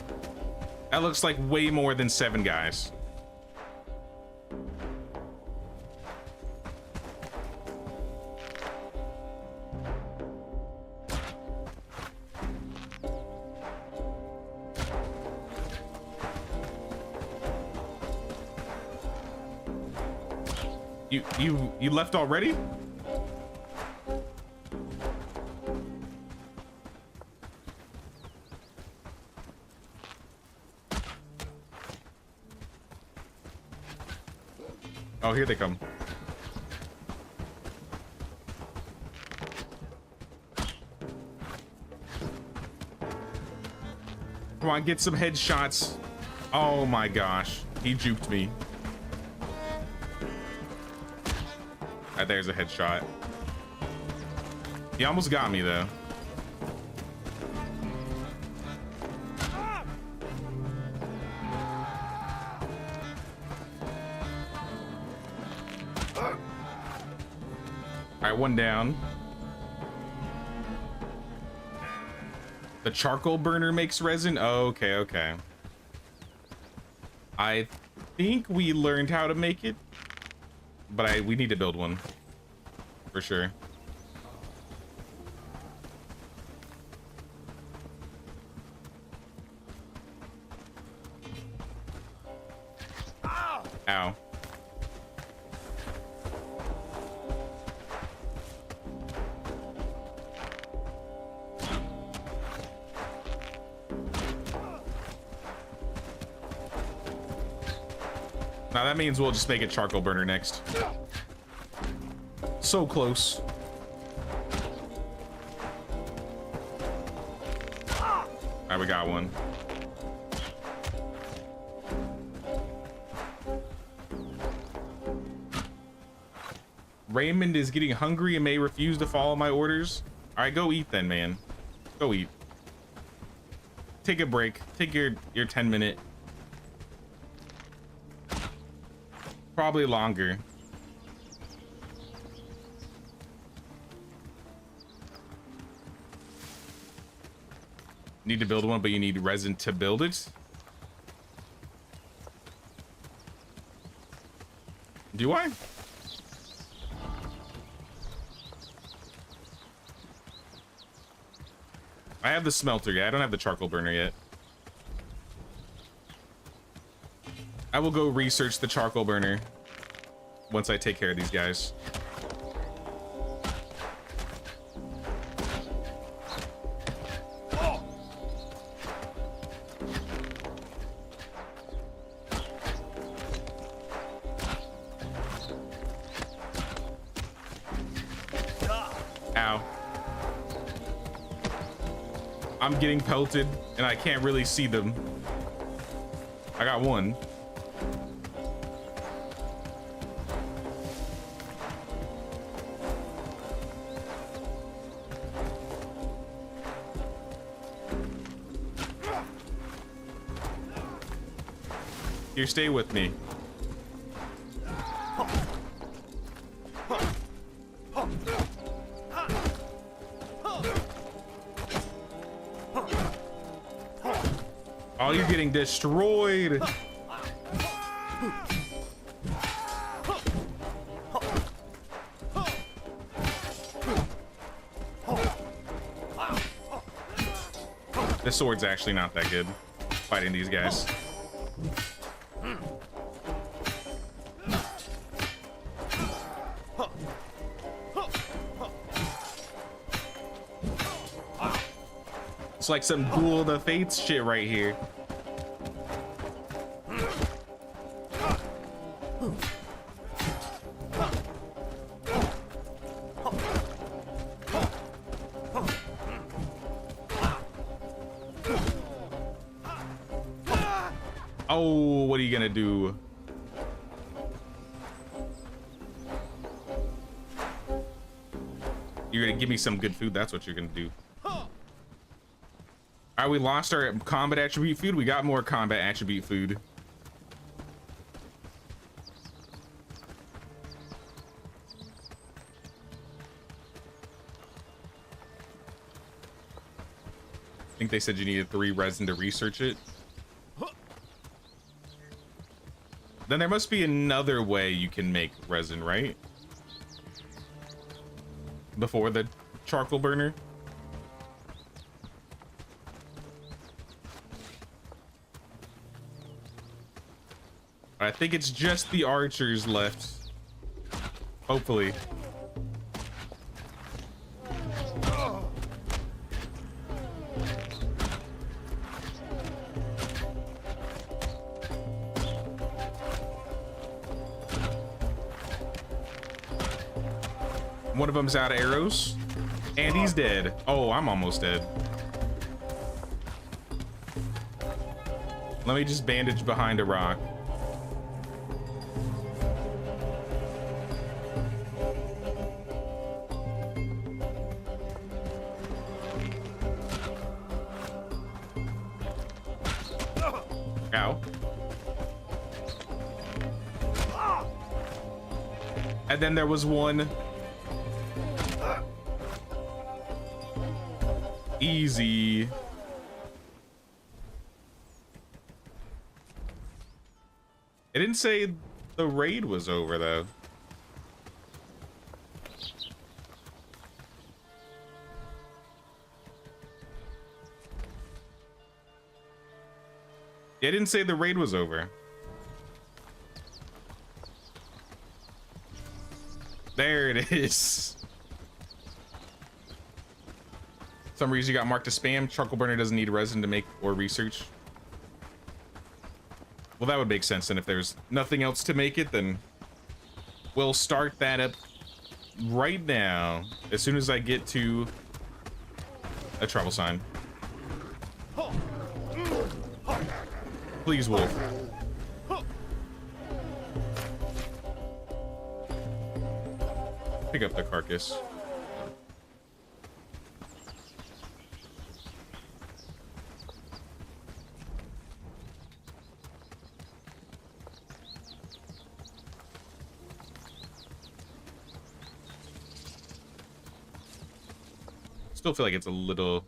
That looks like way more than 7 guys. You left already? Oh, here they come. Come on, get some headshots. Oh my gosh, he juked me. There's a headshot. He almost got me though. All right, one down. The charcoal burner makes resin. Oh, okay, okay. I think we learned how to make it, but we need to build one for sure. Ow. Now that means we'll just make a charcoal burner next. So close. All right, we got one. Raymond is getting hungry and may refuse to follow my orders. All right, go eat then, man. Go eat. Take a break. Take your 10-minute. Probably longer. Need to build one, but you need resin to build it. Do I? I have the smelter yet. I don't have the charcoal burner yet. I will go research the charcoal burner once I take care of these guys. Ow. I'm getting pelted and I can't really see them. I got one. Here, stay with me. Oh, you're getting destroyed. This sword's actually not that good fighting these guys. It's like some Duel of the Fates shit right here. Oh, what are you gonna do? You're gonna give me some good food. That's what you're gonna do. All right, we lost our combat attribute food. We got more combat attribute food. I think they said you needed 3 resin to research it. Then there must be another way you can make resin, right? Before the charcoal burner. I think it's just the archers left. Hopefully. One of them's out of arrows, and he's dead. Oh, I'm almost dead. Let me just bandage behind a rock. Ow. And then there was one. Easy. It didn't say the raid was over though. It didn't say the raid was over. There it is. For some reason you got marked as spam. Charcoal burner doesn't need resin to make or research. Well, that would make sense. And if there's nothing else to make it, then we'll start that up right now. As soon as I get to a trouble sign. Please, wolf. Pick up the carcass. Still feel like it's a little...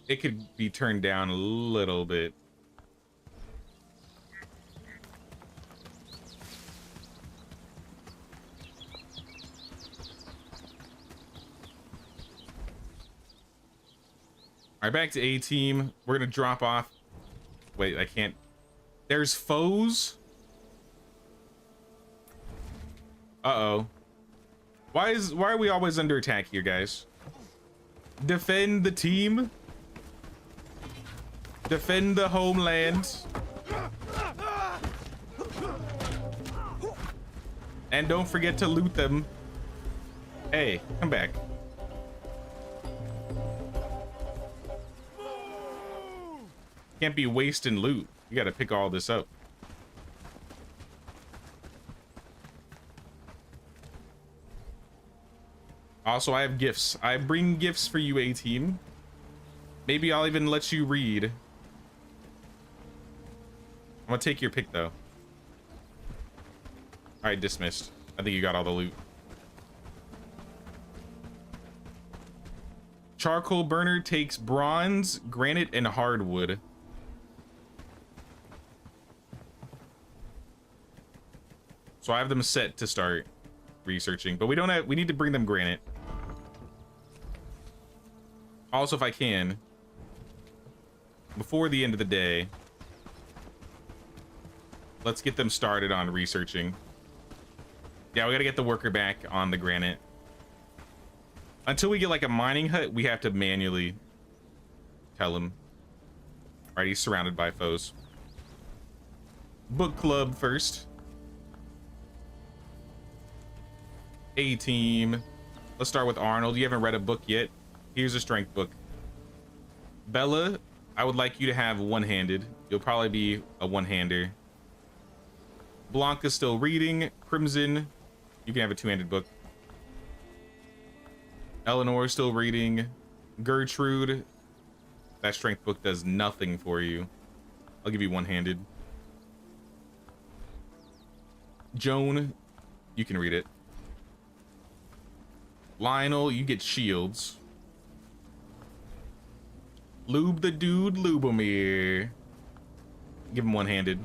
It could be turned down a little bit. All right, back to A team. We're gonna drop off. Wait, I can't. There's foes. Uh-oh. Why are we always under attack here, guys? Defend the team. Defend the homeland. And don't forget to loot them. Hey, come back. Can't be wasting loot. You gotta pick all this up. Also, I have gifts. I bring gifts for you, A-team. Maybe I'll even let you read. I'm gonna take your pick, though. All right, dismissed. I think you got all the loot. Charcoal burner takes bronze, granite, and hardwood. So I have them set to start researching, but we need to bring them granite. Also, if I can, before the end of the day, let's get them started on researching. Yeah, we gotta get the worker back on the granite. Until we get like a mining hut, we have to manually tell him. All right, he's surrounded by foes. Book club first. A-team. Let's start with Arnold. You haven't read a book yet. Here's a strength book. Bella, I would like you to have one-handed. You'll probably be a one-hander. Blanca's still reading. Crimson, you can have a two-handed book. Eleanor still reading. Gertrude, that strength book does nothing for you. I'll give you one-handed. Joan, you can read it. Lionel, you get shields. Lube the dude, Lubomir. Give him one-handed.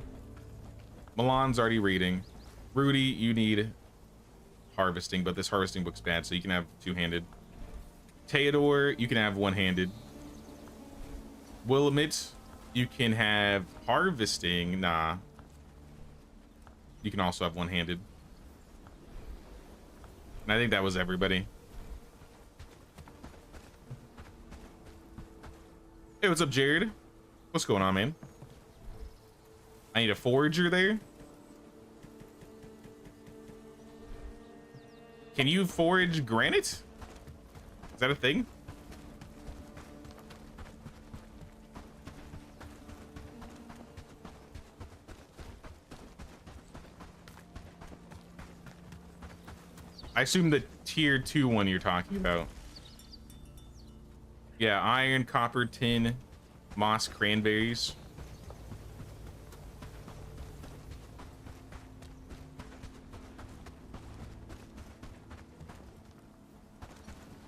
Milan's already reading. Rudy, you need harvesting, but this harvesting book's bad, so you can have two-handed. Theodore, you can have one-handed. Willamette, you can have harvesting. Nah. You can also have one-handed. And I think that was everybody. Hey, what's up, Jared? What's going on, man? I need a forager there. Can you forage granite? Is that a thing? I assume the tier 2 one you're talking about. Yeah, iron, copper, tin, moss, cranberries.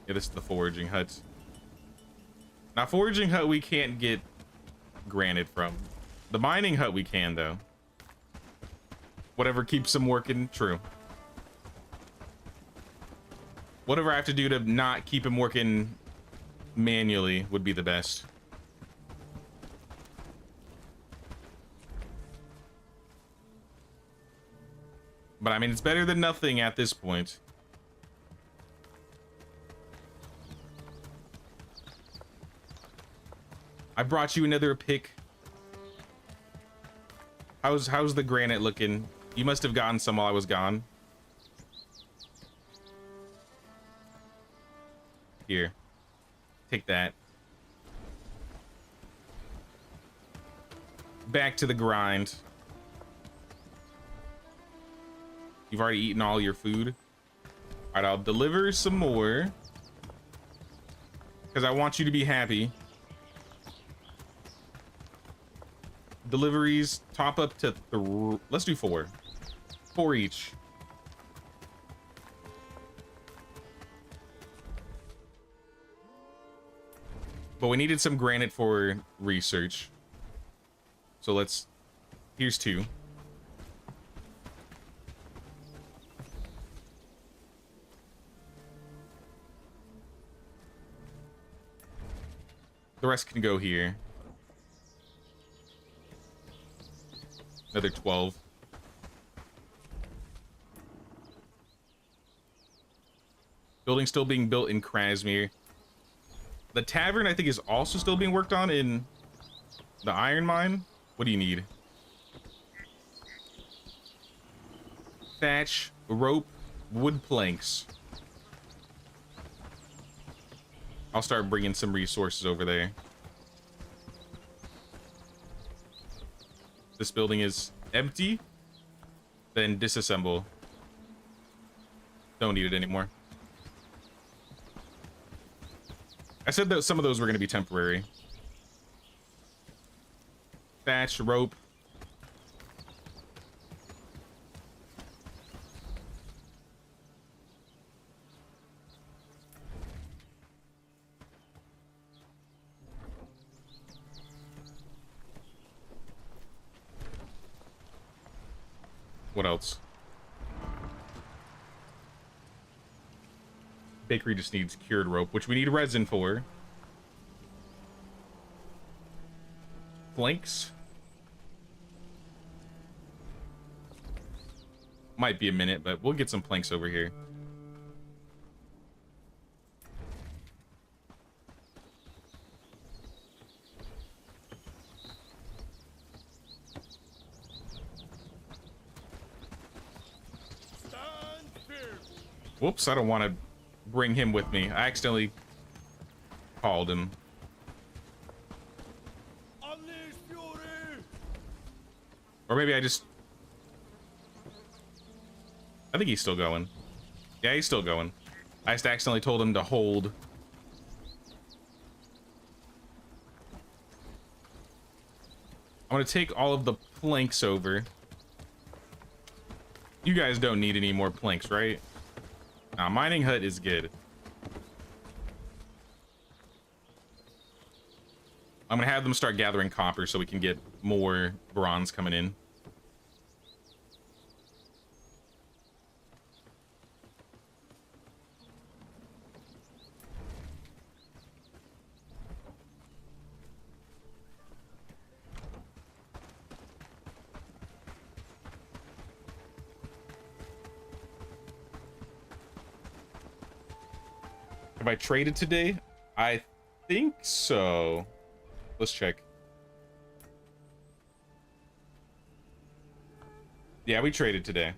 Yeah, this is the foraging hut. Now, foraging hut we can't get granite from. The mining hut we can, though. Whatever keeps them working, true. Whatever I have to do to not keep him working manually would be the best. But I mean, it's better than nothing at this point. I brought you another pick. How's the granite looking? You must have gotten some while I was gone. Here. Take that. Back to the grind. You've already eaten all your food. All right, I'll deliver some more. Because I want you to be happy. Deliveries, top up to let's do 4. 4 each. But we needed some granite for research. So here's 2. The rest can go here. Another 12. Building still being built in Krasmir. The tavern, I think, is also still being worked on in the iron mine. What do you need? Thatch, rope, wood planks. I'll start bringing some resources over there. This building is empty. Then disassemble. Don't need it anymore. I said that some of those were going to be temporary. Thatch, rope. What else? Bakery just needs cured rope, which we need resin for. Planks. Might be a minute, but we'll get some planks over here. Whoops, I don't want to bring him with me. I accidentally called him. Or maybe I just... I think he's still going. Yeah, he's still going. I just accidentally told him to hold. I'm gonna take all of the planks over. You guys don't need any more planks, right? Nah, mining hut is good. I'm gonna have them start gathering copper so we can get more bronze coming in. Have I traded today? I think so. Let's check. Yeah, we traded today.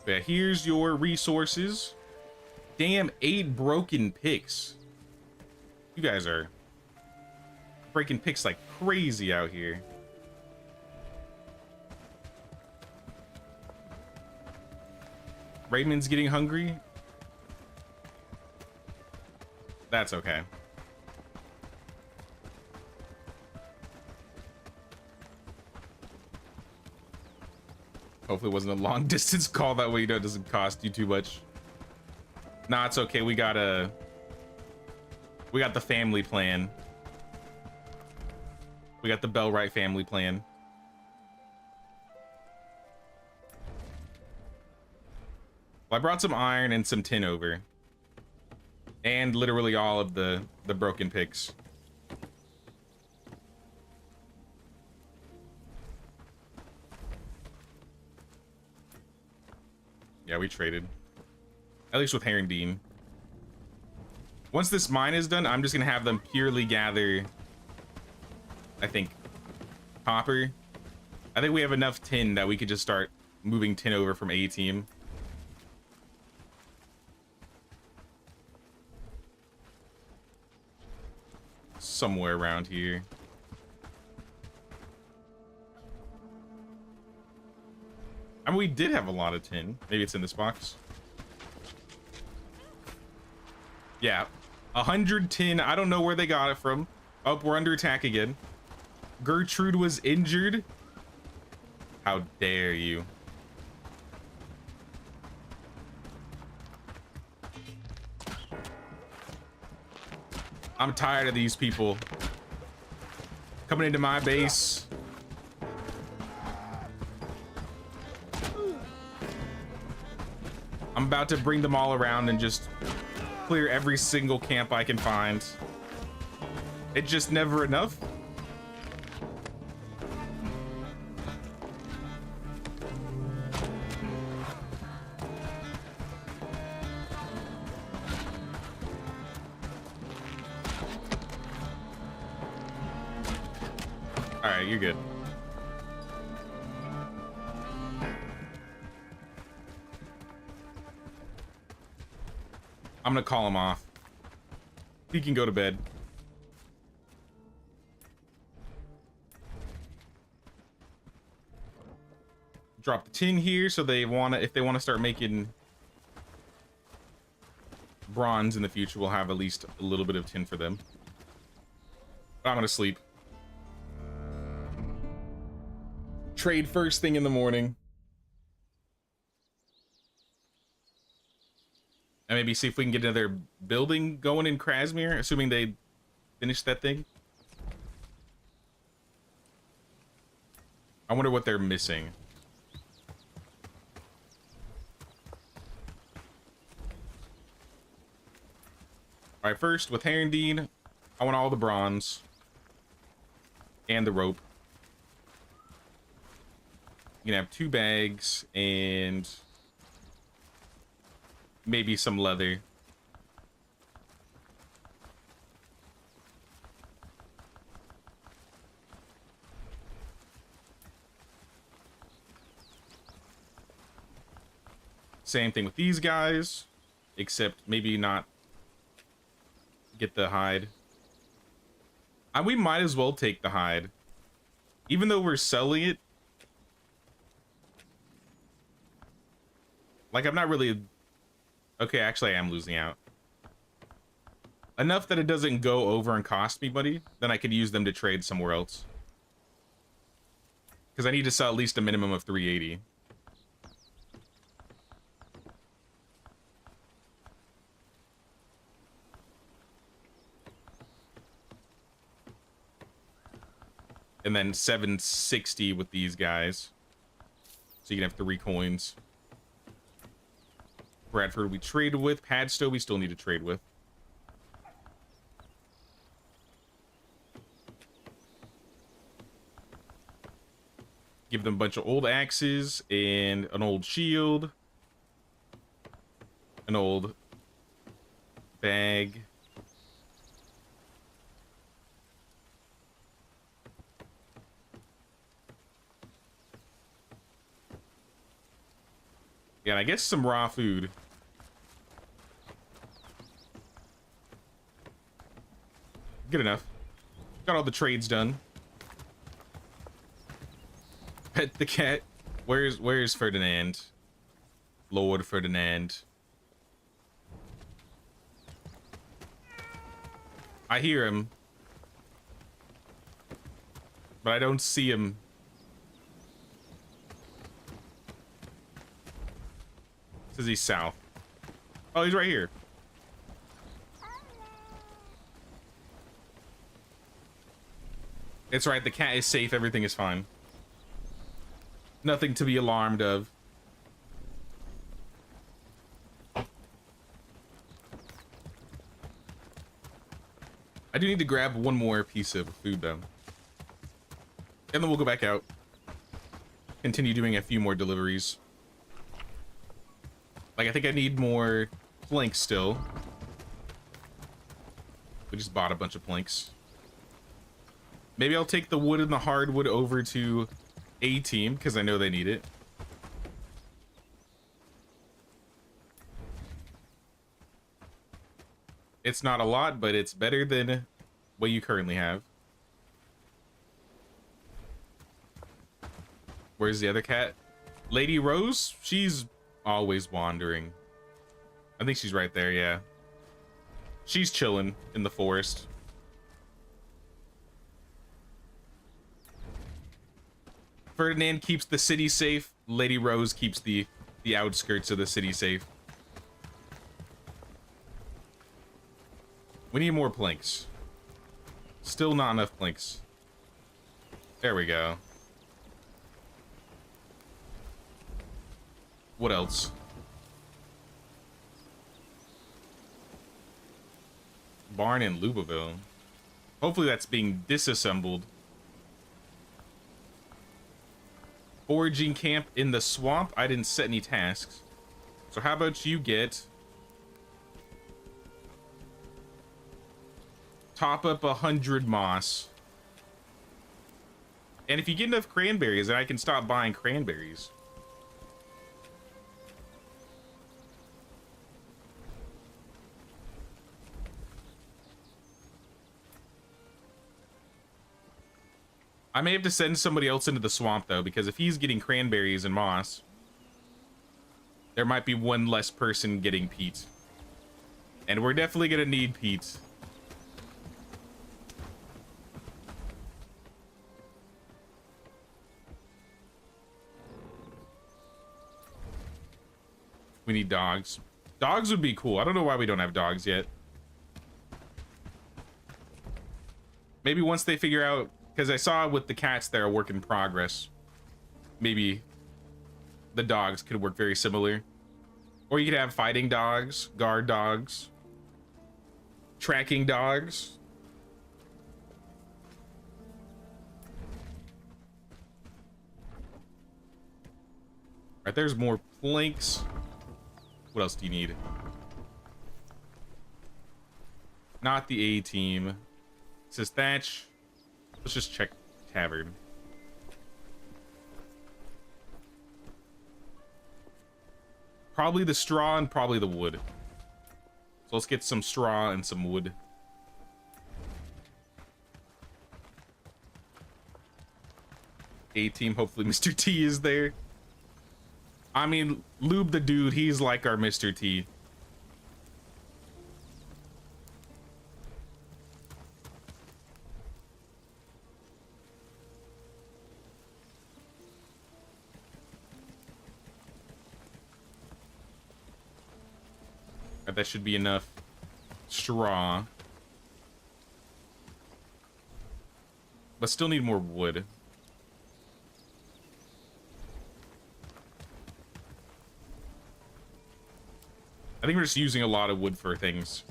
Yeah, here's your resources. Damn, 8 broken picks. You guys are breaking picks like crazy out here. Raymond's getting hungry. That's okay. Hopefully it wasn't a long distance call, that way you know it doesn't cost you too much. Nah, it's okay. We got the family plan. We got the Bellwright family plan. Well, I brought some iron and some tin over. And literally all of the broken picks. Yeah, we traded. At least with Herondine. Once this mine is done, I'm just gonna have them purely gather, I think, copper. I think we have enough tin that we could just start moving tin over from A team. Somewhere around here. I mean, we did have a lot of tin. Maybe it's in this box. Yeah, 110. I don't know where they got it from. Oh, we're under attack again. Gertrude was injured. How dare you? I'm tired of these people coming into my base. I'm about to bring them all around and just clear every single camp I can find. It's just never enough. All right, you're good. I'm gonna call him off. He can go to bed. Drop the tin here so they want to, if they want to start making bronze in the future, we'll have at least a little bit of tin for them. I'm gonna sleep. Trade first thing in the morning. And maybe see if we can get another building going in Krasmir, assuming they finish that thing. I wonder what they're missing. All right, first with Herendeen, I want all the bronze and the rope. You can have 2 bags and maybe some leather. Same thing with these guys, except maybe not get the hide. We might as well take the hide. Even though we're selling it. Like, I'm not really... Okay, actually I am losing out. Enough that it doesn't go over and cost me money, then I could use them to trade somewhere else. Because I need to sell at least a minimum of 380. And then 760 with these guys. So you can have 3 coins. Bradford we traded with. Padstow we still need to trade with. Give them a bunch of old axes and an old shield. An old bag. Yeah, and I guess some raw food. Good enough. Got all the trades done. Pet the cat. Where's Ferdinand? Lord Ferdinand. I hear him. But I don't see him. Says he's south. Oh, he's right here. It's right, the cat is safe, everything is fine. Nothing to be alarmed of. I do need to grab one more piece of food though. And then we'll go back out. Continue doing a few more deliveries. Like, I think I need more planks still. We just bought a bunch of planks. Maybe I'll take the wood and the hardwood over to A team, because I know they need it. It's not a lot, but it's better than what you currently have. Where's the other cat? Lady Rose? She's always wandering. I think she's right there, yeah. She's chilling in the forest. Ferdinand keeps the city safe. Lady Rose keeps the outskirts of the city safe. We need more planks. Still not enough planks. There we go. What else? Barn in Lubaville. Hopefully that's being disassembled. Foraging camp in the swamp. I didn't set any tasks. So how about you get... top up 100 moss. And if you get enough cranberries, then I can stop buying cranberries. I may have to send somebody else into the swamp, though, because if he's getting cranberries and moss, there might be one less person getting peat. And we're definitely going to need peat. We need dogs. Dogs would be cool. I don't know why we don't have dogs yet. Maybe once they figure out, because I saw with the cats they're a work in progress. Maybe the dogs could work very similar. Or you could have fighting dogs, guard dogs, tracking dogs. All right, there's more planks. What else do you need? Not the A team. It says thatch. Let's just check tavern. Probably the straw and probably the wood. So let's get some straw and some wood. A team, hopefully Mr. T is there. I mean, Lube the dude, he's like our Mr. T. That should be enough straw. But still need more wood. I think we're just using a lot of wood for things.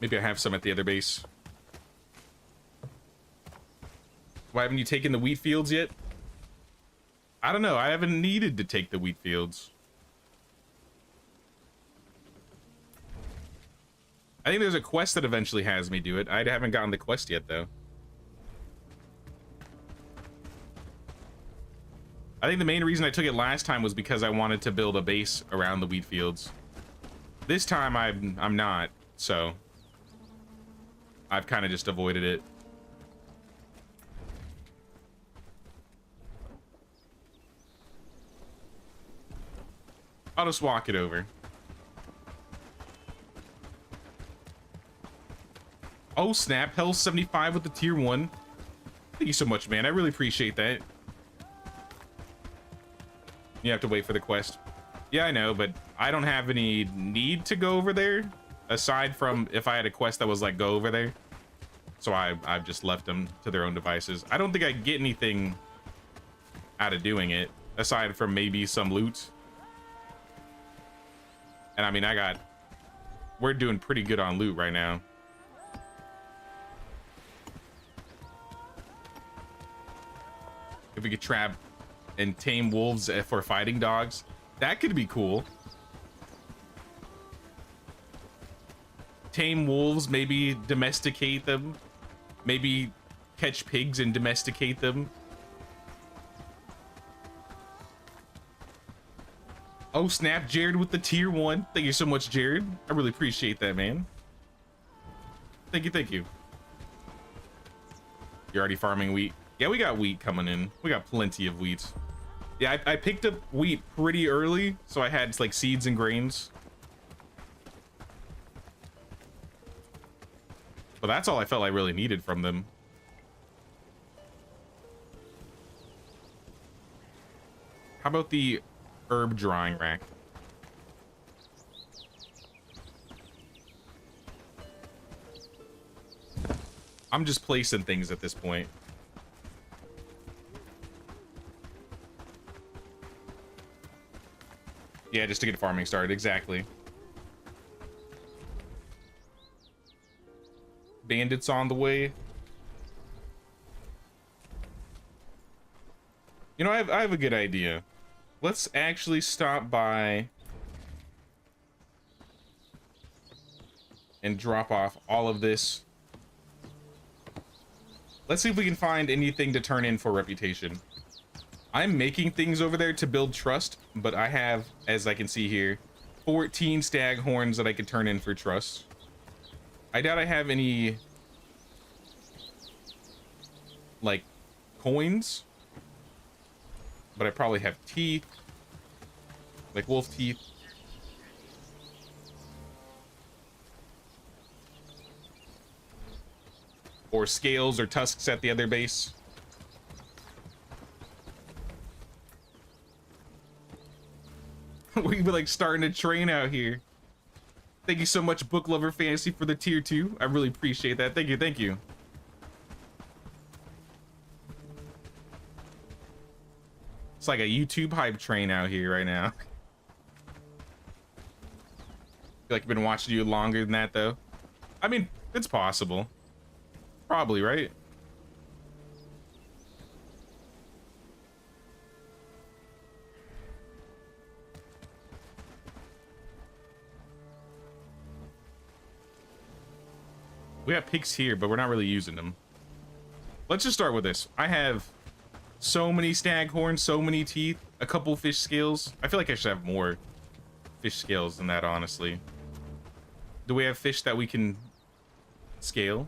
Maybe I have some at the other base. Why haven't you taken the wheat fields yet? I don't know. I haven't needed to take the wheat fields. I think there's a quest that eventually has me do it. I haven't gotten the quest yet, though. I think the main reason I took it last time was because I wanted to build a base around the wheat fields. This time I'm not, so I've kind of just avoided it. I'll just walk it over. Oh snap, Hell 75 with the tier 1. Thank you so much, man. I really appreciate that. You have to wait for the quest. Yeah, I know, but I don't have any need to go over there. Aside from if I had a quest that was like, go over there. So I've just left them to their own devices. I don't think I get anything out of doing it. Aside from maybe some loot. And I mean, we're doing pretty good on loot right now. If we could trap and tame wolves for fighting dogs, that could be cool. Tame wolves, maybe domesticate them. Maybe catch pigs and domesticate them. Oh snap, Jared with the tier 1. Thank you so much, Jared. I really appreciate that, man. Thank you, thank you. You're already farming wheat. Yeah, we got wheat coming in. We got plenty of wheat. Yeah, I picked up wheat pretty early, so I had like seeds and grains. But that's all I felt I really needed from them. How about the herb drying rack? I'm just placing things at this point. Yeah, just to get farming started, exactly. Bandits on the way. You know, I have a good idea. Let's actually stop by and drop off all of this. Let's see if we can find anything to turn in for reputation. I'm making things over there to build trust, but I have, as I can see here, 14 stag horns that I could turn in for trust. I doubt I have any like coins, but I probably have teeth, like wolf teeth. Or scales or tusks at the other base. We've been like starting a train out here. Thank you so much, Book Lover Fantasy, for the tier 2. I really appreciate that. Thank you, thank you. It's like a YouTube hype train out here right now. I feel like I've been watching you longer than that, though. I mean, it's possible. Probably, right? We have pigs here, but we're not really using them. Let's just start with this. I have so many stag horns, so many teeth, a couple fish scales. I feel like I should have more fish scales than that, honestly. Do we have fish that we can scale?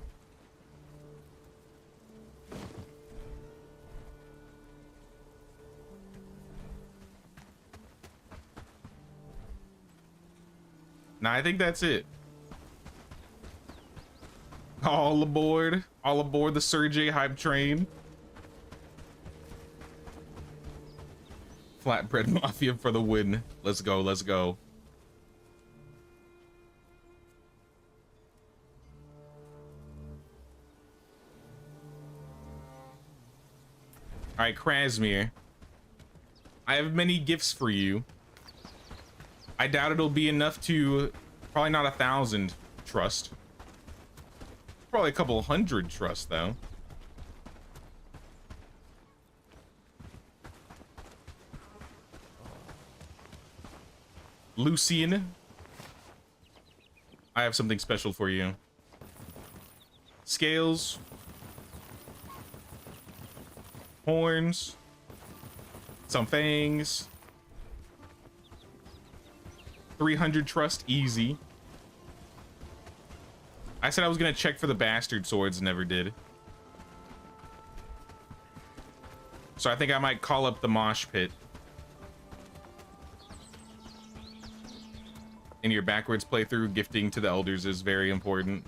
Nah, I think that's it. All aboard the Sergey hype train. Flatbread Mafia for the win. Let's go, let's go. All right, Krasmir. I have many gifts for you. I doubt it'll be enough to, probably not 1,000 trust. Probably a couple hundred trust, though. Lucian, I have something special for you. Scales. Horns. Some fangs. 300 trust, easy. I said I was gonna check for the bastard swords, never did. So I think I might call up the mosh pit. In your backwards playthrough, gifting to the elders is very important.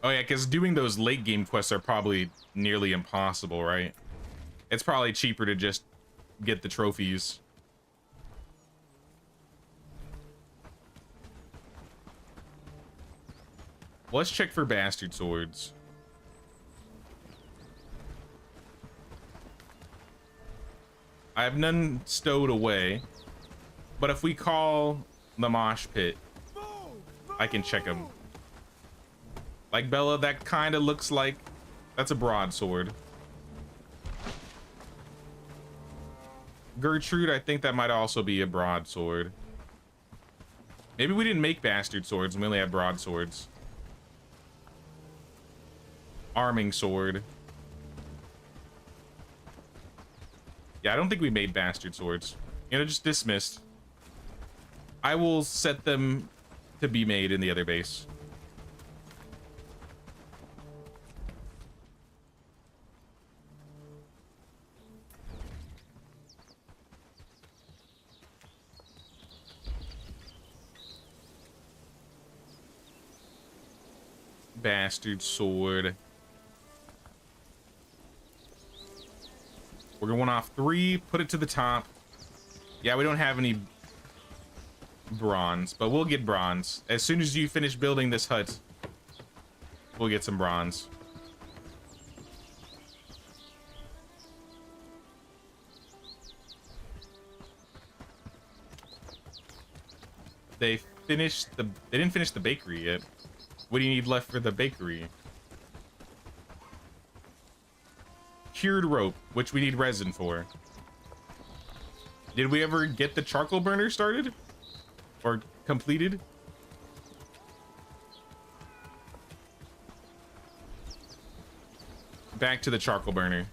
Oh yeah, because doing those late game quests are probably nearly impossible, right? It's probably cheaper to just get the trophies. Let's check for bastard swords. I have none stowed away, but if we call the mosh pit, I can check them. Like Bella, that kind of looks like that's a broadsword. Gertrude, I think that might also be a broadsword. Maybe we didn't make bastard swords and we only had broadswords. Arming sword. Yeah, I don't think we made bastard swords. You know, just dismissed. I will set them to be made in the other base. Bastard sword. We're going off 3, put it to the top. Yeah, we don't have any bronze, but we'll get bronze. As soon as you finish building this hut, we'll get some bronze. They didn't finish the bakery yet. What do you need left for the bakery? Cured rope, which we need resin for. Did we ever get the charcoal burner started? Or completed? Back to the charcoal burner.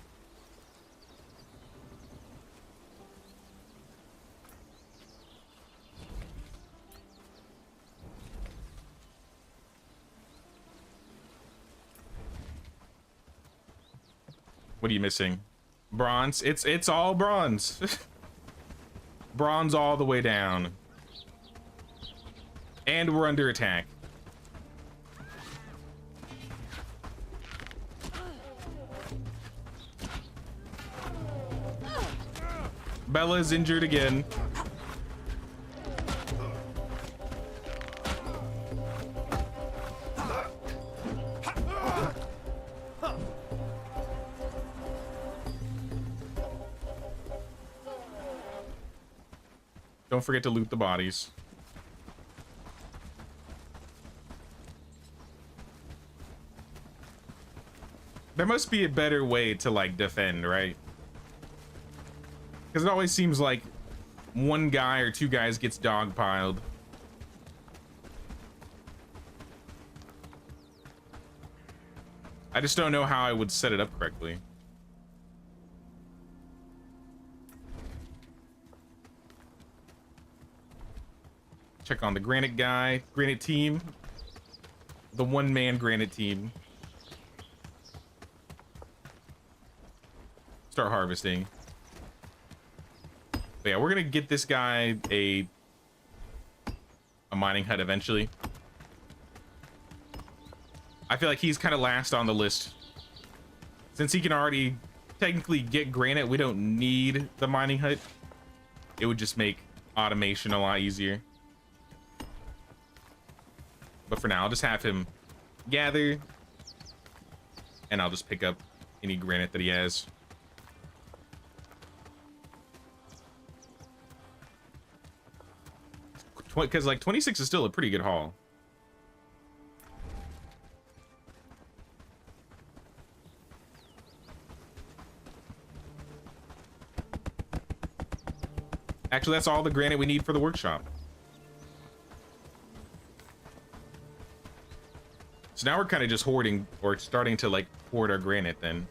What are you missing? Bronze. It's all bronze. Bronze all the way down. And we're under attack. Bella's injured again. Don't forget to loot the bodies. There must be a better way to like defend, right? Because it always seems like one guy or two guys gets dogpiled. I just don't know how I would set it up correctly. Check on the granite guy, granite team. The one-man granite team. Start harvesting. But yeah, we're gonna get this guy a mining hut eventually. I feel like he's kind of last on the list. Since he can already technically get granite, we don't need the mining hut. It would just make automation a lot easier. But for now, I'll just have him gather, and I'll just pick up any granite that he has. Because like 26 is still a pretty good haul. Actually, that's all the granite we need for the workshop. So now we're kind of just hoarding, or starting to like hoard our granite then.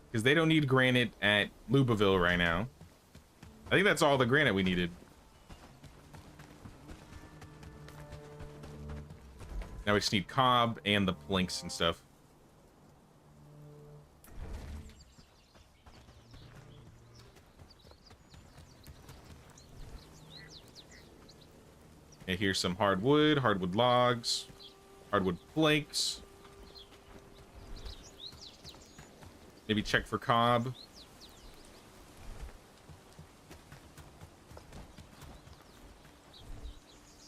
Because they don't need granite at Lubaville right now. I think that's all the granite we needed. Now we just need cob and the planks and stuff. And here's some hardwood logs, hardwood planks. Maybe check for cob.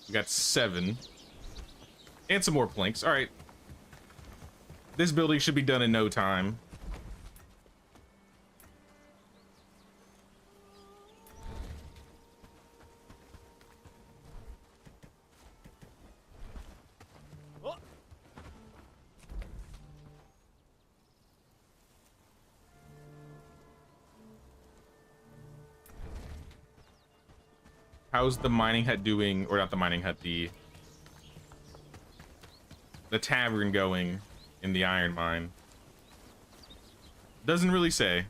We got 7. And some more planks. All right. This building should be done in no time. How's the mining hut doing? Or not the mining hut, the tavern going in the iron mine? Doesn't really say.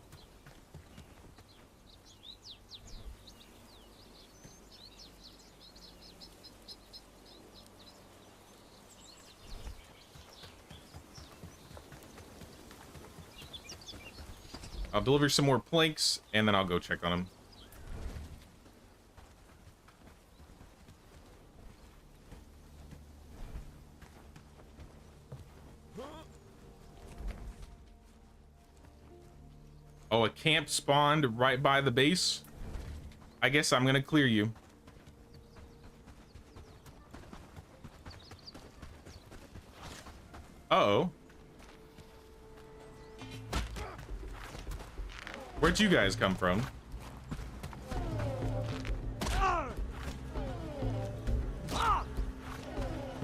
I'll deliver some more planks and then I'll go check on them. Oh, a camp spawned right by the base? I guess I'm gonna clear you. Uh-oh. Where'd you guys come from?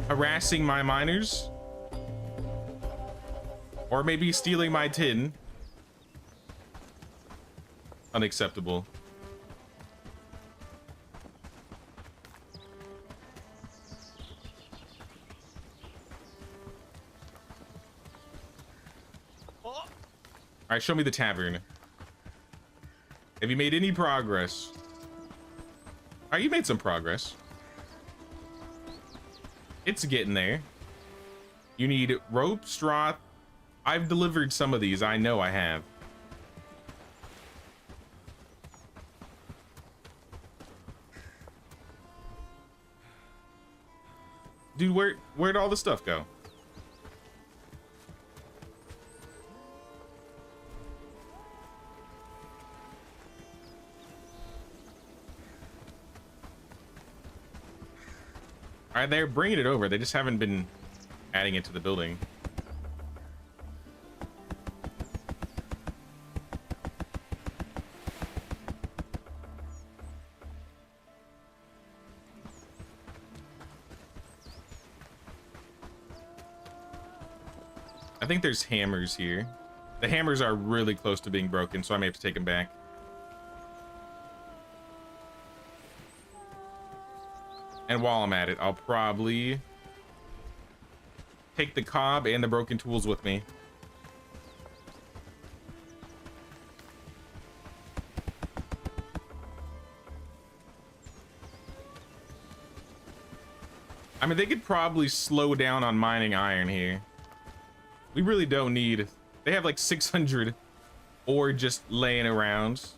Harassing my miners? Or maybe stealing my tin? Unacceptable. All right, show me the tavern. Have you made any progress? All right, you made some progress. It's getting there. You need rope, straw, I've delivered some of these. I know I have. Dude, where'd all the stuff go? All right, they're bringing it over. They just haven't been adding it to the building. I think there's hammers here. The hammers are really close to being broken, so I may have to take them back. And while I'm at it, I'll probably take the cob and the broken tools with me. I mean, they could probably slow down on mining iron here. We really don't need... They have like 600 ore just laying around.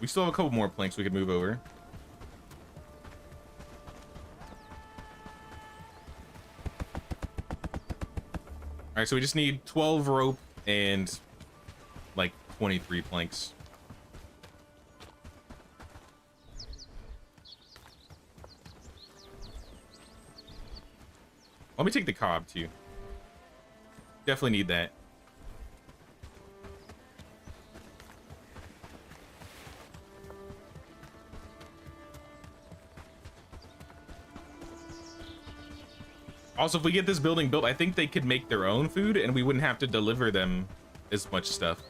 We still have a couple more planks we could move over. All right, so we just need 12 rope and like 23 planks. Let me take the cob too. Definitely need that. Also, if we get this building built, I think they could make their own food and we wouldn't have to deliver them as much stuff.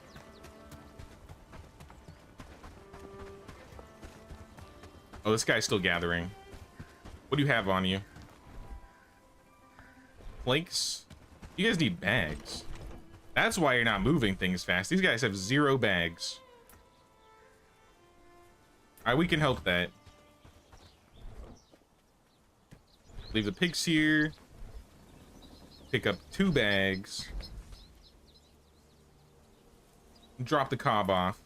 Oh, this guy's still gathering. What do you have on you? Planks? You guys need bags. That's why you're not moving things fast. These guys have 0 bags. All right, we can help that. Leave the pigs here. Pick up 2 bags. Drop the cob off.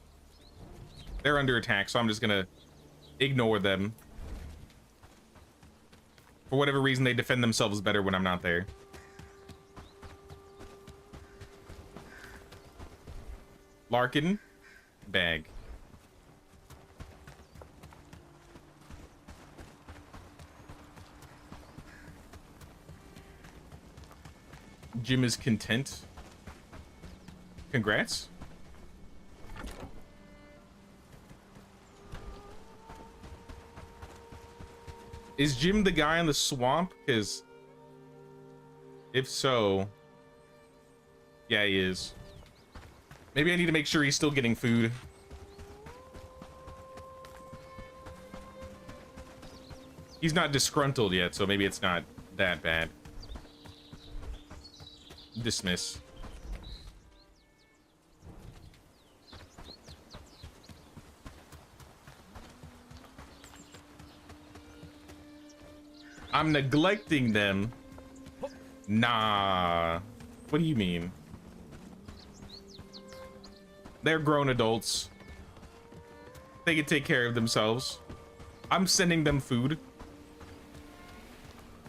They're under attack, so I'm just gonna ignore them. For whatever reason, they defend themselves better when I'm not there. Larkin, bag. Jim is content. Congrats. Is Jim the guy in the swamp? Because if so, yeah, he is. Maybe I need to make sure he's still getting food. He's not disgruntled yet, so maybe it's not that bad. Dismiss. I'm neglecting them. Nah. What do you mean? They're grown adults. They can take care of themselves. I'm sending them food.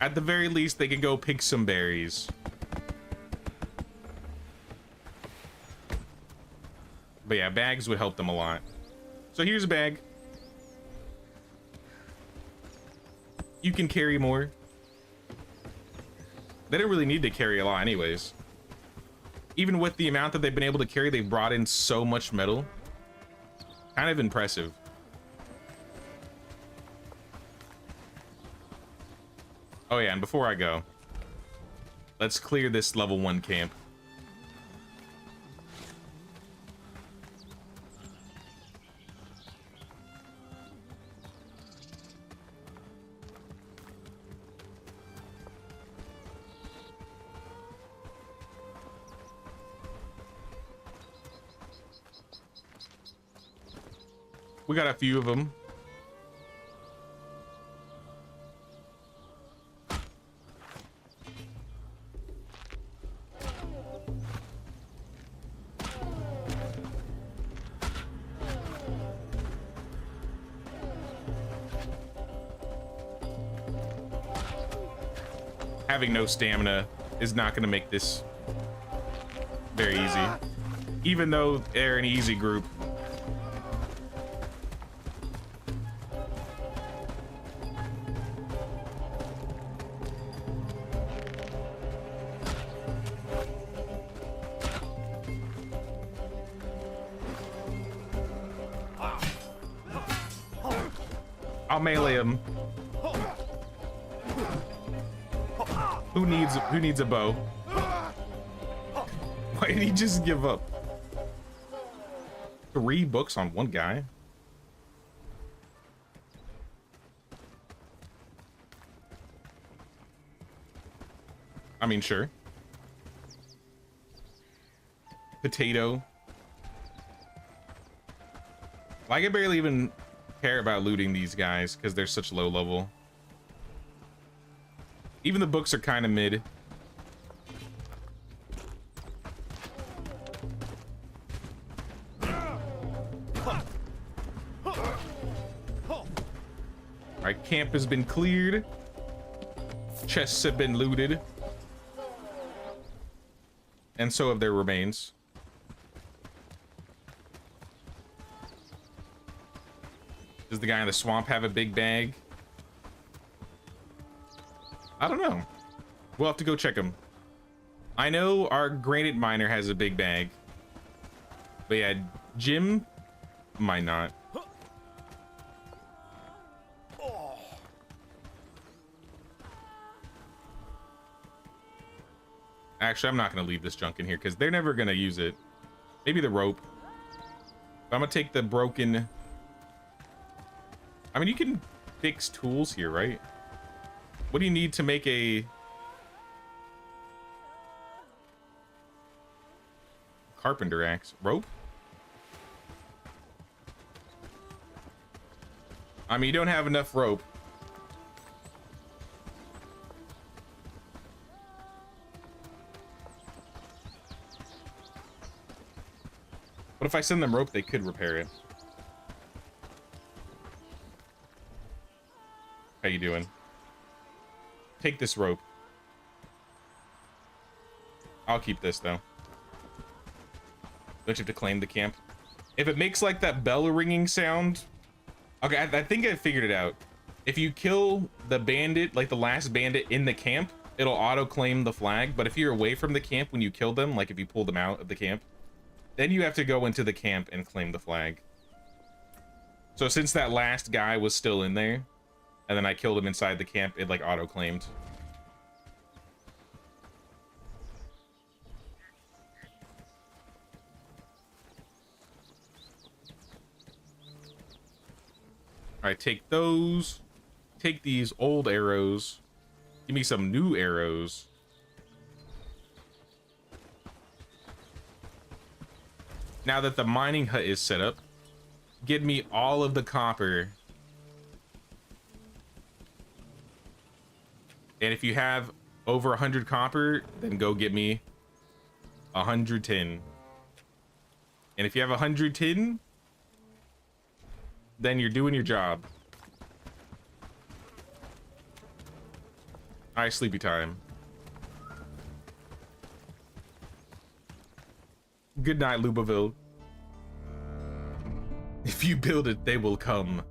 At the very least, they can go pick some berries. But yeah, bags would help them a lot. So here's a bag. You can carry more. They don't really need to carry a lot anyways. Even with the amount that they've been able to carry, they've brought in so much metal. Kind of impressive. Oh yeah, and before I go, let's clear this level 1 camp. We got a few of them. having no stamina is not going to make this very easy, even though they're an easy group. I'll melee him. Who needs a bow? Why did he just give up? 3 books on one guy? I mean, sure. Potato. Like, I barely even care about looting these guys because they're such low level. Even the books are kind of mid. Alright, camp has been cleared. Chests have been looted. And so have their remains. Does the guy in the swamp have a big bag? I don't know. We'll have to go check him. I know our granite miner has a big bag. But yeah, Jim might not. Actually, I'm not going to leave this junk in here because they're never going to use it. Maybe the rope. But I'm going to take the broken... I mean, you can fix tools here, right? What do you need to make a... carpenter axe? Rope? I mean, you don't have enough rope. But if I send them rope, they could repair it. How you doing? Take this rope. I'll keep this, though. Don't you have to claim the camp? If it makes, like, that bell ringing sound... Okay, I think I figured it out. If you kill the bandit, like the last bandit in the camp, it'll auto-claim the flag. But if you're away from the camp when you kill them, like if you pull them out of the camp, then you have to go into the camp and claim the flag. So since that last guy was still in there, and then I killed him inside the camp, it like auto-claimed. All right, take those. Take these old arrows. Give me some new arrows. Now that the mining hut is set up, get me all of the copper. And if you have over 100 copper, then go get me 100 tin. And if you have 100 tin, then you're doing your job. All right, sleepy time. Good night, Lubaville. If you build it, they will come.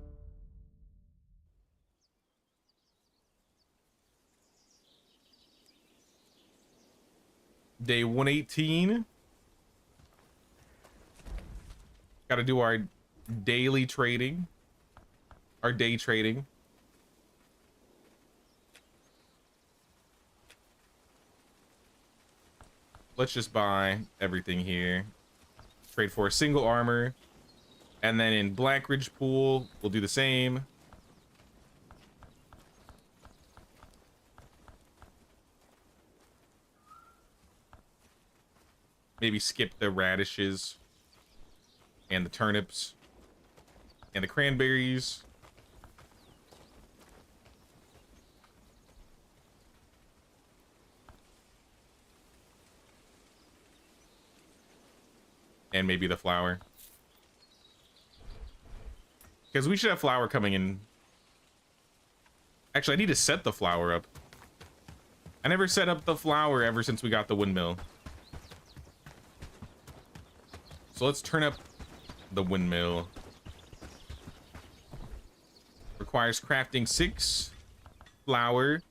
Day 118. Got to do our daily trading. Our day trading. Let's just buy everything here. Trade for a single armor. And then in Black Ridge Pool, we'll do the same. Maybe skip the radishes and the turnips and the cranberries. And maybe the flour. Because we should have flour coming in. Actually, I need to set the flour up. I never set up the flour ever since we got the windmill. So let's turn up the windmill. Requires crafting 6 flour.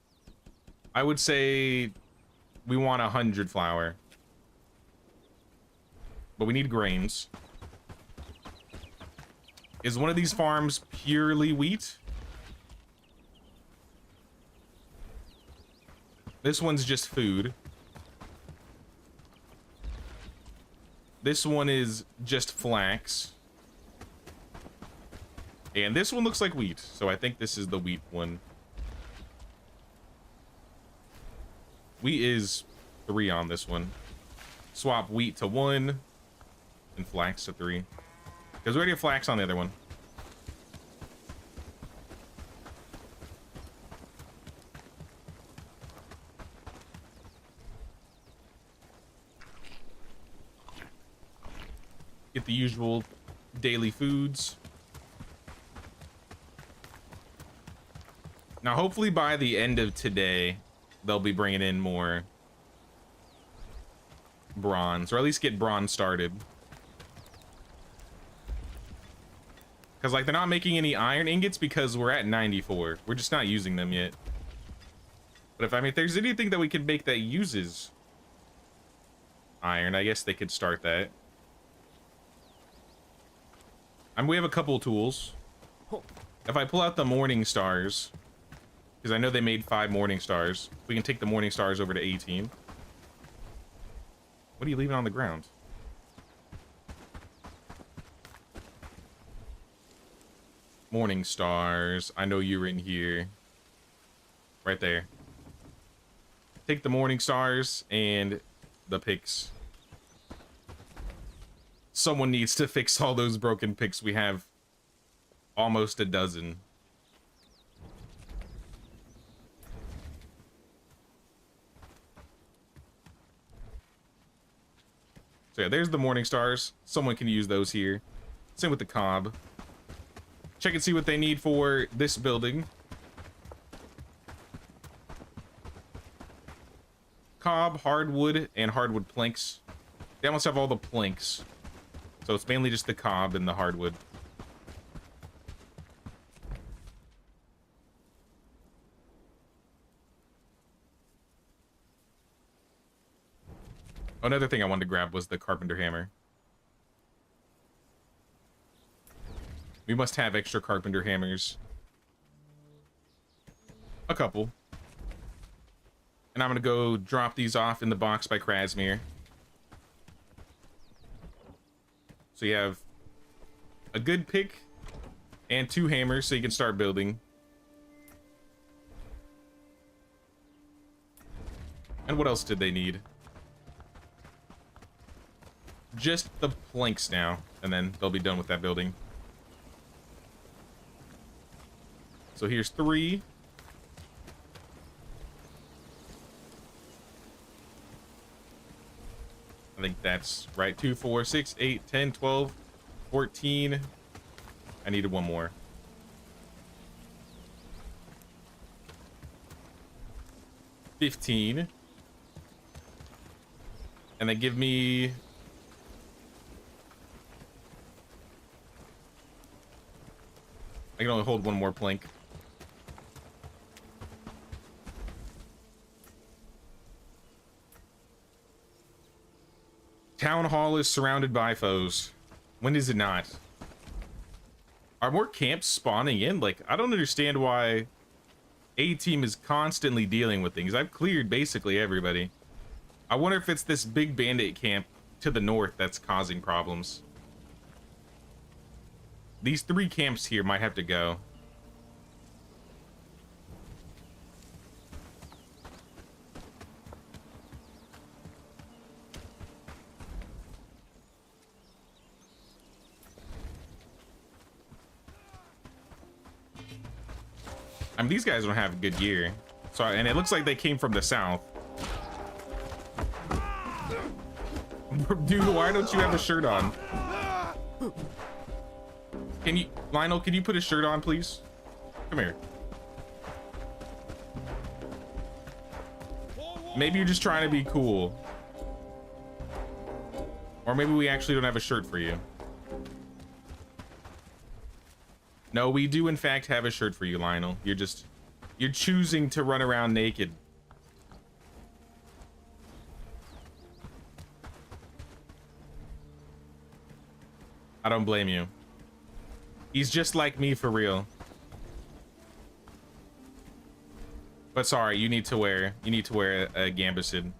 I would say we want 100 flour. But we need grains. Is one of these farms purely wheat? This one's just food. This one is just flax. And this one looks like wheat, so I think this is the wheat one. Wheat is 3 on this one. Swap wheat to 1 and flax to 3. Because we already have flax on the other one. Get the usual daily foods. Now, hopefully by the end of today, they'll be bringing in more bronze, or at least get bronze started. Because, like, they're not making any iron ingots because we're at 94. We're just not using them yet. But if there's anything that we can make that uses iron, I guess they could start that. We have a couple tools. If I pull out the morning stars, because I know they made 5 morning stars, we can take the morning stars over to 18. What are you leaving on the ground? Morning stars. I know you're in here. Right there. Take the morning stars and the picks. Someone needs to fix all those broken picks. We have almost a dozen. So yeah, there's the morning stars. Someone can use those here. Same with the cob. Check and see what they need for this building. Cob, hardwood, and hardwood planks. They almost have all the planks. So it's mainly just the cob and the hardwood. Another thing I wanted to grab was the carpenter hammer. We must have extra carpenter hammers. A couple. And I'm gonna go drop these off in the box by Krasmir. So you have a good pick and 2 hammers so you can start building. And what else did they need? Just the planks now, and then they'll be done with that building. So here's 3. I think that's right. 2, 4, 6, 8, 10, 12, 14. I needed 1 more. 15. And they give me... I can only hold 1 more plank. Town hall is surrounded by foes. When is it not? Are more camps spawning in? Like, I don't understand why A-Team is constantly dealing with things. I've cleared basically everybody. I wonder if it's this big bandit camp to the north that's causing problems. These 3 camps here might have to go. I mean, these guys don't have good gear. So, and it looks like they came from the south. Dude, why don't you have a shirt on? Can you, Lionel, can you put a shirt on, please? Come here. Maybe you're just trying to be cool. Or maybe we actually don't have a shirt for you. No, we do in fact have a shirt for you, Lionel. You're choosing to run around naked. I don't blame you. He's just like me for real. But sorry, you need to wear a gambicid.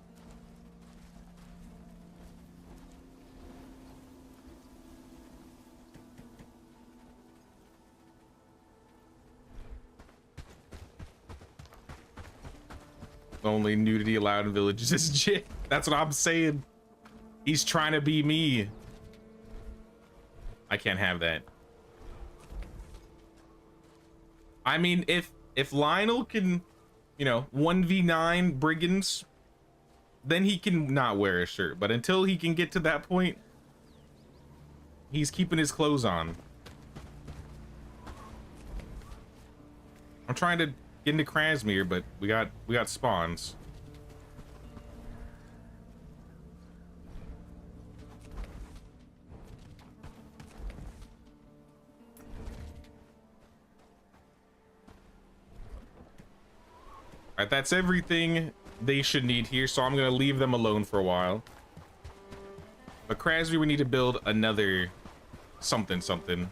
Only nudity allowed in villages is shit. That's what I'm saying. He's trying to be me. I can't have that. I mean, if Lionel can, you know, 1v9 brigands, then he can not wear a shirt. But until he can get to that point, he's keeping his clothes on. I'm trying to get into Krasmir, but we got spawns. All right, that's everything they should need here, so I'm gonna leave them alone for a while. But Krasmir, we need to build another something.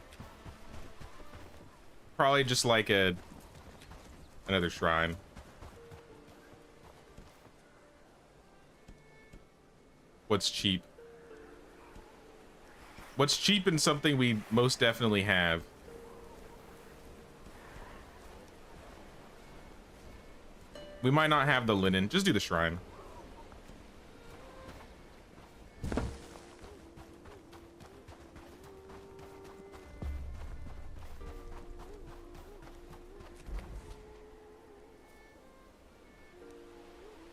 Probably just like another shrine. What's cheap? What's cheap and something we most definitely have? We might not have the linen. Just do the shrine.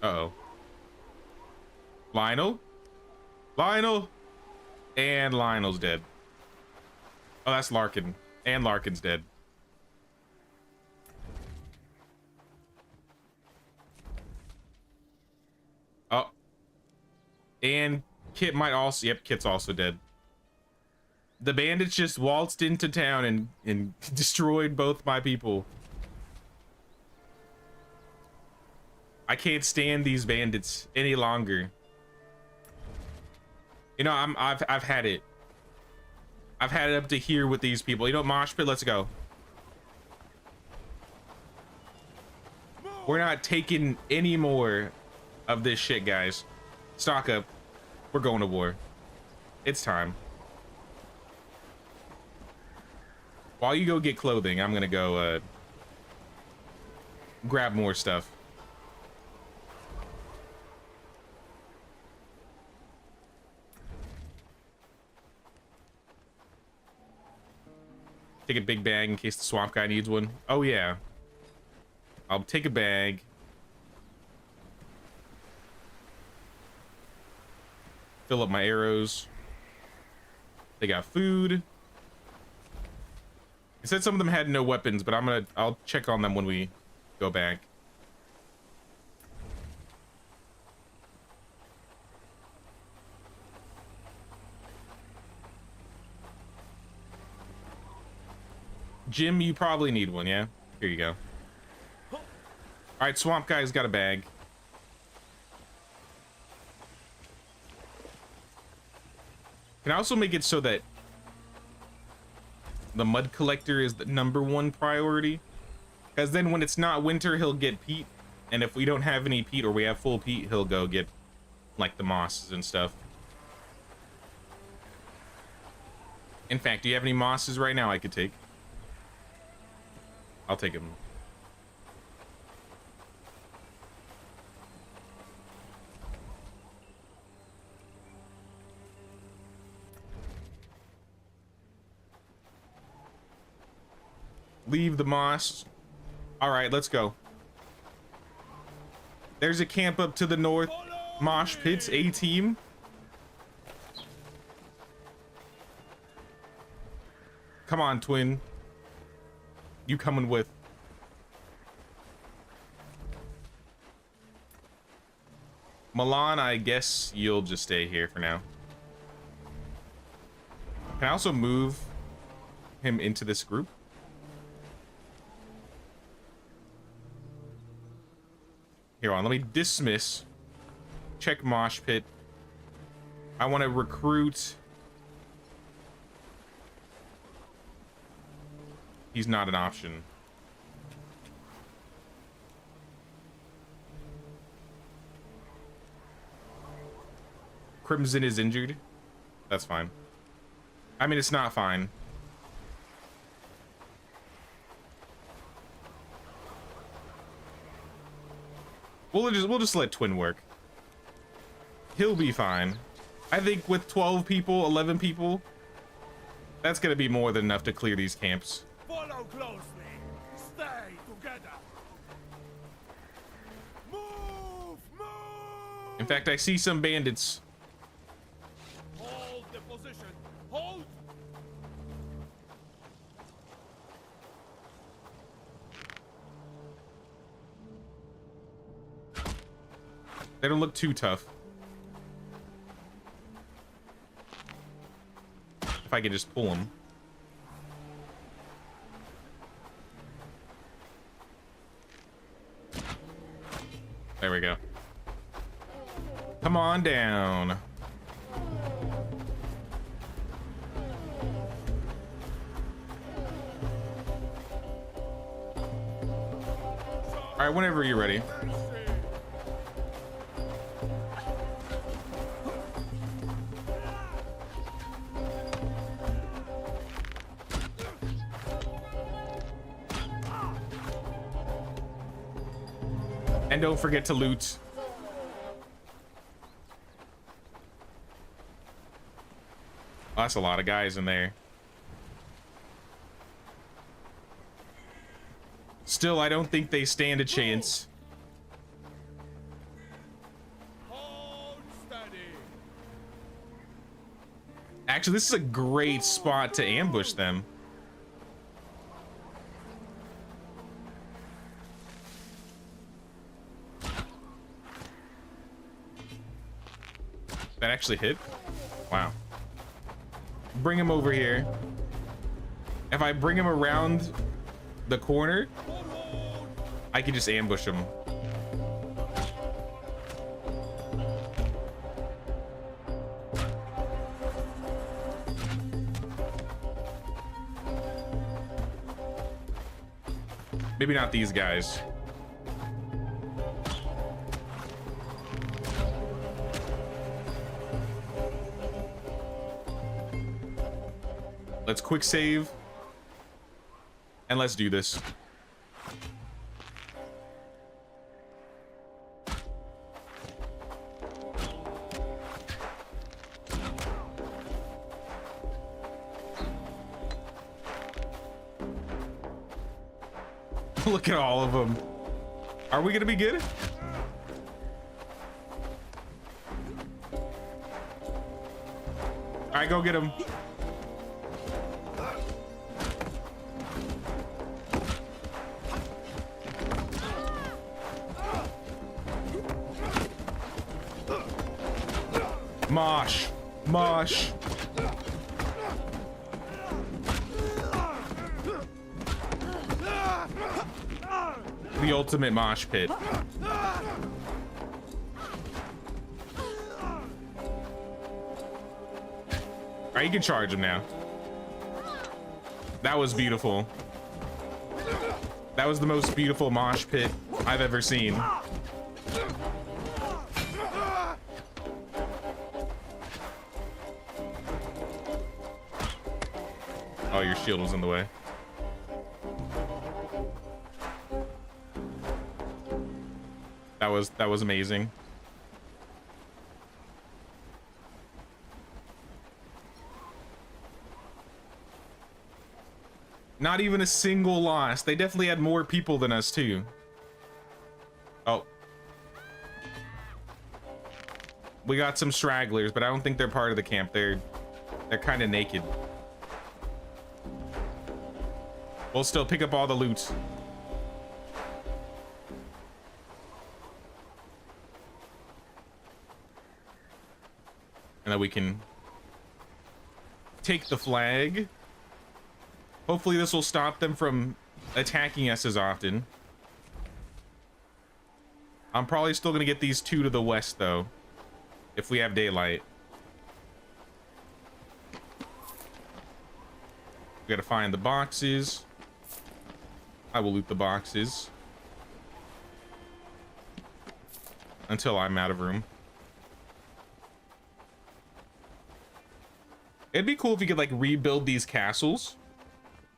Uh-oh. Lionel? Lionel? And Lionel's dead. Oh, that's Larkin. And Larkin's dead. Oh. And Kit might also... Yep, Kit's also dead. The bandits just waltzed into town and destroyed both my people. I can't stand these bandits any longer. You know, I've had it. I've had it up to here with these people. You know, mosh pit, let's go. We're not taking any more of this shit, guys. Stock up. We're going to war. It's time. While you go get clothing, I'm gonna go grab more stuff. Take a big bag in case the swamp guy needs one. Oh yeah. I'll take a bag. Fill up my arrows. They got food. It said some of them had no weapons, but I'll check on them when we go back. Jim, you probably need one, yeah? Here you go. All right, swamp guy's got a bag. Can I also make it so that the mud collector is the #1 priority? Because then when it's not winter, he'll get peat. And if we don't have any peat or we have full peat, he'll go get like the mosses and stuff. In fact, do you have any mosses right now I could take? I'll take them. Leave the moss. All right, let's go. There's a camp up to the north. Mosh pits, A team. Come on, twin. You coming with? Milan, I guess you'll just stay here for now. Can I also move him into this group? Here on, let me dismiss. Check mosh pit. I want to recruit. He's not an option. Crimson is injured. That's fine. I mean, it's not fine. We'll just let Twin work. He'll be fine. I think with 12 people, 11 people, that's gonna be more than enough to clear these camps. Follow closely. Stay together. Move! Move! In fact, I see some bandits. Hold the position. Hold! They don't look too tough. If I can just pull them. There we go. Come on down. All right, whenever you're ready. And don't forget to loot. Oh, that's a lot of guys in there. Still, I don't think they stand a chance. Hold steady. Actually, this is a great spot to ambush them. That actually hit? Wow. Bring him over here. If I bring him around the corner, I can just ambush him. Maybe not these guys. Let's quick save. And let's do this. Look at all of them. Are we gonna be good? All right, go get him. Mosh. Mosh. The ultimate mosh pit. Alright, you can charge him now. That was beautiful. That was the most beautiful mosh pit I've ever seen. Oh, your shield was in the way. That was amazing. Not even a single loss. They definitely had more people than us too. Oh. We got some stragglers, but I don't think they're part of the camp. They're kind of naked. We'll still pick up all the loot. then we can take the flag. Hopefully this will stop them from attacking us as often. I'm probably still gonna get these two to the west though, if we have daylight. We gotta find the boxes. I will loot the boxes until I'm out of room. It'd be cool if you could like rebuild these castles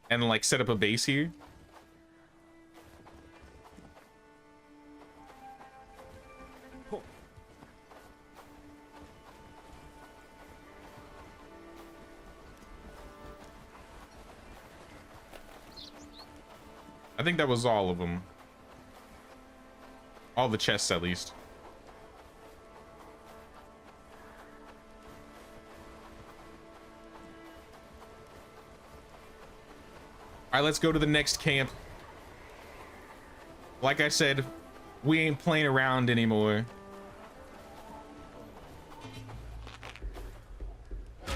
and like set up a base here. I think that was all of them. All the chests, at least. All right, let's go to the next camp. Like I said, we ain't playing around anymore.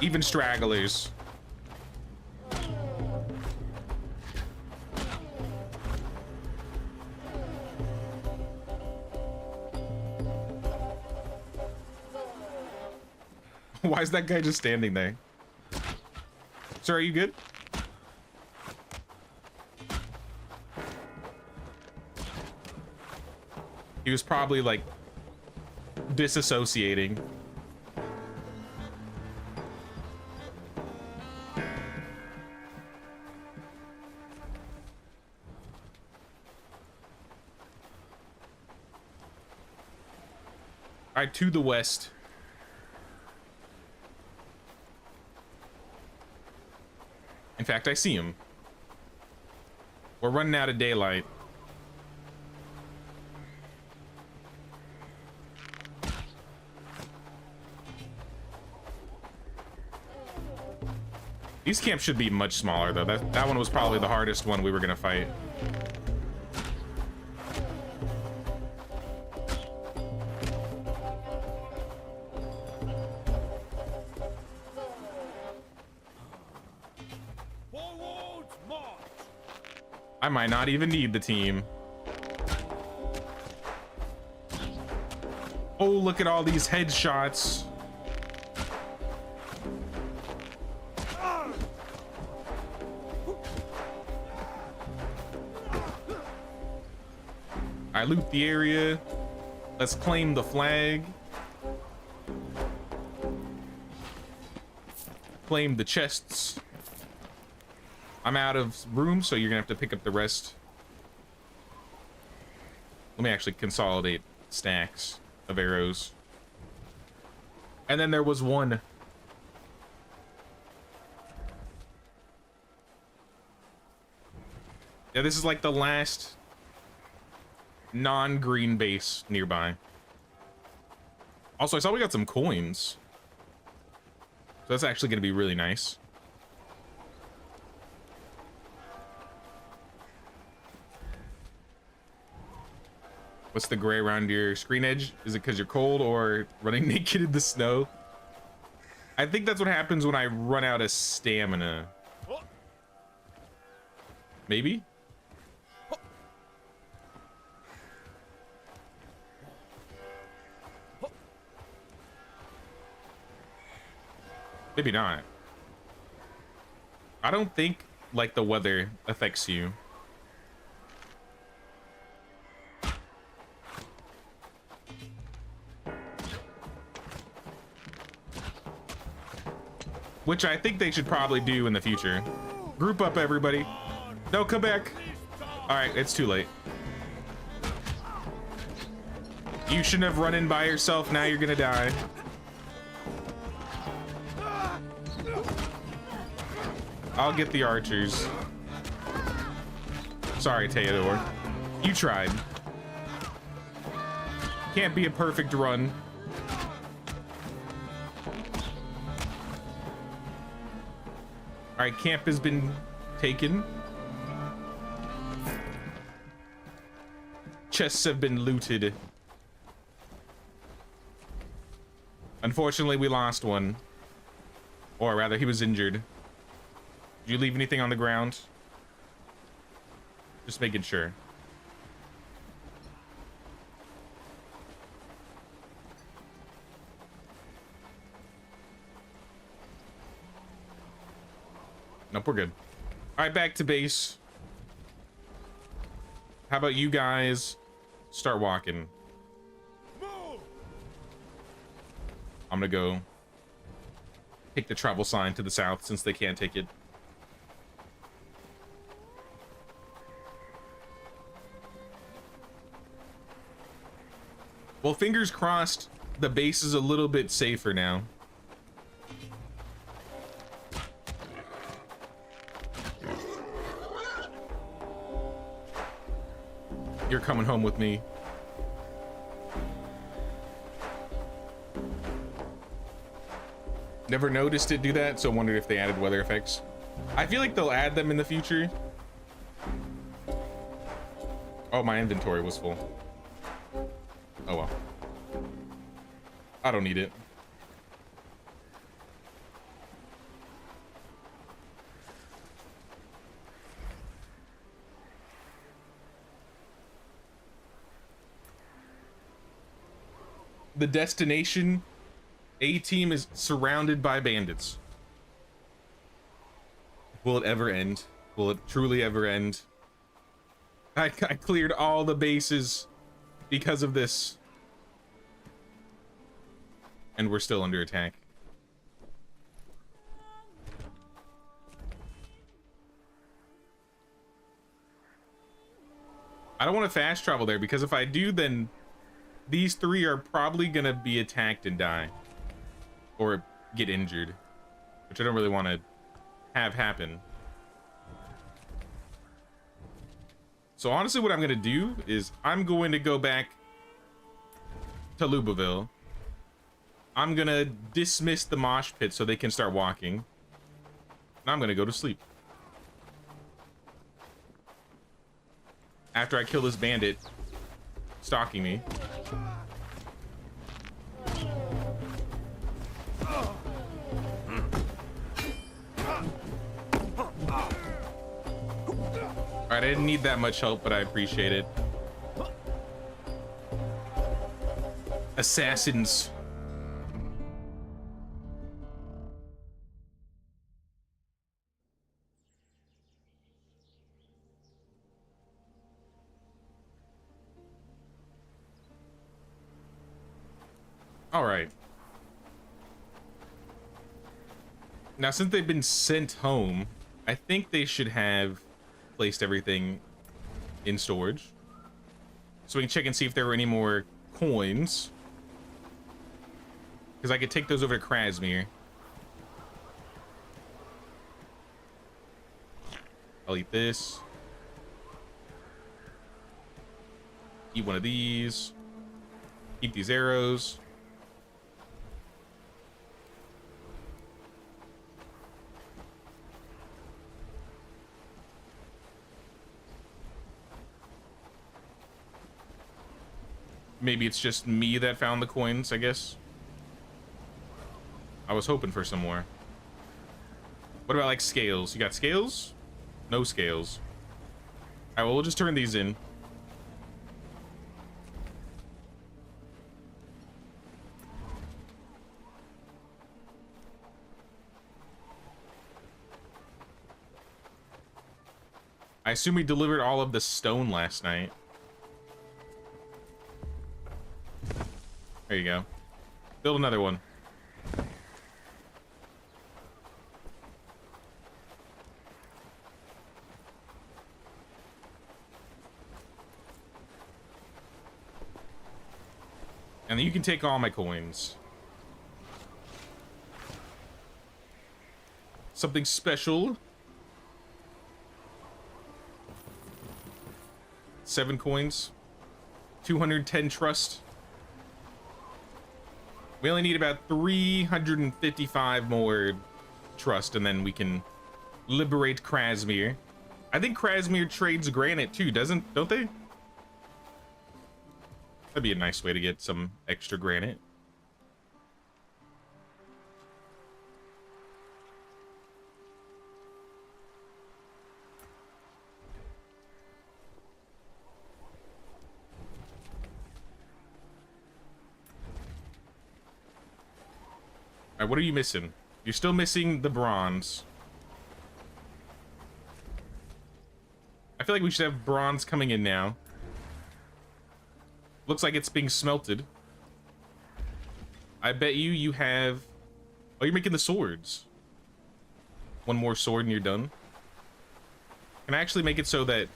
Even stragglers. Why is that guy just standing there? Sir, are you good? He was probably like disassociating. All right, to the west. In fact, I see him. We're running out of daylight. These camps should be much smaller, though. That one was probably the hardest one we were gonna fight. I might not even need the team. Oh, look at all these headshots. I loot the area. Let's claim the flag. Claim the chests. I'm out of room, so you're gonna have to pick up the rest. Let me actually consolidate stacks of arrows. And then there was one. Yeah, this is like the last non-green base nearby. Also, I saw we got some coins. So that's actually gonna be really nice. What's the gray around your screen edge? Is it because you're cold or running naked in the snow? I think that's what happens when I run out of stamina. Maybe? Maybe not. I don't think like the weather affects you. Which I think they should probably do in the future. Group up, everybody. No, come back. All right, it's too late. You shouldn't have run in by yourself. Now you're gonna die. I'll get the archers. Sorry, Theodore. You tried. Can't be a perfect run. All right, camp has been taken. Chests have been looted. Unfortunately, we lost one. Or rather, he was injured. Did you leave anything on the ground? Just making sure. Nope, we're good. All right, back to base. How about you guys start walking? Move! I'm gonna go take the travel sign to the south since they can't take it. Well, fingers crossed, the base is a little bit safer now. You're coming home with me. Never noticed it do that, so wondered if they added weather effects. I feel like they'll add them in the future. Oh, my inventory was full. Oh well. I don't need it. The destination A-team is surrounded by bandits. Will it ever end? Will it truly ever end? I cleared all the bases because of this. And we're still under attack. I don't want to fast travel there because if I do, then these three are probably gonna be attacked and die. Or get injured. Which I don't really want to have happen. So honestly, what I'm gonna do is I'm going to go back to Lubaville. I'm gonna dismiss the mosh pit so they can start walking. And I'm gonna go to sleep. After I kill this bandit stalking me. Alright, I didn't need that much help, but I appreciate it. Assassins. All right. Now, since they've been sent home, I think they should have placed everything in storage. So we can check and see if there were any more coins. Because I could take those over to Krasmir. I'll eat this. Eat one of these. Keep these arrows. Maybe it's just me that found the coins, I guess. I was hoping for some more. What about like scales? You got scales? No scales. All right, well, we'll just turn these in. I assume we delivered all of the stone last night. There you go. Build another one. And then you can take all my coins. Something special. 7 coins. 210 trust. We only need about 355 more trust, and then we can liberate Krasmir. I think Krasmir trades granite too, don't they? That'd be a nice way to get some extra granite. All right, what are you missing? You're still missing the bronze. I feel like we should have bronze coming in now. Looks like it's being smelted. I bet you have... Oh, you're making the swords. One more sword and you're done. Can I actually make it so that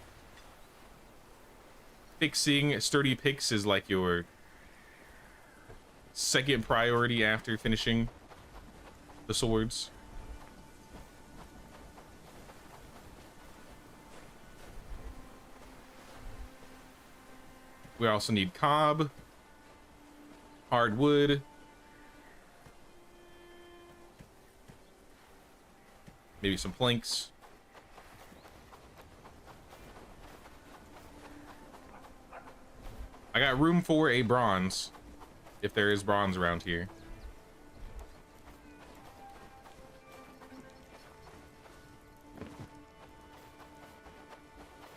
fixing sturdy picks is like your second priority after finishing the swords? We also need cob, hardwood, maybe some planks. I got room for a bronze, if there is bronze around here.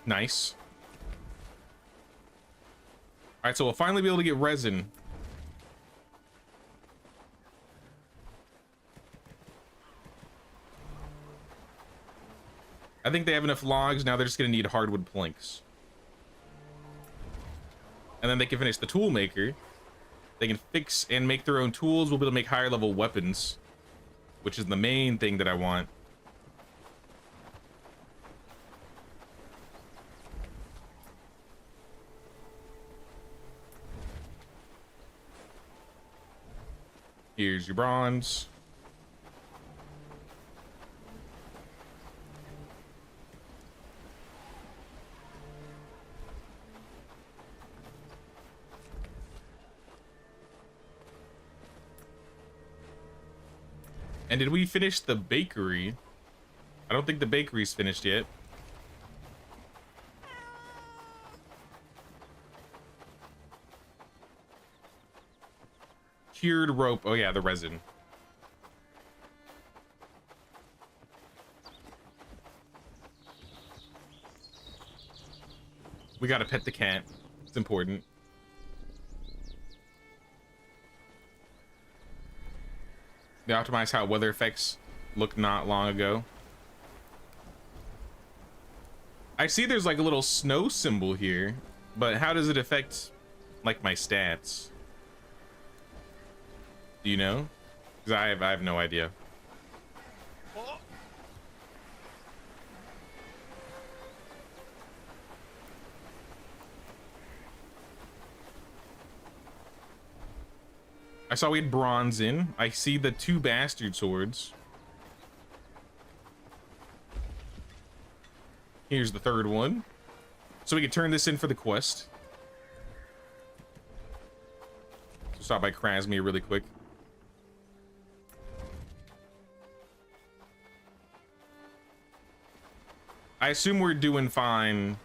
Nice. All right, so we'll finally be able to get resin. I think they have enough logs. Now they're just gonna need hardwood planks. And then they can finish the tool maker. They can fix and make their own tools. We'll be able to make higher level weapons, which is the main thing that I want. Here's your bronze. And did we finish the bakery? I don't think the bakery's finished yet. Cured rope. Oh yeah, the resin. We gotta pet the cat. It's important. They optimized how weather effects looked not long ago. I see there's like a little snow symbol here, but how does it affect like my stats? Do you know? Because I have no idea. I saw we had bronze in. I see the 2 bastard swords. Here's the 3rd one. So we can turn this in for the quest. So stop by Krasmir really quick. I assume we're doing fine.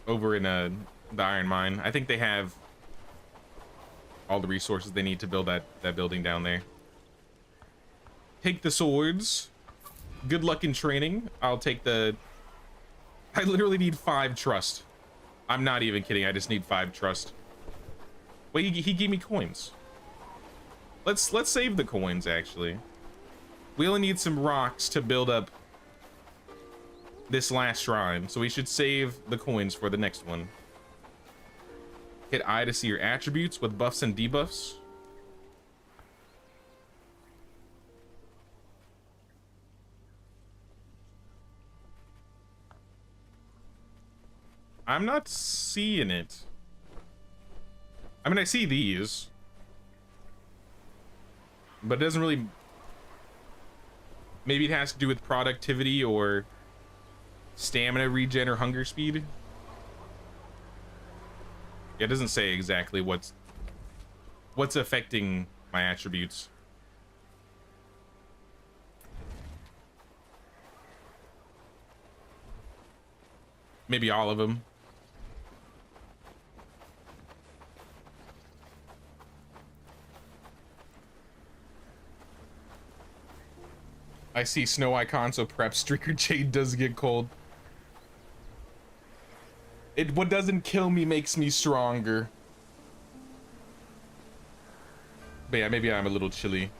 Over in the iron mine. I think they have all the resources they need to build that building down there. Take the swords. Good luck in training. I'll take the... I literally need 5 trust. I'm not even kidding. I just need 5 trust. Wait, he gave me coins. Let's save the coins, actually. We only need some rocks to build up this last shrine, so we should save the coins for the next one. Hit I to see your attributes with buffs and debuffs. I'm not seeing it. I mean, I see these, but it doesn't really... Maybe it has to do with productivity or stamina regen or hunger speed. Yeah, it doesn't say exactly what's affecting my attributes. Maybe all of them. I see snow icon, so perhaps Streaker Jade does get cold. What doesn't kill me makes me stronger. But yeah, maybe I'm a little chilly.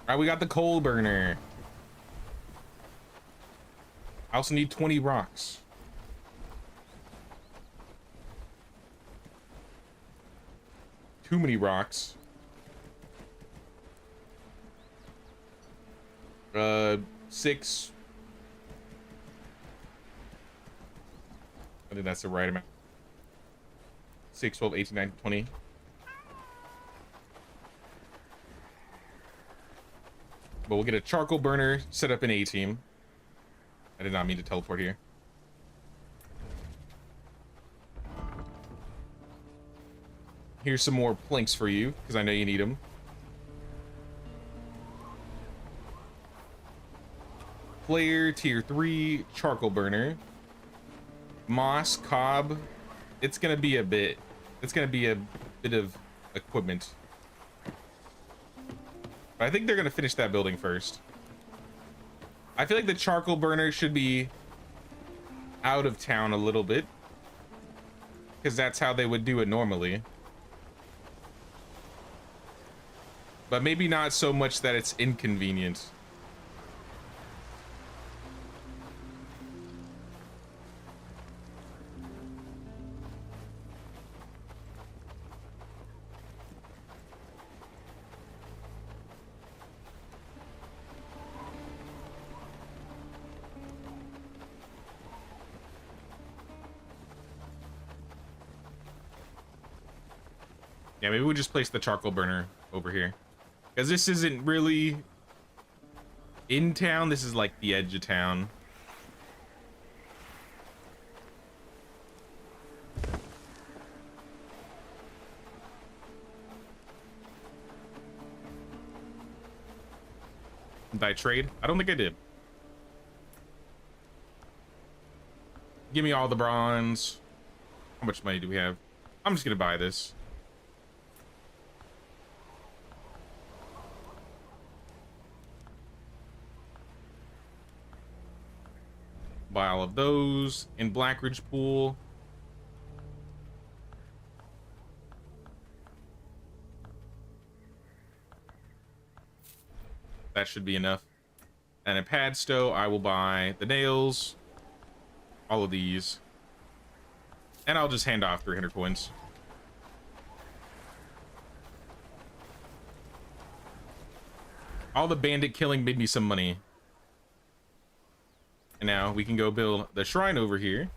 All right, we got the coal burner. I also need 20 rocks. Too many rocks. 6. I think that's the right amount. 6, 12, 18, 19, 20. But we'll get a charcoal burner set up in A team. I did not mean to teleport here. Here's some more planks for you, because I know you need them. Player, tier 3, charcoal burner. Moss, cob. It's gonna be a bit of equipment. But I think they're gonna finish that building first. I feel like the charcoal burner should be out of town a little bit, because that's how they would do it normally. But maybe not so much that it's inconvenient. Yeah, maybe we'll just place the charcoal burner over here. Because this isn't really in town. This is like the edge of town. Did I trade? I don't think I did. Give me all the bronze. How much money do we have? I'm just gonna buy this. Buy all of those in Blackridge Pool. That should be enough. And at Padstow, I will buy the nails, all of these, and I'll just hand off 300 coins. All the bandit killing made me some money. And now we can go build the shrine over here.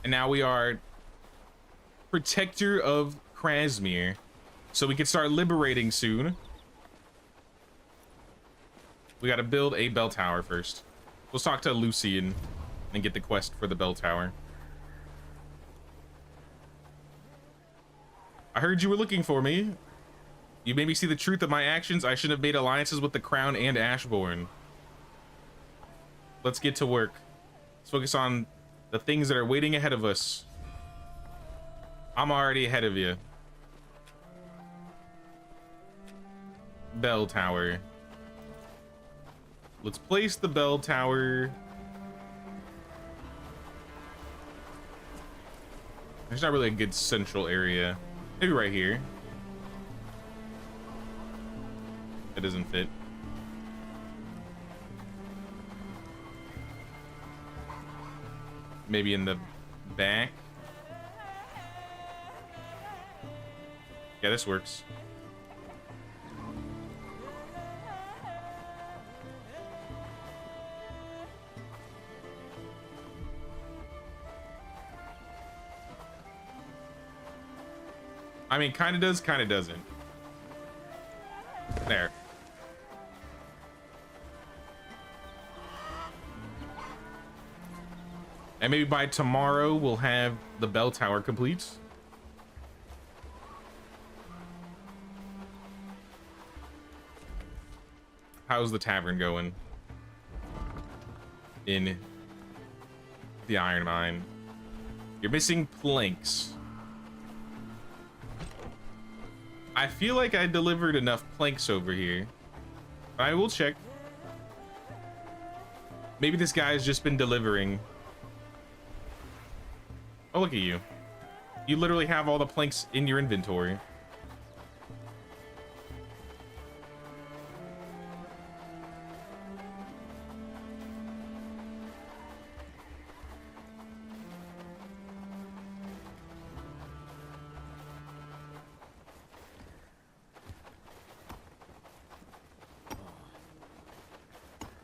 And now we are protector of Krasmir. So we can start liberating soon. We got to build a bell tower first. Let's talk to Lucian and get the quest for the bell tower. I heard you were looking for me. You made me see the truth of my actions. I shouldn't have made alliances with the Crown and Ashbourne. Let's get to work. Let's focus on the things that are waiting ahead of us. I'm already ahead of you. Bell tower. Let's place the bell tower. There's not really a good central area. Maybe right here. It doesn't fit. Maybe in the back. Yeah, this works. I mean, kind of does, kind of doesn't. There. And maybe by tomorrow, we'll have the bell tower complete. How's the tavern going? In the iron mine. You're missing planks. I feel like I delivered enough planks over here. I will check. Maybe this guy's just been delivering. Oh, look at you. You literally have all the planks in your inventory.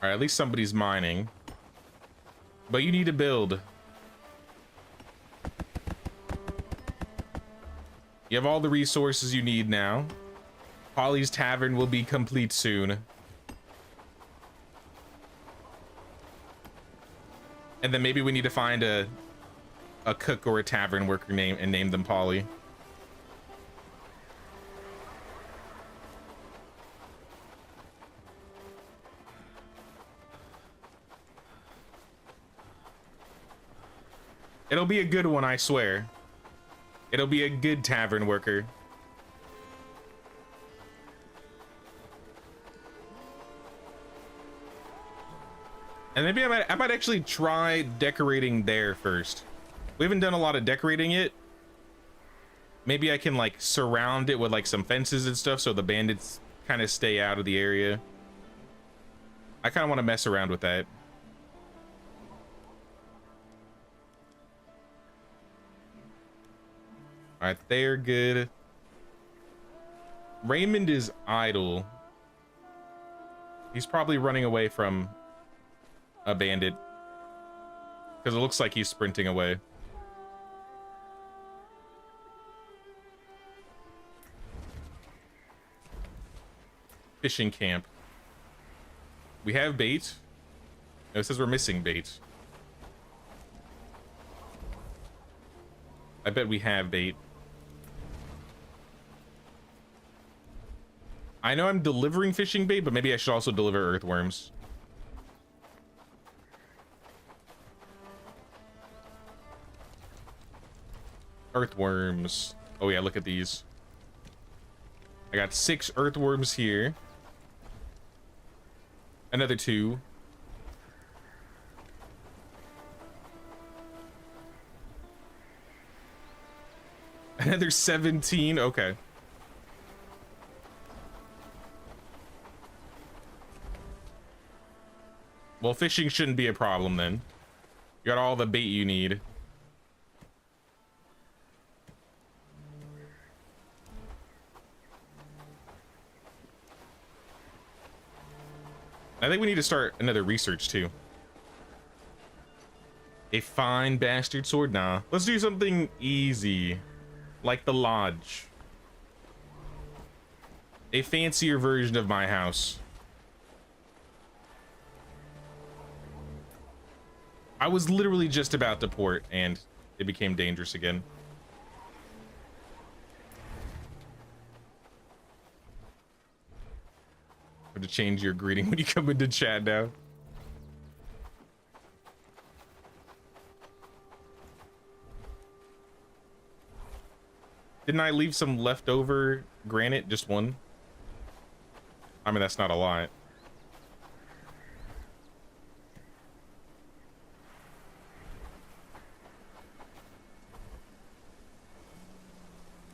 All right, at least somebody's mining. But you need to build. You have all the resources you need now. Polly's Tavern will be complete soon. And then maybe we need to find a cook or a tavern worker name them Polly. It'll be a good one, I swear. It'll be a good tavern worker. And maybe I might actually try decorating there first. We haven't done a lot of decorating yet. Maybe I can like surround it with like some fences and stuff so the bandits kind of stay out of the area. I kind of want to mess around with that. All right, they're good. Raymond is idle. He's probably running away from a bandit because it looks like he's sprinting away. Fishing camp. We have bait. No, it says we're missing bait. I bet we have bait. I know I'm delivering fishing bait, but maybe I should also deliver earthworms. Earthworms. Oh yeah, look at these. I got 6 earthworms here. Another 2. Another 17. Okay. Well, fishing shouldn't be a problem then. You got all the bait you need. I think we need to start another research too. A fine bastard sword? Nah. Let's do something easy. Like the lodge. A fancier version of my house. I was literally just about to port and it became dangerous again. I have to change your greeting when you come into chat now. Didn't I leave some leftover granite? Just one? I mean, that's not a lot.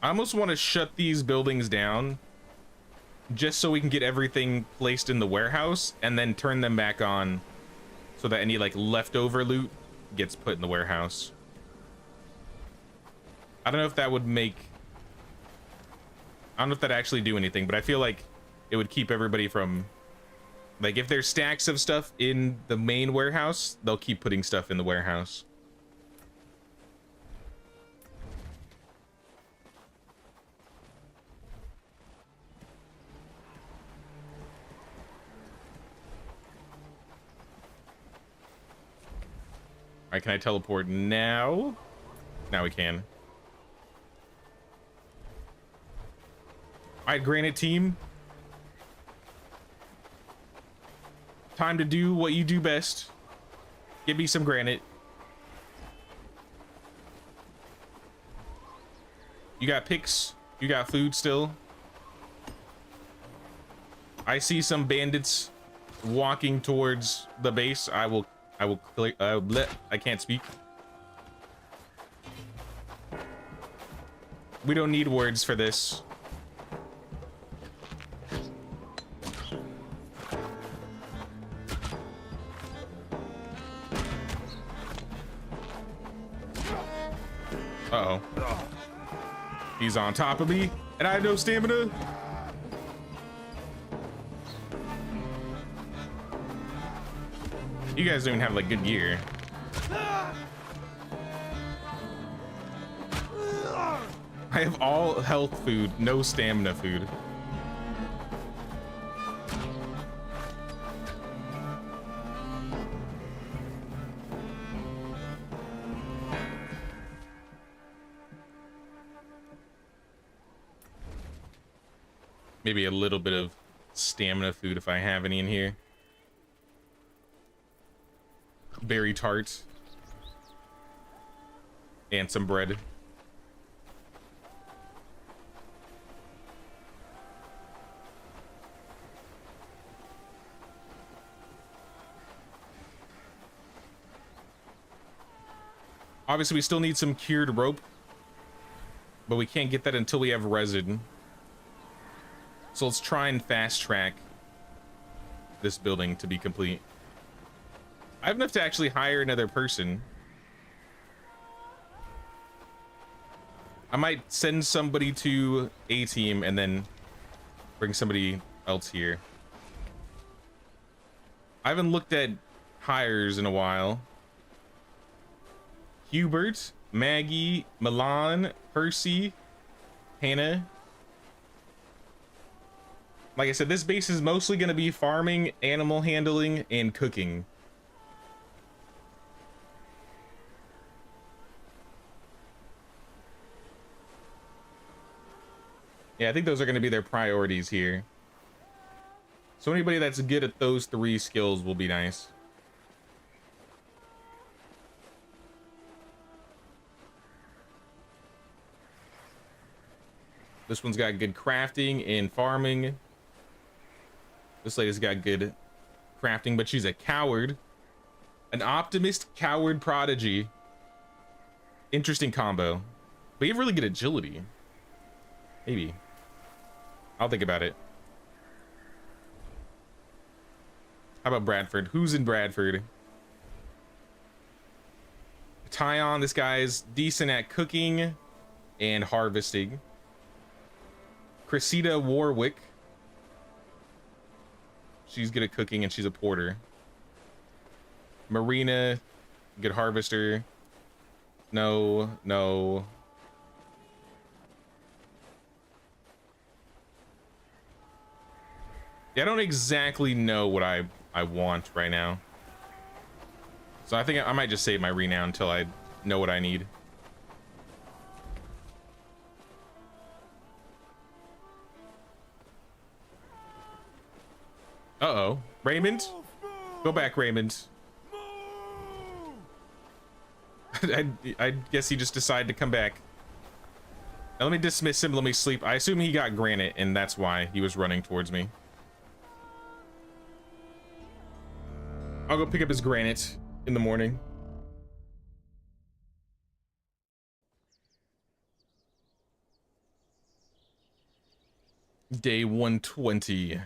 I almost want to shut these buildings down just so we can get everything placed in the warehouse and then turn them back on so that any like leftover loot gets put in the warehouse. I don't know if that would make... I don't know if that actually do anything, but I feel like it would keep everybody from... Like, if there's stacks of stuff in the main warehouse, they'll keep putting stuff in the warehouse. All right, can I teleport now? Now we can. All right, granite team. Time to do what you do best. Give me some granite. You got picks. You got food still. I see some bandits walking towards the base. I will clear, I can't speak. We don't need words for this. Uh-oh. He's on top of me, and I have no stamina. You guys don't even have like good gear. I have all health food, no stamina food. Maybe a little bit of stamina food if I have any in here. Berry tart. And some bread. Obviously, we still need some cured rope, but we can't get that until we have resin. So let's try and fast track this building to be complete. I have enough to actually hire another person. I might send somebody to A team and then bring somebody else here. I haven't looked at hires in a while. Hubert, Maggie, Milan, Percy, Hannah. Like I said, this base is mostly going to be farming, animal handling, and cooking. Yeah, I think those are going to be their priorities here. So anybody that's good at those three skills will be nice. This one's got good crafting and farming. This lady's got good crafting, but she's a coward. An optimist coward prodigy. Interesting combo. But you have really good agility. Maybe. I'll think about it. How about Bradford? Who's in Bradford? Tyon, this guy's decent at cooking and harvesting. Cressida Warwick. She's good at cooking and she's a porter. Marina, good harvester. No. Yeah, I don't exactly know what I want right now. So I think I might just save my renown until I know what I need. Uh-oh. Raymond? Go back, Raymond. I guess he just decided to come back. Now let me dismiss him. Let me sleep. I assume he got granite, and that's why he was running towards me. I'll go pick up his granite in the morning. Day 120.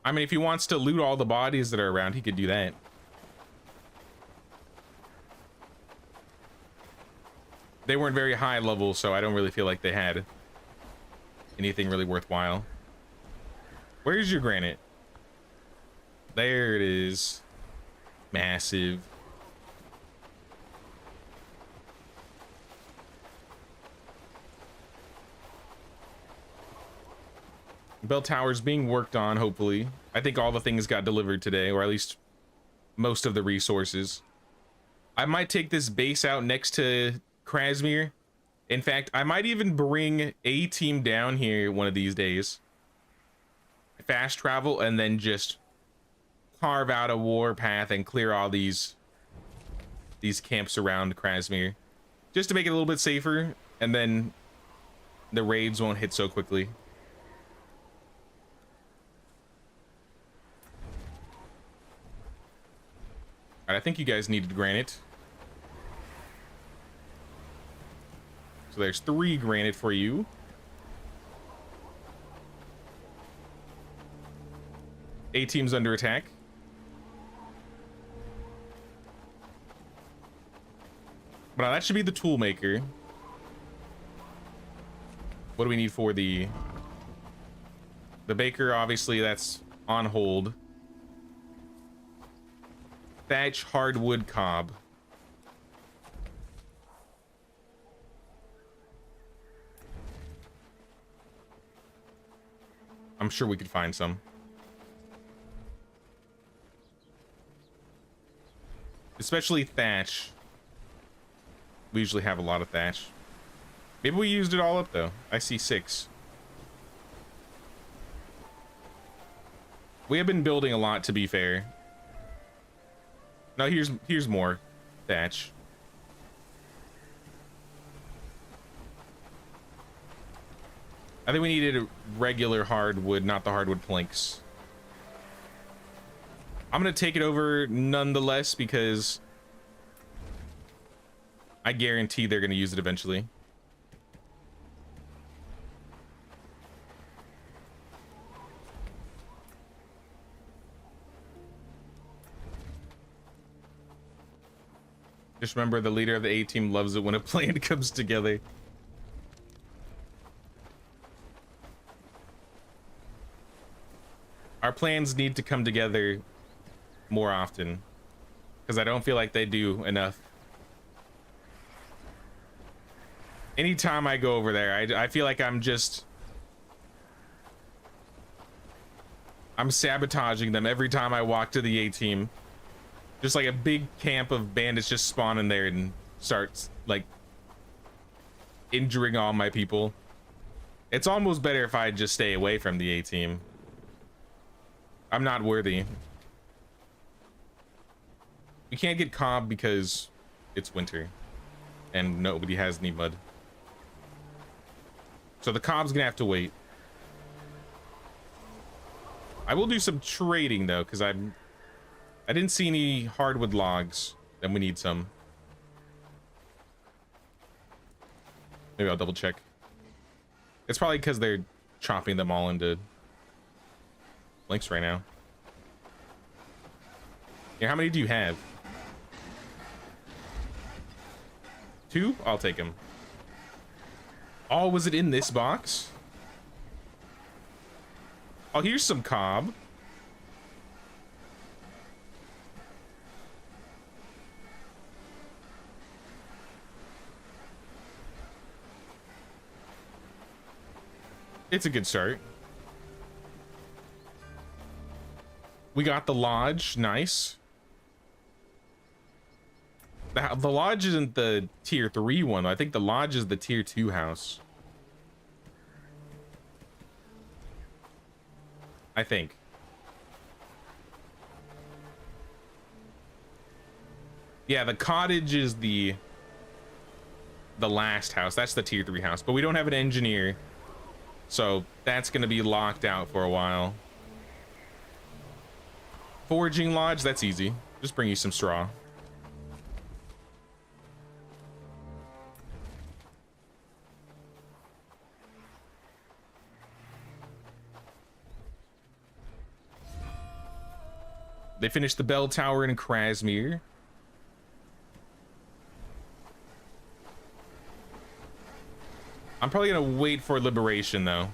I mean, if he wants to loot all the bodies that are around, he could do that. They weren't very high level, so I don't really feel like they had anything really worthwhile. Where's your granite? There it is. Massive. Bell Tower's being worked on, hopefully. I think all the things got delivered today, or at least most of the resources. I might take this base out next to Krasmir. In fact, I might even bring a team down here one of these days. Fast travel and then just carve out a war path and clear all these camps around Krasmir, just to make it a little bit safer, and then the raids won't hit so quickly. All right, I think you guys needed granite. So there's 3 granite for you. A team's under attack. But that should be the tool maker. What do we need for the baker? Obviously, that's on hold. Thatch, hardwood, cob. I'm sure we could find some. Especially thatch. We usually have a lot of thatch. Maybe we used it all up though. I see 6. We have been building a lot, to be fair. No, here's more thatch. I think we needed a regular hardwood, not the hardwood planks. I'm gonna take it over nonetheless because I guarantee they're gonna use it eventually. Just remember, the leader of the A team loves it when a plan comes together. Our plans need to come together more often, because I don't feel like they do enough. Anytime I go over there, I feel like I'm sabotaging them every time I walk to the A team. Just like a big camp of bandits just spawn in there and starts like injuring all my people. It's almost better if I just stay away from the A team. I'm not worthy. We can't get cob because it's winter and nobody has any mud. So the cob's gonna have to wait. I will do some trading though, because I didn't see any hardwood logs, and we need some. Maybe I'll double check. It's probably because they're chopping them all into links right now. Yeah, how many do you have? 2? I'll take them. Oh, was it in this box? Oh, here's some cob. It's a good start. We got the lodge. Nice. The lodge isn't the tier 3 one. I think the lodge is the tier 2 house. I think. Yeah, the cottage is the last house. That's the tier 3 house. But we don't have an engineer. So that's going to be locked out for a while. Foraging lodge, that's easy. Just bring you some straw. They finished the bell tower in Krasmir. I'm probably gonna wait for liberation though.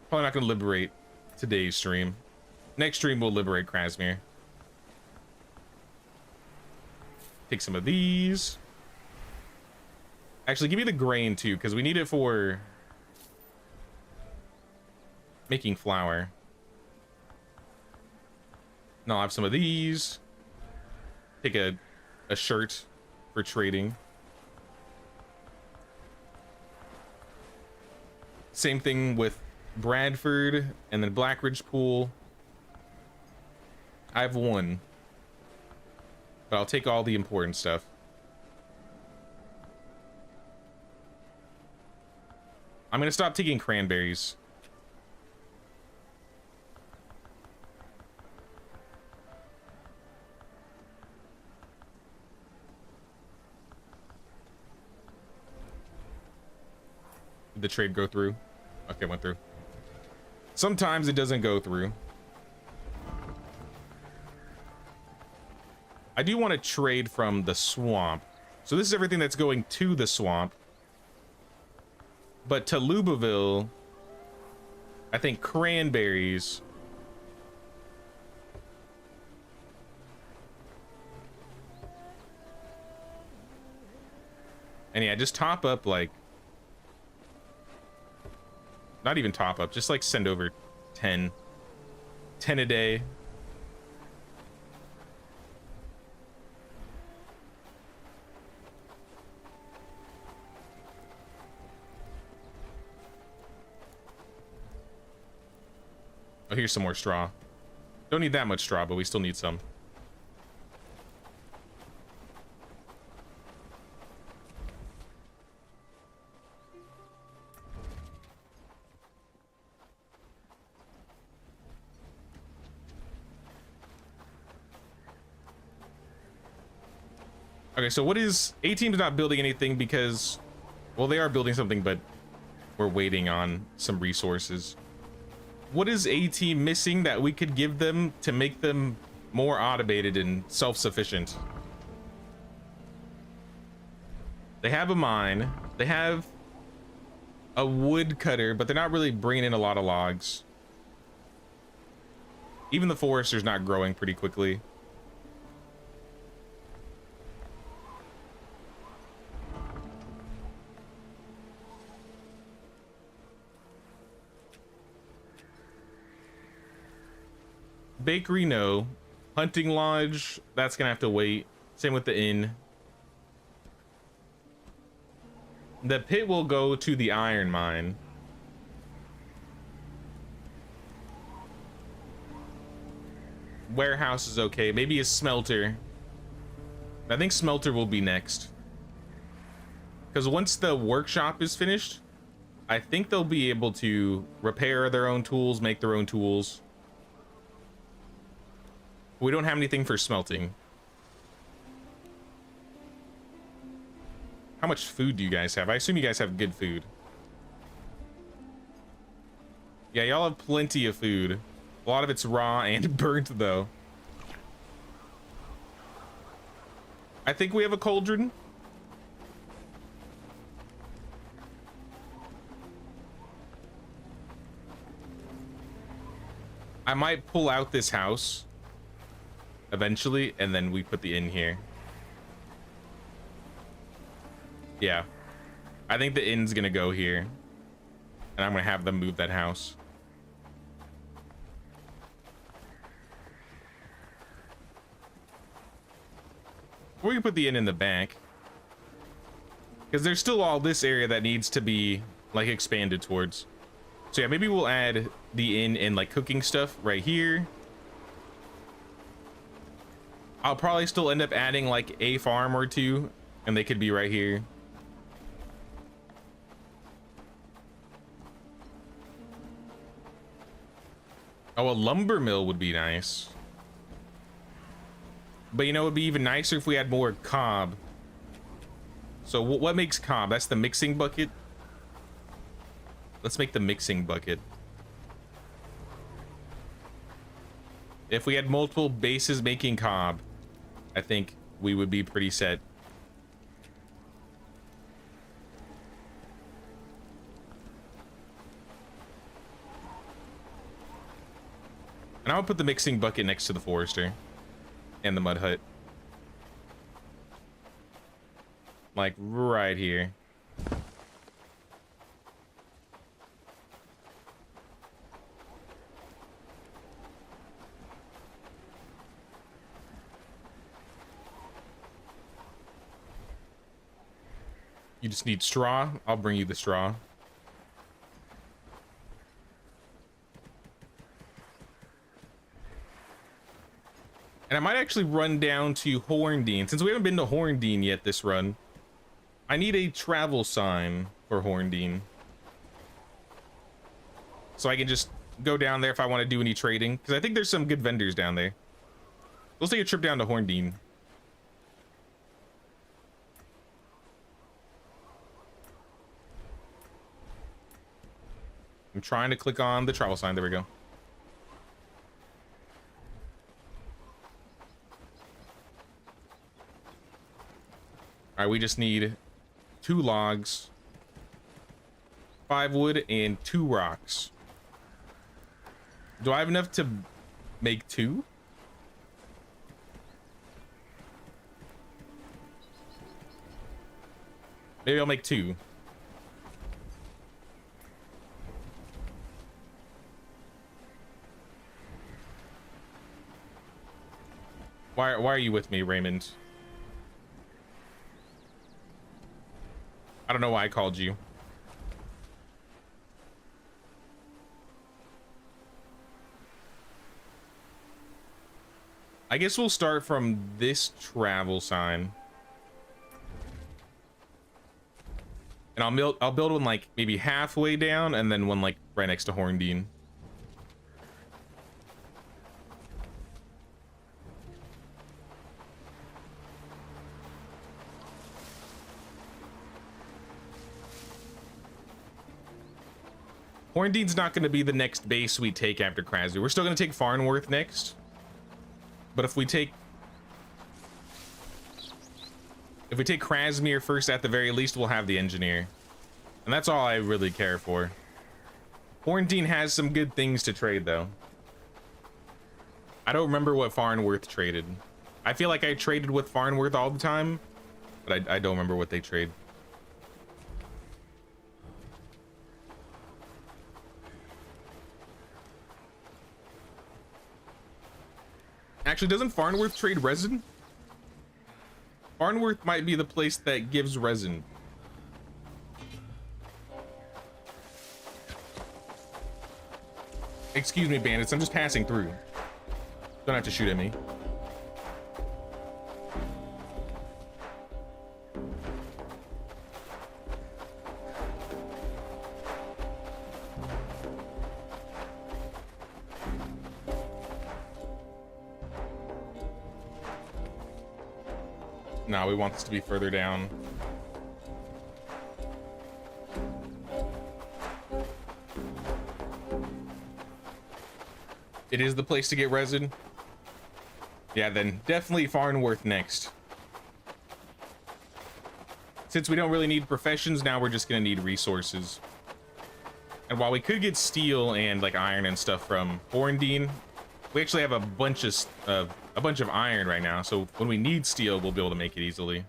Probably not gonna liberate today's stream. Next stream we'll liberate Krasmir. Take some of these. Actually, give me the grain too, because we need it for making flour. And I'll have some of these. Take a shirt for trading. Same thing with Bradford and then Blackridge Pool. I have one. But I'll take all the important stuff. I'm gonna stop taking cranberries. Did the trade go through? Okay, went through. Sometimes it doesn't go through. I do want to trade from the swamp. So this is everything that's going to the swamp. But to Lubaville, I think cranberries. And yeah, just top up like, not even top up, just like send over 10 a day. Oh, here's some more straw. Don't need that much straw, but we still need some. Okay, so what is... A-Team's not building anything because... Well, they are building something, but we're waiting on some resources. What is A-Team missing that we could give them to make them more automated and self-sufficient? They have a mine. They have a wood cutter, but they're not really bringing in a lot of logs. Even the forester's not growing pretty quickly. Bakery, no. Hunting lodge, that's gonna have to wait. Same with the inn. The pit will go to the iron mine. Warehouse is okay. Maybe a smelter. I think smelter will be next. Because once the workshop is finished, I think they'll be able to repair their own tools, make their own tools. We don't have anything for smelting. How much food do you guys have? I assume you guys have good food. Yeah, y'all have plenty of food. A lot of it's raw and burnt, though. I think we have a cauldron. I might pull out this house eventually, and then we put the inn here. Yeah, I think the inn's gonna go here, and I'm gonna have them move that house. Or we can put the inn in the back, because there's still all this area that needs to be like expanded towards. So yeah, maybe we'll add the inn and like cooking stuff right here. I'll probably still end up adding like a farm or two, and they could be right here. Oh, a lumber mill would be nice. But you know, it would be even nicer if we had more cob. So what makes cob? That's the mixing bucket. Let's make the mixing bucket. If we had multiple bases making cob, I think we would be pretty set. And I'll put the mixing bucket next to the forester and the mud hut. Like right here. You just need straw. I'll bring you the straw. And I might actually run down to Horndean. Since we haven't been to Horndean yet this run, I need a travel sign for Horndean. So I can just go down there if I want to do any trading. Because I think there's some good vendors down there. Let's take a trip down to Horndean. I'm trying to click on the travel sign. There we go. All right, we just need 2 logs, 5 wood, and 2 rocks. Do I have enough to make 2? Maybe I'll make 2. Why are you with me, Raymond? I don't know why I called you. I guess we'll start from this travel sign. And I'll build one like maybe halfway down and then one like right next to Horndean. Horndean's not going to be the next base we take after Krasby. We're still going to take Farnworth next. But if we take Krasmere first, at the very least, we'll have the engineer. And that's all I really care for. Horndean has some good things to trade, though. I don't remember what Farnworth traded. I feel like I traded with Farnworth all the time, but I don't remember what they trade. Actually, doesn't Farnworth trade resin? Farnworth might be the place that gives resin. Excuse me, bandits. I'm just passing through. Don't have to shoot at me. No, we want this to be further down. It is the place to get resin. Yeah, then definitely Farnworth next. Since we don't really need professions, now we're just gonna need resources. And while we could get steel and like iron and stuff from Horndean, we actually have a bunch of iron right now, so when we need steel, we'll be able to make it easily.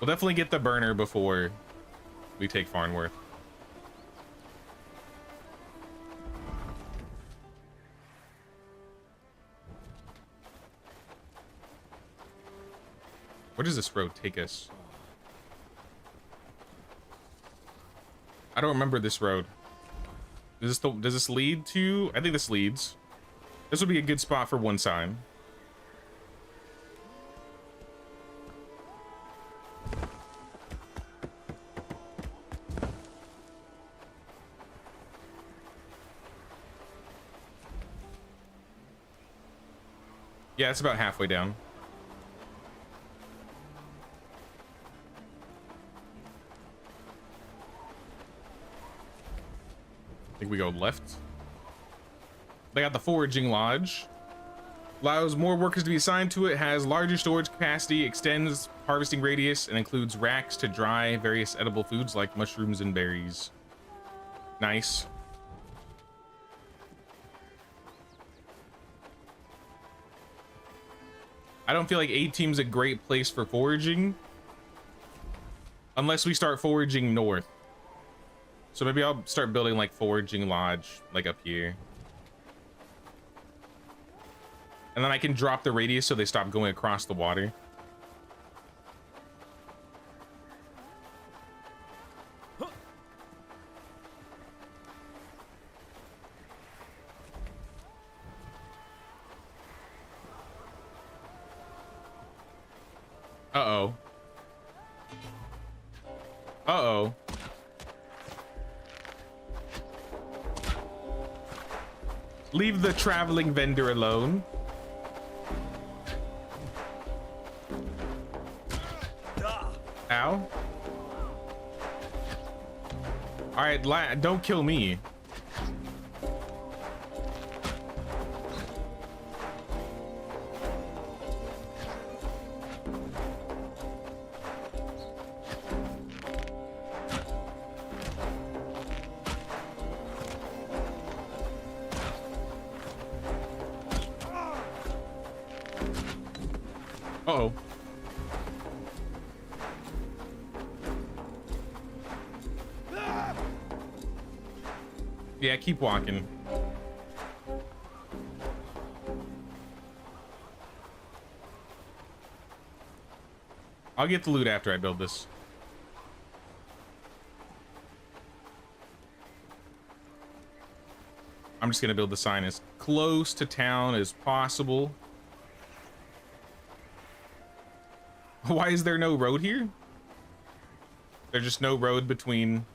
We'll definitely get the burner before we take Farnworth. Where does this road take us? I don't remember this road. Does this lead to? I think this leads. This would be a good spot for one sign. Yeah, it's about halfway down. I think we go left. They got the foraging lodge. Allows more workers to be assigned to it, has larger storage capacity, extends harvesting radius, and includes racks to dry various edible foods like mushrooms and berries. Nice. I don't feel like A-Team's a great place for foraging unless we start foraging north. So maybe I'll start building like foraging lodge like up here. And then I can drop the radius so they stop going across the water. Uh-oh. Uh-oh. Leave the traveling vendor alone. Ow. All right, don't kill me. Uh-oh. Yeah, keep walking. I'll get the loot after I build this. I'm just gonna build the sign as close to town as possible. Why is there no road here? There's just no road between...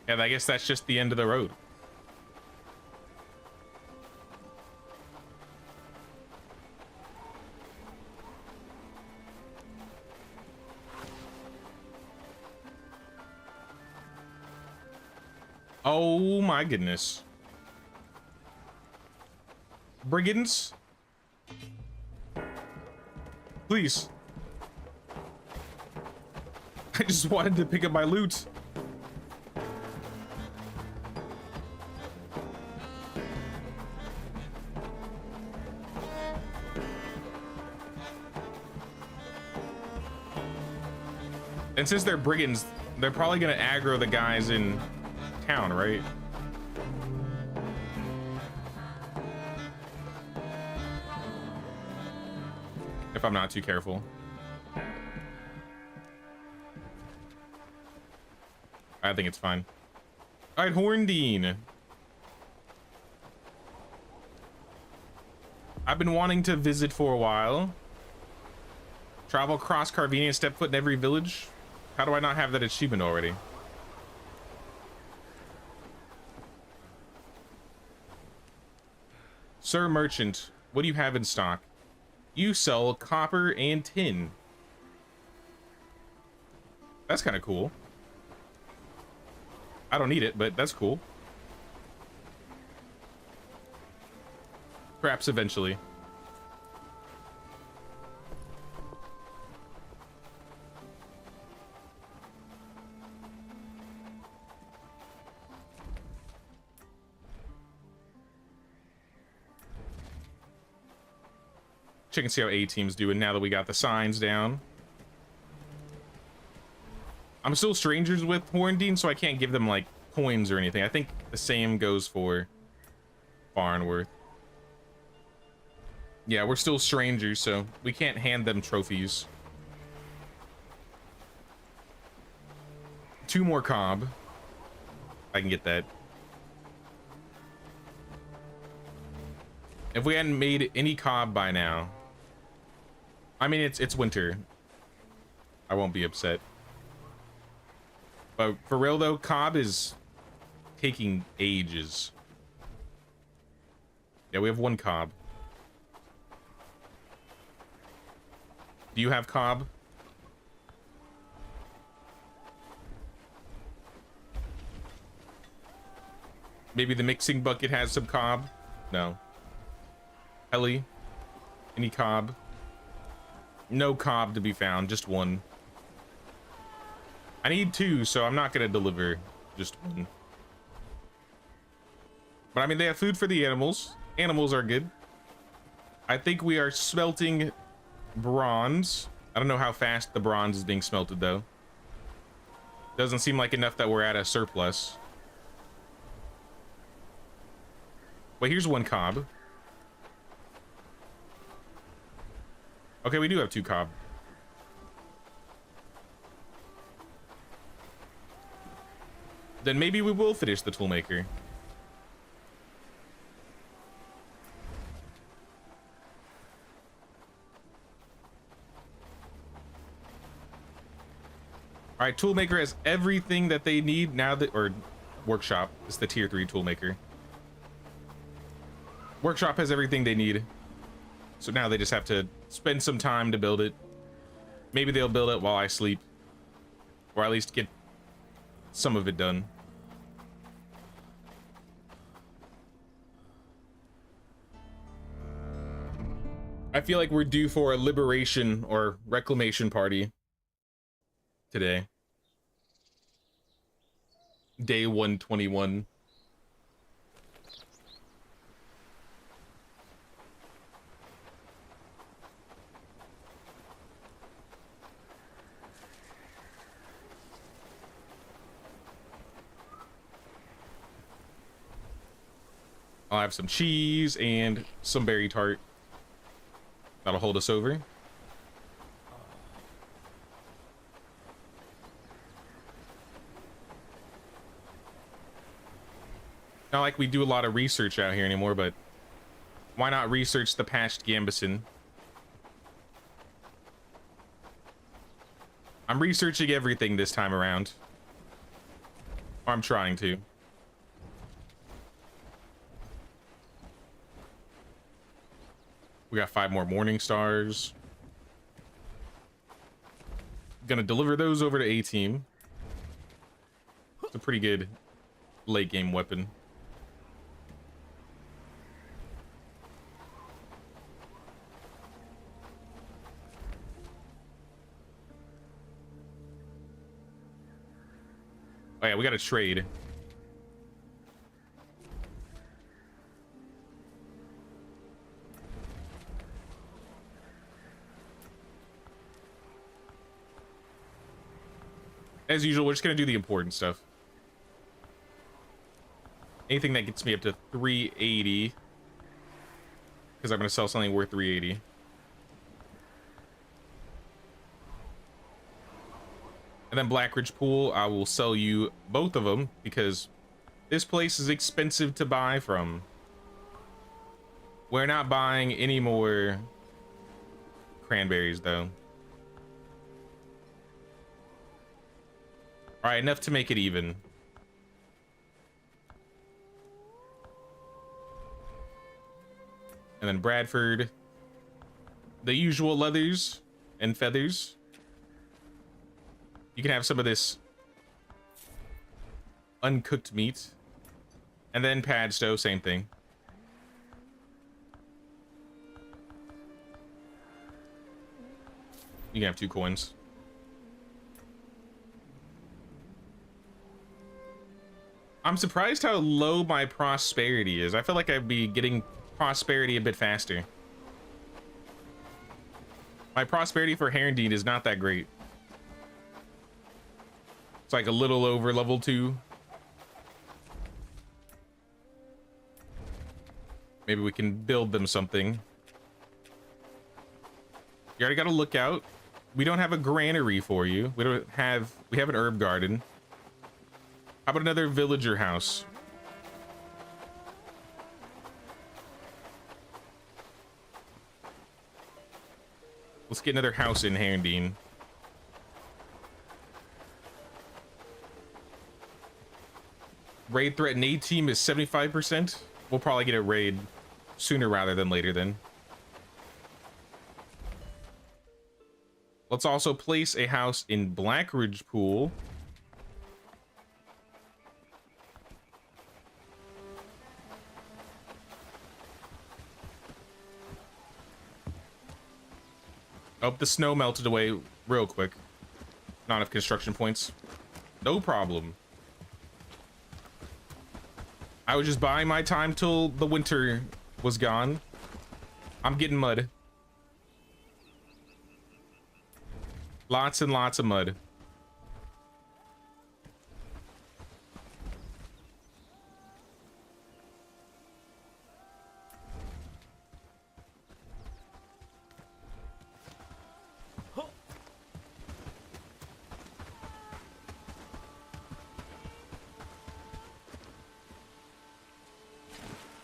Yeah, I guess that's just the end of the road. Oh my goodness. Brigands? Please. I just wanted to pick up my loot. And since they're brigands, they're probably gonna aggro the guys in town, right? If I'm not too careful. I think it's fine. All right, Horndean. I've been wanting to visit for a while. Travel across Carvenia and step foot in every village. How do I not have that achievement already? Sir Merchant, what do you have in stock? You sell copper and tin. That's kind of cool. I don't need it, but that's cool. Perhaps eventually. Check and see how A team's doing now that we got the signs down. I'm still strangers with Horndean, so I can't give them like coins or anything. I think the same goes for Farnworth. Yeah, we're still strangers, so we can't hand them trophies. 2 more cob. I can get that. If we hadn't made any cob by now, I mean, it's winter. I won't be upset. But for real though, cob is taking ages. Yeah, we have 1 cob. Do you have cob? Maybe the mixing bucket has some cob? No. Ellie? Any cob? No cob to be found, just 1. I need 2, so I'm not gonna deliver just 1. But I mean, they have food for the animals. Animals are good. I think we are smelting bronze. I don't know how fast the bronze is being smelted though. Doesn't seem like enough that we're at a surplus. Wait, here's 1 cob. Okay, we do have 2 cob. then maybe we will finish the toolmaker. All right, toolmaker has everything that they need now that, or workshop is the tier 3 toolmaker. Workshop has everything they need. So now they just have to spend some time to build it. Maybe they'll build it while I sleep, or at least get some of it done. I feel like we're due for a liberation or reclamation party today. Day 121. I'll have some cheese and some berry tart. That'll hold us over. Not like we do a lot of research out here anymore, but why not research the patched Gambison? I'm researching everything this time around. Or I'm trying to. We got 5 more morning stars. Gonna deliver those over to A team. It's a pretty good late game weapon. Oh yeah, we got to trade. As usual, we're just gonna do the important stuff. Anything that gets me up to 380, because I'm gonna sell something worth 380. And then Blackridge Pool, I will sell you both of them because this place is expensive to buy from. We're not buying any more cranberries though. All right, enough to make it even. And then Bradford, the usual leathers and feathers. You can have some of this uncooked meat. And then Padstow, same thing. You can have 2 coins. I'm surprised how low my prosperity is. I feel like I'd be getting prosperity a bit faster. My prosperity for Herondine is not that great. It's like a little over level 2. Maybe we can build them something. You already got a lookout. We don't have a granary for you. We have an herb garden. How about another villager house? Let's get another house in Herondine. Raid threat and A team is 75%. We'll probably get a raid sooner rather than later then. Let's also place a house in Blackridge Pool. Oh, the snow melted away real quick. Not enough construction points. No problem. I was just buying my time till the winter was gone. I'm getting mud. Lots and lots of mud.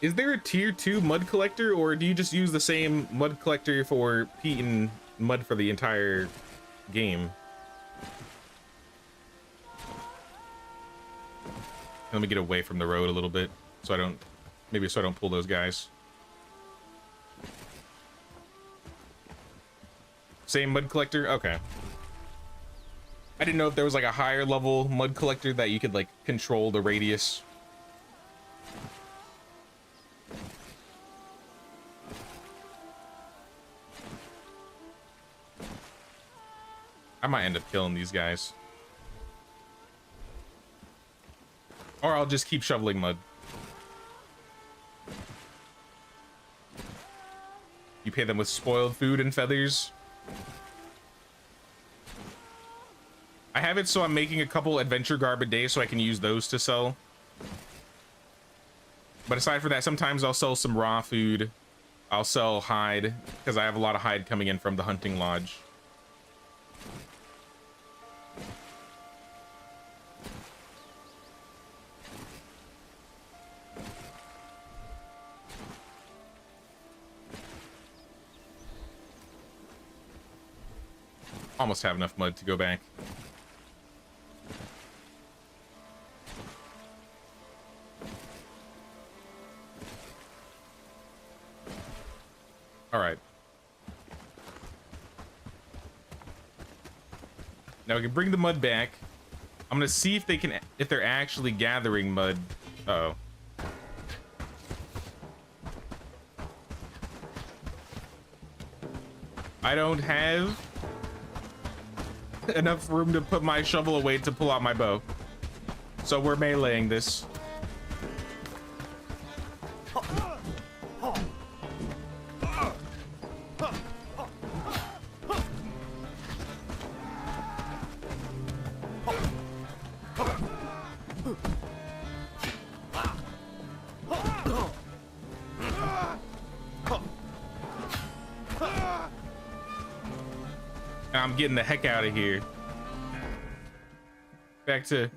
Is there a tier 2 mud collector, or do you just use the same mud collector for peat and mud for the entire game? Let me get away from the road a little bit so I don't, maybe so I don't pull those guys. Same mud collector? Okay. I didn't know if there was like a higher level mud collector that you could like control the radius. I might end up killing these guys. Or I'll just keep shoveling mud. You pay them with spoiled food and feathers. I have it so I'm making a couple adventure garb a day so I can use those to sell. But aside from that, sometimes I'll sell some raw food. I'll sell hide because I have a lot of hide coming in from the hunting lodge. Almost have enough mud to go back. All right. Now we can bring the mud back. I'm gonna see if they're actually gathering mud. Uh-oh. I don't have enough room to put my shovel away to pull out my bow. So we're meleeing this. I'm getting the heck out of here. Back to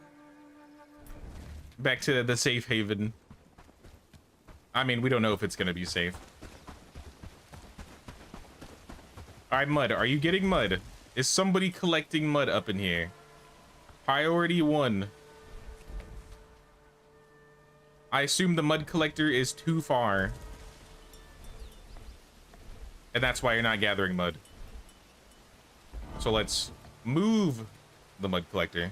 the safe haven. I mean, we don't know if it's gonna be safe. All right, mud. Are you getting mud? Is somebody collecting mud up in here? Priority 1. I assume the mud collector is too far. And that's why you're not gathering mud. So let's move the mud collector.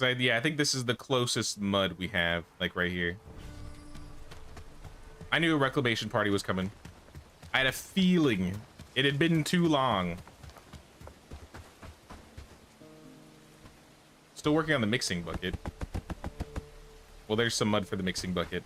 Yeah, I think this is the closest mud we have, like right here. I knew a reclamation party was coming. I had a feeling it had been too long. Still working on the mixing bucket. Well, there's some mud for the mixing bucket.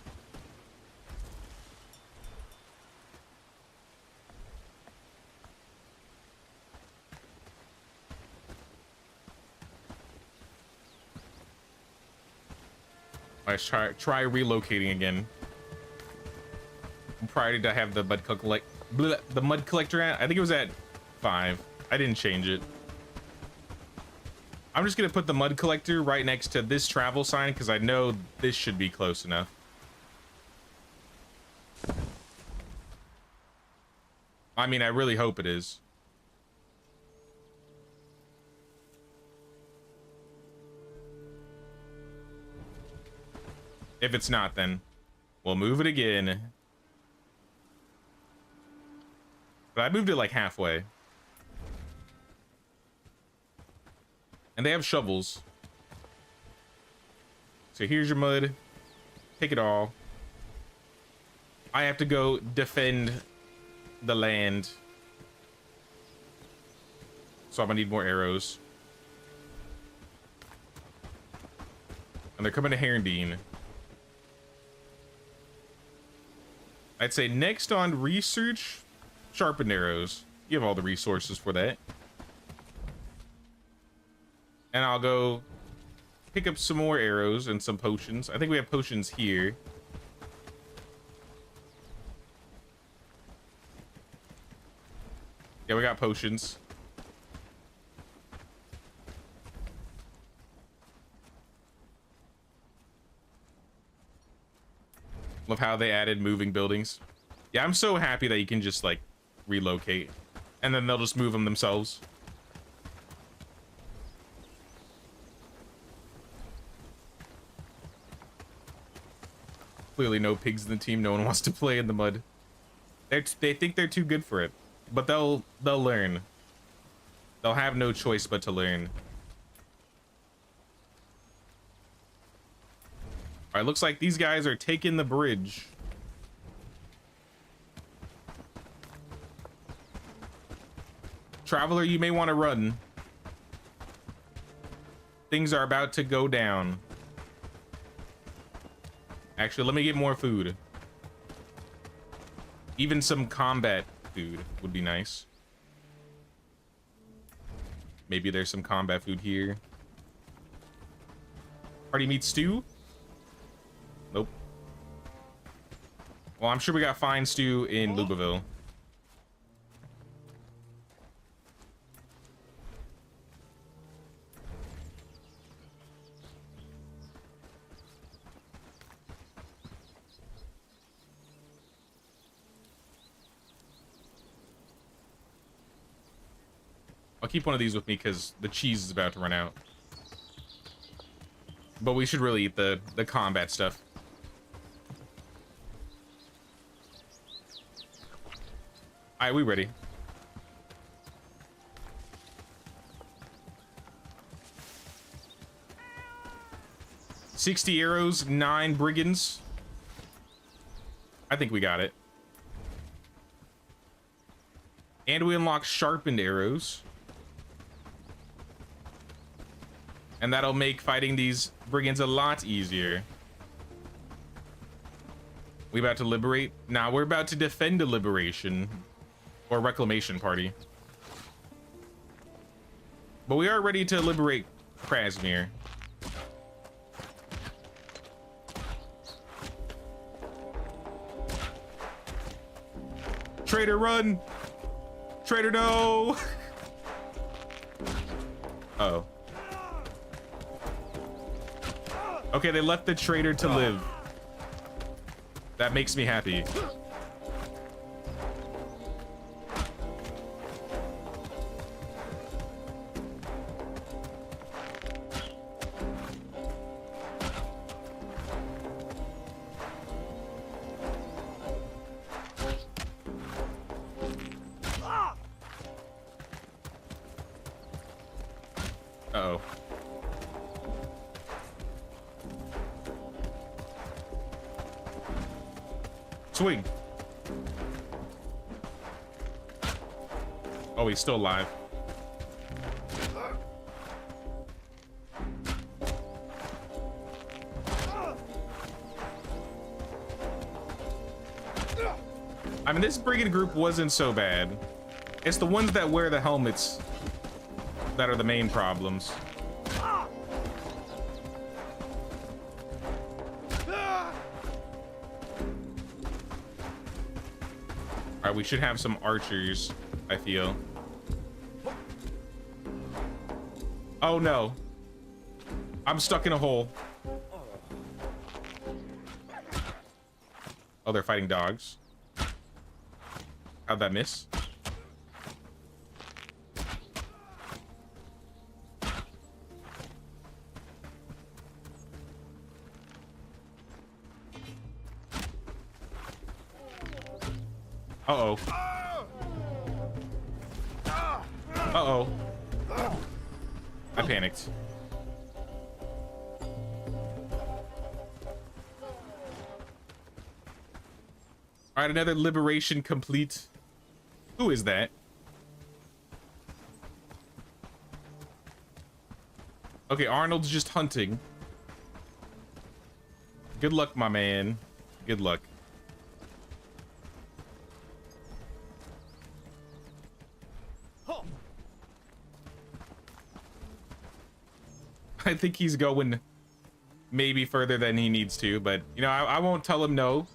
Let's try relocating again. Prior did I have the mud collector at? I think it was at 5. I didn't change it. I'm just gonna put the mud collector right next to this travel sign because I know this should be close enough. I mean, I really hope it is. If it's not, then we'll move it again. But I moved it like halfway. And they have shovels. So here's your mud. Take it all. I have to go defend the land. So I'm gonna need more arrows. And they're coming to Herondine. I'd say next on research, sharpened arrows. You have all the resources for that. And I'll go pick up some more arrows and some potions. I think we have potions here. Yeah, we got potions. Love how they added moving buildings. Yeah, I'm so happy that you can just like relocate and then they'll just move them themselves. Clearly no pigs in the team. No one wants to play in the mud. They think they're too good for it, but they'll learn. They'll have no choice but to learn. All right, looks like these guys are taking the bridge. Traveler, you may want to run. Things are about to go down. Actually, let me get more food. Even some combat food would be nice. Maybe there's some combat food here. Party meat stew? Nope. Well, I'm sure we got fine stew in Lubaville. I'll keep one of these with me because the cheese is about to run out. But we should really eat the combat stuff. All right, we ready? $60 arrows, 9 brigands. I think we got it. And we unlock sharpened arrows. And that'll make fighting these brigands a lot easier. We about to liberate? Nah, we're about to defend a liberation. Or reclamation party. But we are ready to liberate Krasmir. Traitor, run! Traitor, no! Uh-oh. Okay, they left the traitor to live. That makes me happy. Uh-oh. Swing. Oh, he's still alive. I mean, this brigand group wasn't so bad. It's the ones that wear the helmets that are the main problems. All right, we should have some archers, I feel. Oh no. I'm stuck in a hole. Oh, they're fighting dogs. How'd that miss? Uh-oh. Uh-oh. I panicked. All right, another liberation complete. Who is that? Okay, Arnold's just hunting. Good luck, my man. Good luck. I think he's going maybe further than he needs to, but you know, I won't tell him no.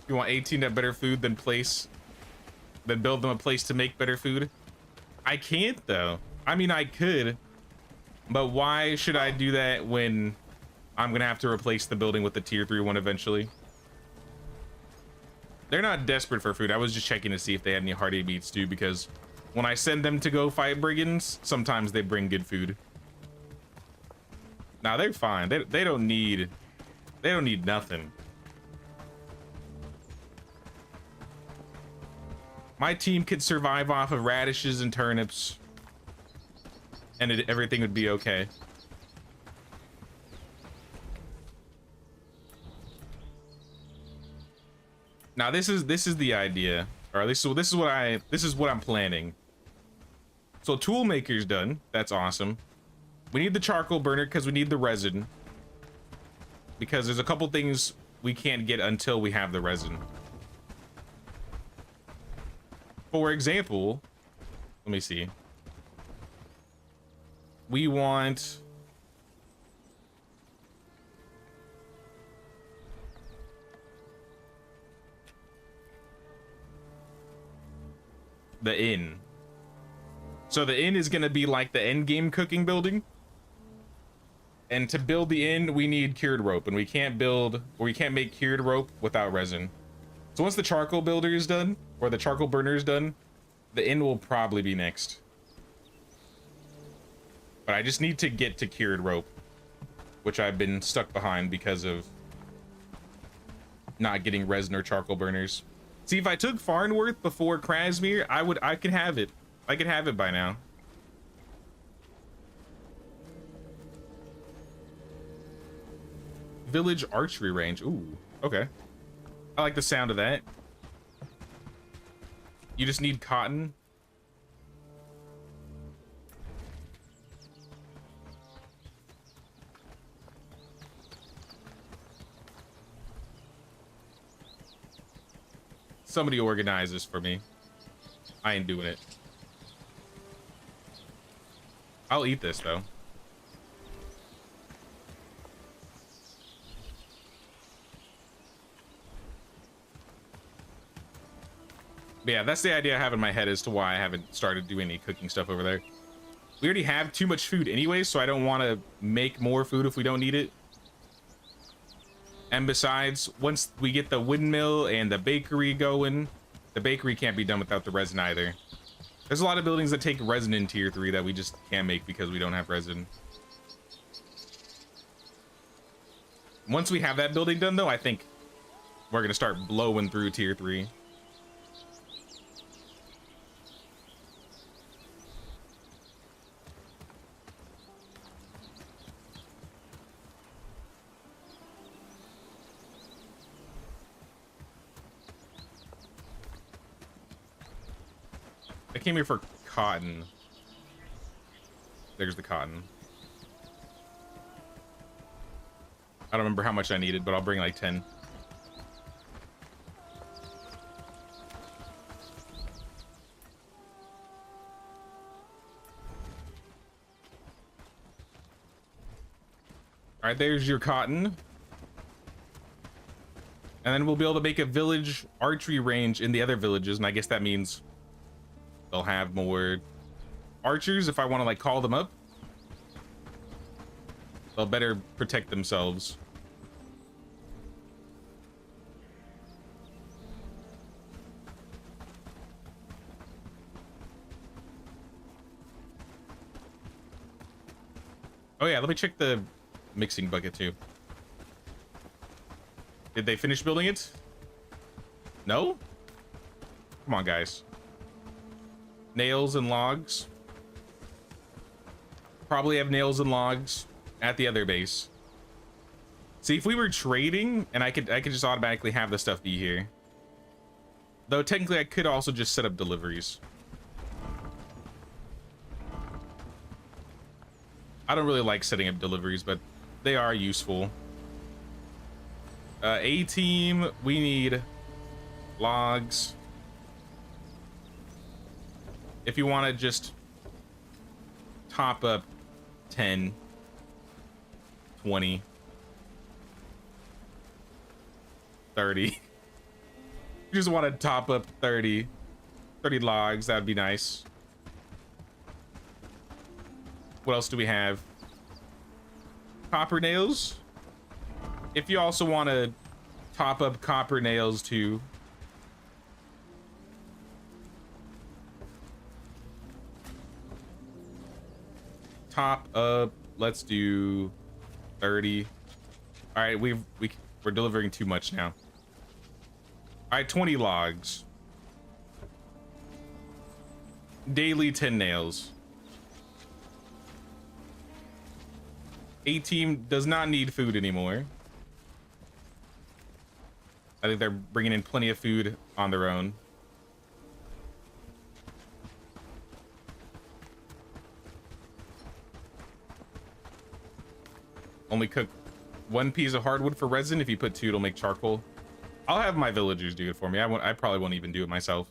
You want 18 to have better food than build them a place to make better food? I can't though. I mean, I could, but why should I do that when I'm gonna have to replace the building with the tier 3 one eventually? They're not desperate for food. I was just checking to see if they had any hearty meats too, because when I send them to go fight brigands, sometimes they bring good food. Nah, they're fine. They don't need nothing. My team could survive off of radishes and turnips, and everything would be okay. Now this is the idea, or at least so this is what I'm planning. So tool maker's done. That's awesome. We need the charcoal burner because we need the resin. Because there's a couple things we can't get until we have the resin. For example, let me see. We want the inn. So the inn is going to be like the end game cooking building. And to build the inn, we need cured rope, and we can't make cured rope without resin. So once the charcoal builder is done, or the charcoal burner is done, the inn will probably be next. But I just need to get to cured rope, which I've been stuck behind because of not getting resin or charcoal burners. See, if I took Farnworth before Krasmir, I could have it. I could have it by now. Village archery range. Ooh, okay. I like the sound of that. You just need cotton. Somebody organize this for me. I ain't doing it. I'll eat this though. But yeah, that's the idea I have in my head as to why I haven't started doing any cooking stuff over there. We already have too much food anyway, so I don't want to make more food if we don't need it. And besides, once we get the windmill and the bakery going, the bakery can't be done without the resin either. There's a lot of buildings that take resin in tier 3 that we just can't make because we don't have resin. Once we have that building done though, I think we're gonna start blowing through tier 3. I came here for cotton. There's the cotton. I don't remember how much I needed, but I'll bring like 10. All right, there's your cotton. And then we'll be able to make a village archery range in the other villages, and I guess that means they'll have more archers if I want to like call them up. They'll better protect themselves. Oh yeah, let me check the mixing bucket too. Did they finish building it? No? Come on, guys. Nails and logs. Probably have nails and logs at the other base. See, if we were trading, and I could just automatically have the stuff be here. Though technically I could also just set up deliveries. I don't really like setting up deliveries, but they are useful. A team, we need logs. If you want to just top up 10, 20, 30. Just want to top up 30 logs. That'd be nice. What else do we have? Copper nails. If you also want to top up copper nails too. Top up, let's do 30. All right, we're delivering too much now. All right, 20 logs. Daily 10 nails. A team does not need food anymore. I think they're bringing in plenty of food on their own. Only cook 1 piece of hardwood for resin. If you put 2, it'll make charcoal. I'll have my villagers do it for me. I probably won't even do it myself.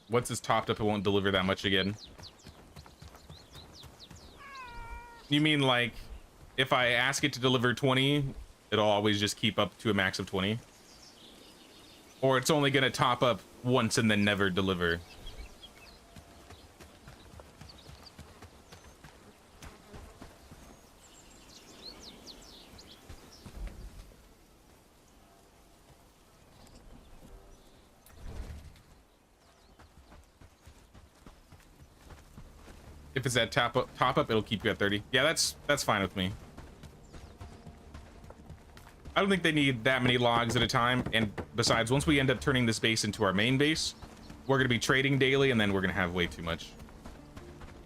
Once it's topped up, it won't deliver that much again. You mean like if I ask it to deliver 20, it'll always just keep up to a max of 20? Or it's only gonna top up once and then never deliver? If it's at top up, it'll keep you at 30. Yeah, that's fine with me. I don't think they need that many logs at a time. And besides, once we end up turning this base into our main base, we're going to be trading daily, and then we're going to have way too much.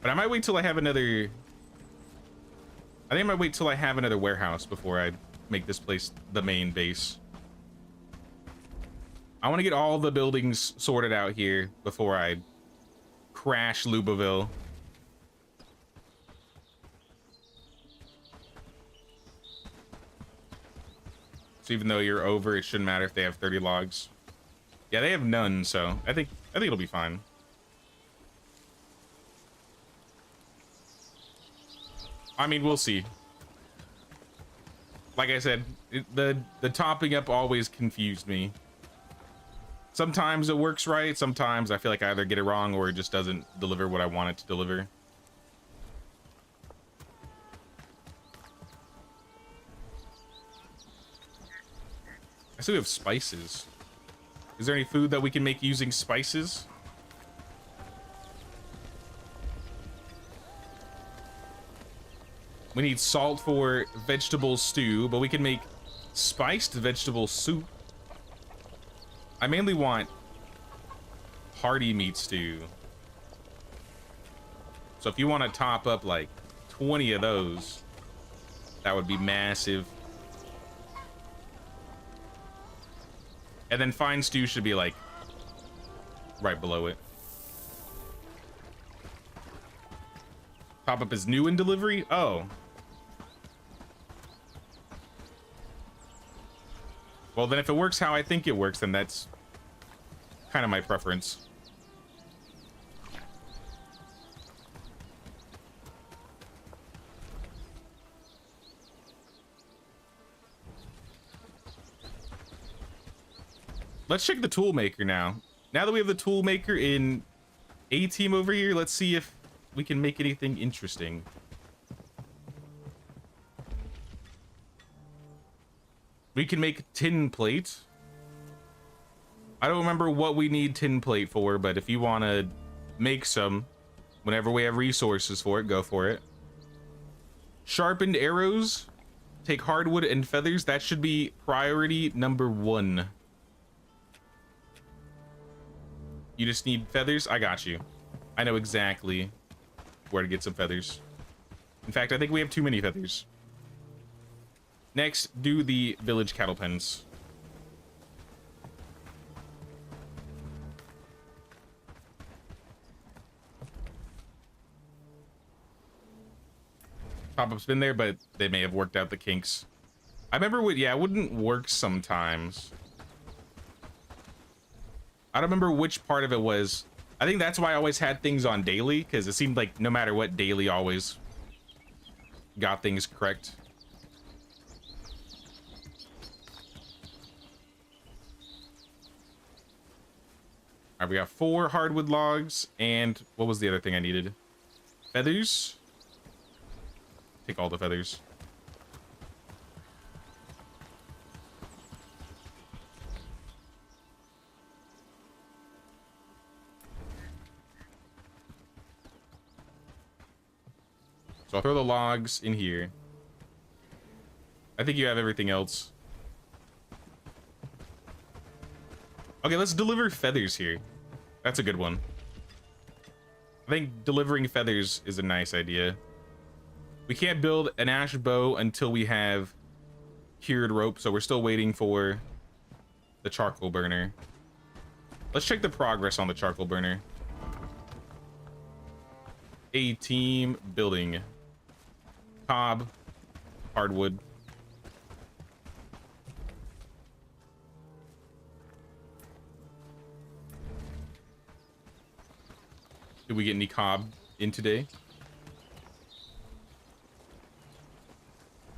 But I might wait till I have another... I think I might wait till I have another warehouse before I make this place the main base. I want to get all the buildings sorted out here before I crash Lubaville. So even though you're over, it shouldn't matter if they have 30 logs. Yeah, they have none, so I think it'll be fine. I mean, we'll see. Like I said, the topping up always confused me. Sometimes it works right, sometimes I feel like I either get it wrong or it just doesn't deliver what I want it to deliver. I see we have spices. Is there any food that we can make using spices? We need salt for vegetable stew, but we can make spiced vegetable soup. I mainly want hearty meat stew. So if you want to top up like 20 of those, that would be massive. And then fine stew should be like right below it. Pop up is new in delivery. Oh. Well, then if it works how I think it works, then that's kind of my preference. Let's check the tool maker now. Now that we have the tool maker in A team over here, let's see if we can make anything interesting. We can make tin plate. I don't remember what we need tin plate for, but if you want to make some, whenever we have resources for it, go for it. Sharpened arrows. Take hardwood and feathers. That should be priority number 1. You just need feathers? I got you. I know exactly where to get some feathers. In fact, I think we have too many feathers. Next, do the village cattle pens. Pop-up's been there, but they may have worked out the kinks. I remember what, yeah, it wouldn't work sometimes. I don't remember which part of it was I think that's why I always had things on daily, because it seemed like no matter what, daily always got things correct. All right, we got 4 hardwood logs, and what was the other thing I needed? Feathers? Take all the feathers. So I'll throw the logs in here. I think you have everything else. Okay, let's deliver feathers here. That's a good one. I think delivering feathers is a nice idea. We can't build an ash bow until we have cured rope, so we're still waiting for the charcoal burner. Let's check the progress on the charcoal burner. A team building. Cob, hardwood. Did we get any cob in today?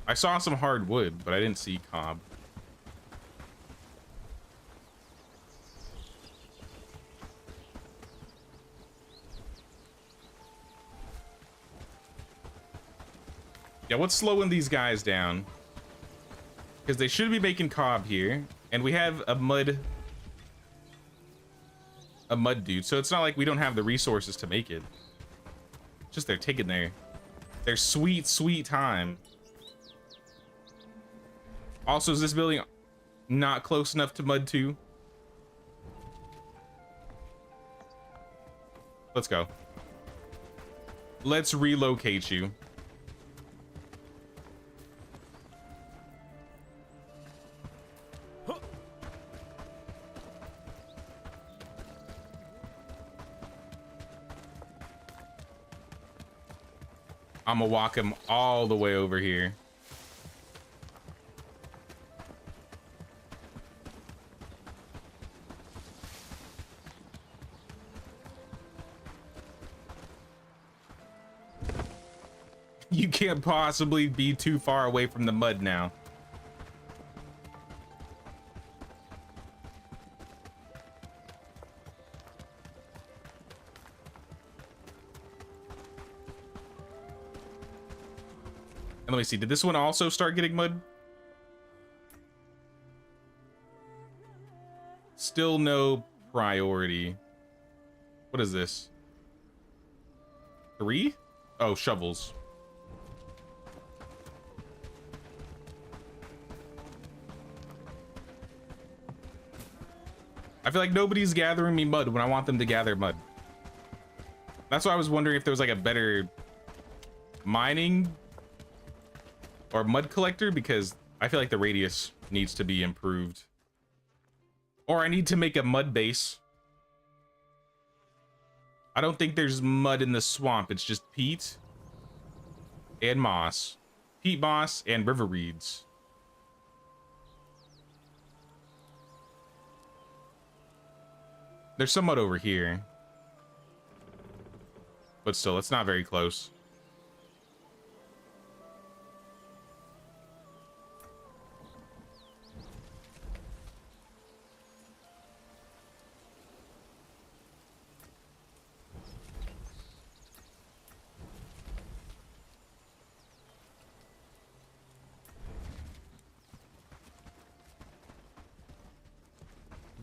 I saw some hardwood, but I didn't see cob. Yeah, what's slowing these guys down? Because they should be making cob here, and we have a mud dude, so it's not like we don't have the resources to make it. It's just they're taking their sweet time. Also, is this building not close enough to mud 2? Let's go. Let's relocate you. I'm gonna walk him all the way over here. You can't possibly be too far away from the mud now. And let me see, did this one also start getting mud? Still no priority. What is this? 3? Oh, shovels. I feel like nobody's gathering me mud when I want them to gather mud. That's why I was wondering if there was like a better mining or mud collector, because I feel like the radius needs to be improved. Or I need to make a mud base. I don't think there's mud in the swamp. It's just peat and moss. Peat moss and river reeds. There's some mud over here. But still, it's not very close.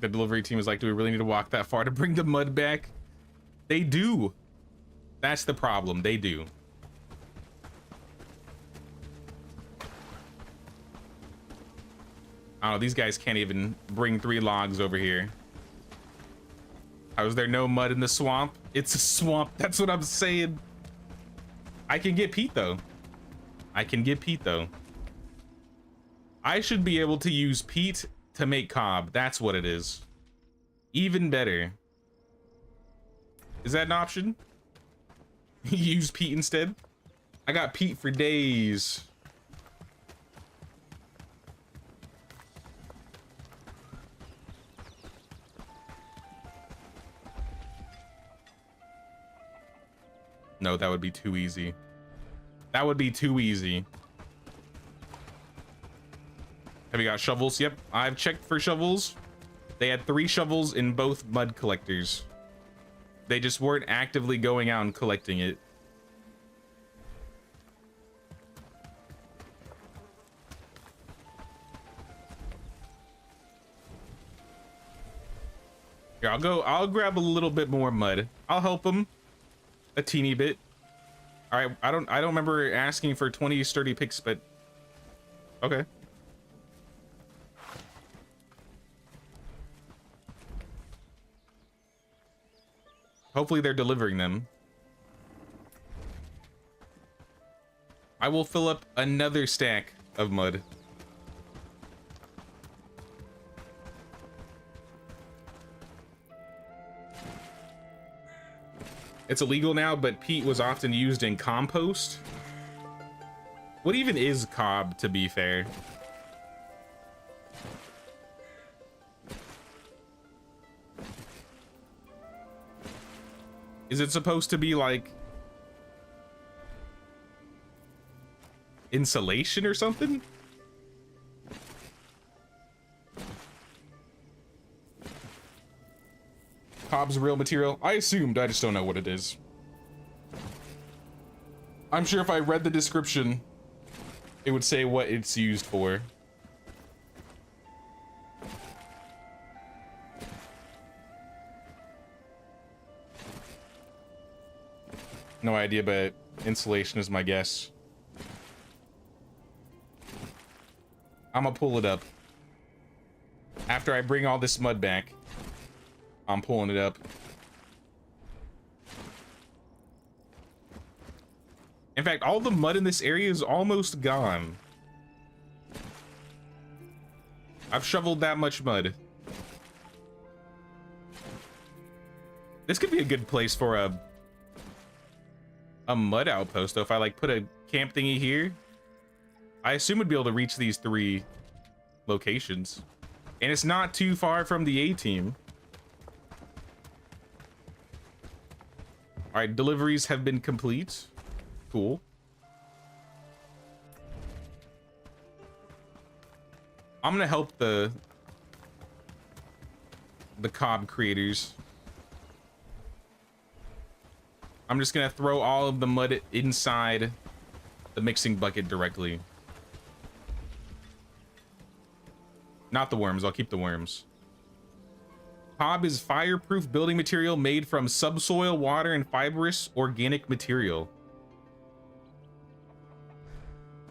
The delivery team is like, do we really need to walk that far to bring the mud back? They do. That's the problem. They do. I don't know. These guys can't even bring 3 logs over here. How is there no mud in the swamp? It's a swamp. That's what I'm saying. I can get peat though. I can get peat though. I should be able to use peat to make cob. That's what it is. Even better. Is that an option? Use peat instead? I got peat for days. No, that would be too easy. That would be too easy. Have you got shovels? Yep, I've checked for shovels. They had 3 shovels in both mud collectors. They just weren't actively going out and collecting it. Here, I'll grab a little bit more mud. I'll help him a teeny bit. All right, I don't remember asking for 20 sturdy picks, but okay. Hopefully they're delivering them. I will fill up another stack of mud. It's illegal now, but peat was often used in compost. What even is cob, to be fair? Is it supposed to be like insulation or something? Cob's real material? I assumed, I just don't know what it is. I'm sure if I read the description, it would say what it's used for. No idea, but insulation is my guess. I'm gonna pull it up. After I bring all this mud back, I'm pulling it up. In fact, all the mud in this area is almost gone. I've shoveled that much mud. This could be a good place for a mud outpost, though. If I like put a camp thingy here, I assume we'd be able to reach these 3 locations. And it's not too far from the A-team. All right, deliveries have been complete. Cool. I'm gonna help the cob creators. I'm just gonna throw all of the mud inside the mixing bucket directly. Not the worms, I'll keep the worms. Cob is fireproof building material made from subsoil, water, and fibrous organic material.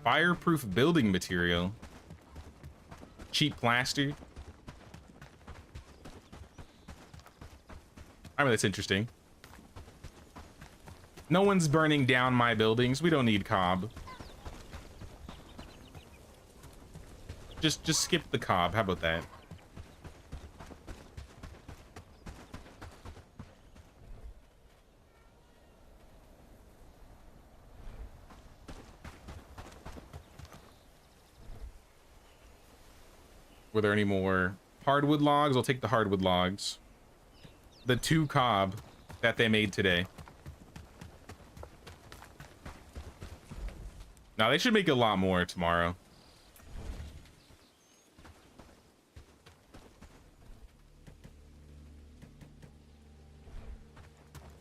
Fireproof building material. Cheap plaster. I mean, that's interesting. No one's burning down my buildings. We don't need cob. Just skip the cob. How about that? Were there any more hardwood logs? I'll take the hardwood logs. The 2 cob that they made today. Now they should make a lot more tomorrow.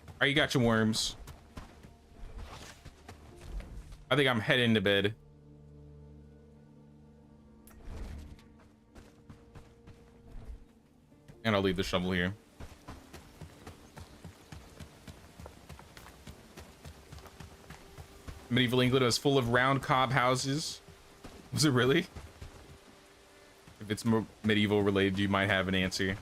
All right, you got your worms. I think I'm heading to bed. And I'll leave the shovel here. Medieval England was full of round cob houses. Was it really? If it's medieval related, you might have an answer.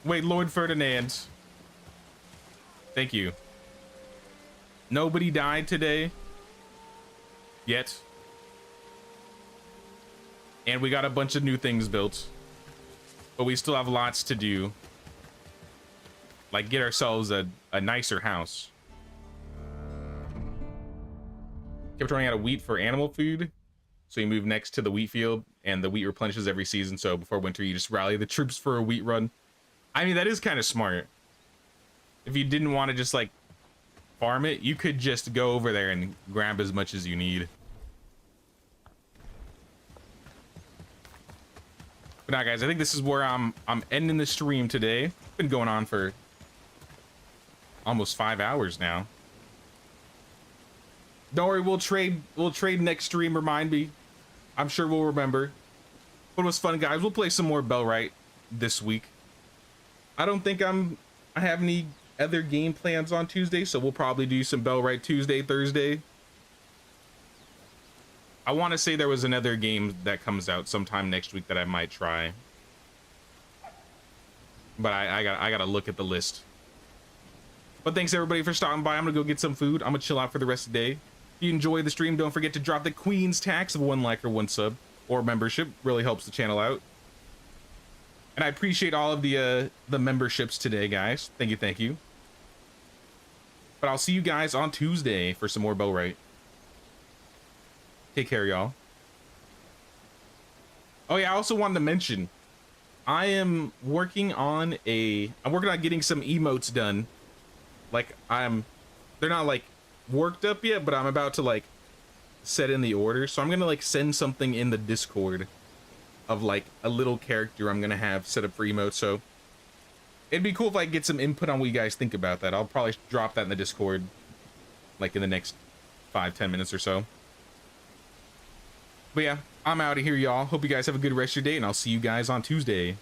Wait, Lord Ferdinand. Thank you. Nobody died today. Yet. And we got a bunch of new things built. But we still have lots to do. Like get ourselves a nicer house. Kept running out of wheat for animal food. So you move next to the wheat field, and the wheat replenishes every season. So before winter, you just rally the troops for a wheat run. I mean, that is kind of smart. If you didn't want to just like farm it, you could just go over there and grab as much as you need. But now, guys, I think this is where I'm ending the stream today. It's been going on for almost 5 hours now. Don't worry, we'll trade next stream. Remind me. I'm sure we'll remember. But it was fun, guys. We'll play some more Bellwright this week. I don't think I have any other game plans on Tuesday, so we'll probably do some Bellwright Tuesday, Thursday. I want to say there was another game that comes out sometime next week that I might try. But I gotta look at the list. But thanks everybody for stopping by. I'm gonna go get some food. I'm gonna chill out for the rest of the day. If you enjoy the stream, don't forget to drop the Queen's tax of 1 like or 1 sub or membership. Really helps the channel out. And I appreciate all of the memberships today, guys. Thank you, thank you. But I'll see you guys on Tuesday for some more Bellwright. Take care, y'all. Oh yeah, I also wanted to mention, I'm working on getting some emotes done. Like they're not like worked up yet, but I'm about to like set in the order. So I'm gonna like send something in the Discord of like a little character I'm gonna have set up for emotes. So it'd be cool if I get some input on what you guys think about that. I'll probably drop that in the Discord like in the next 5-10 minutes or so. But yeah, I'm out of here, y'all. Hope you guys have a good rest of your day, and I'll see you guys on Tuesday.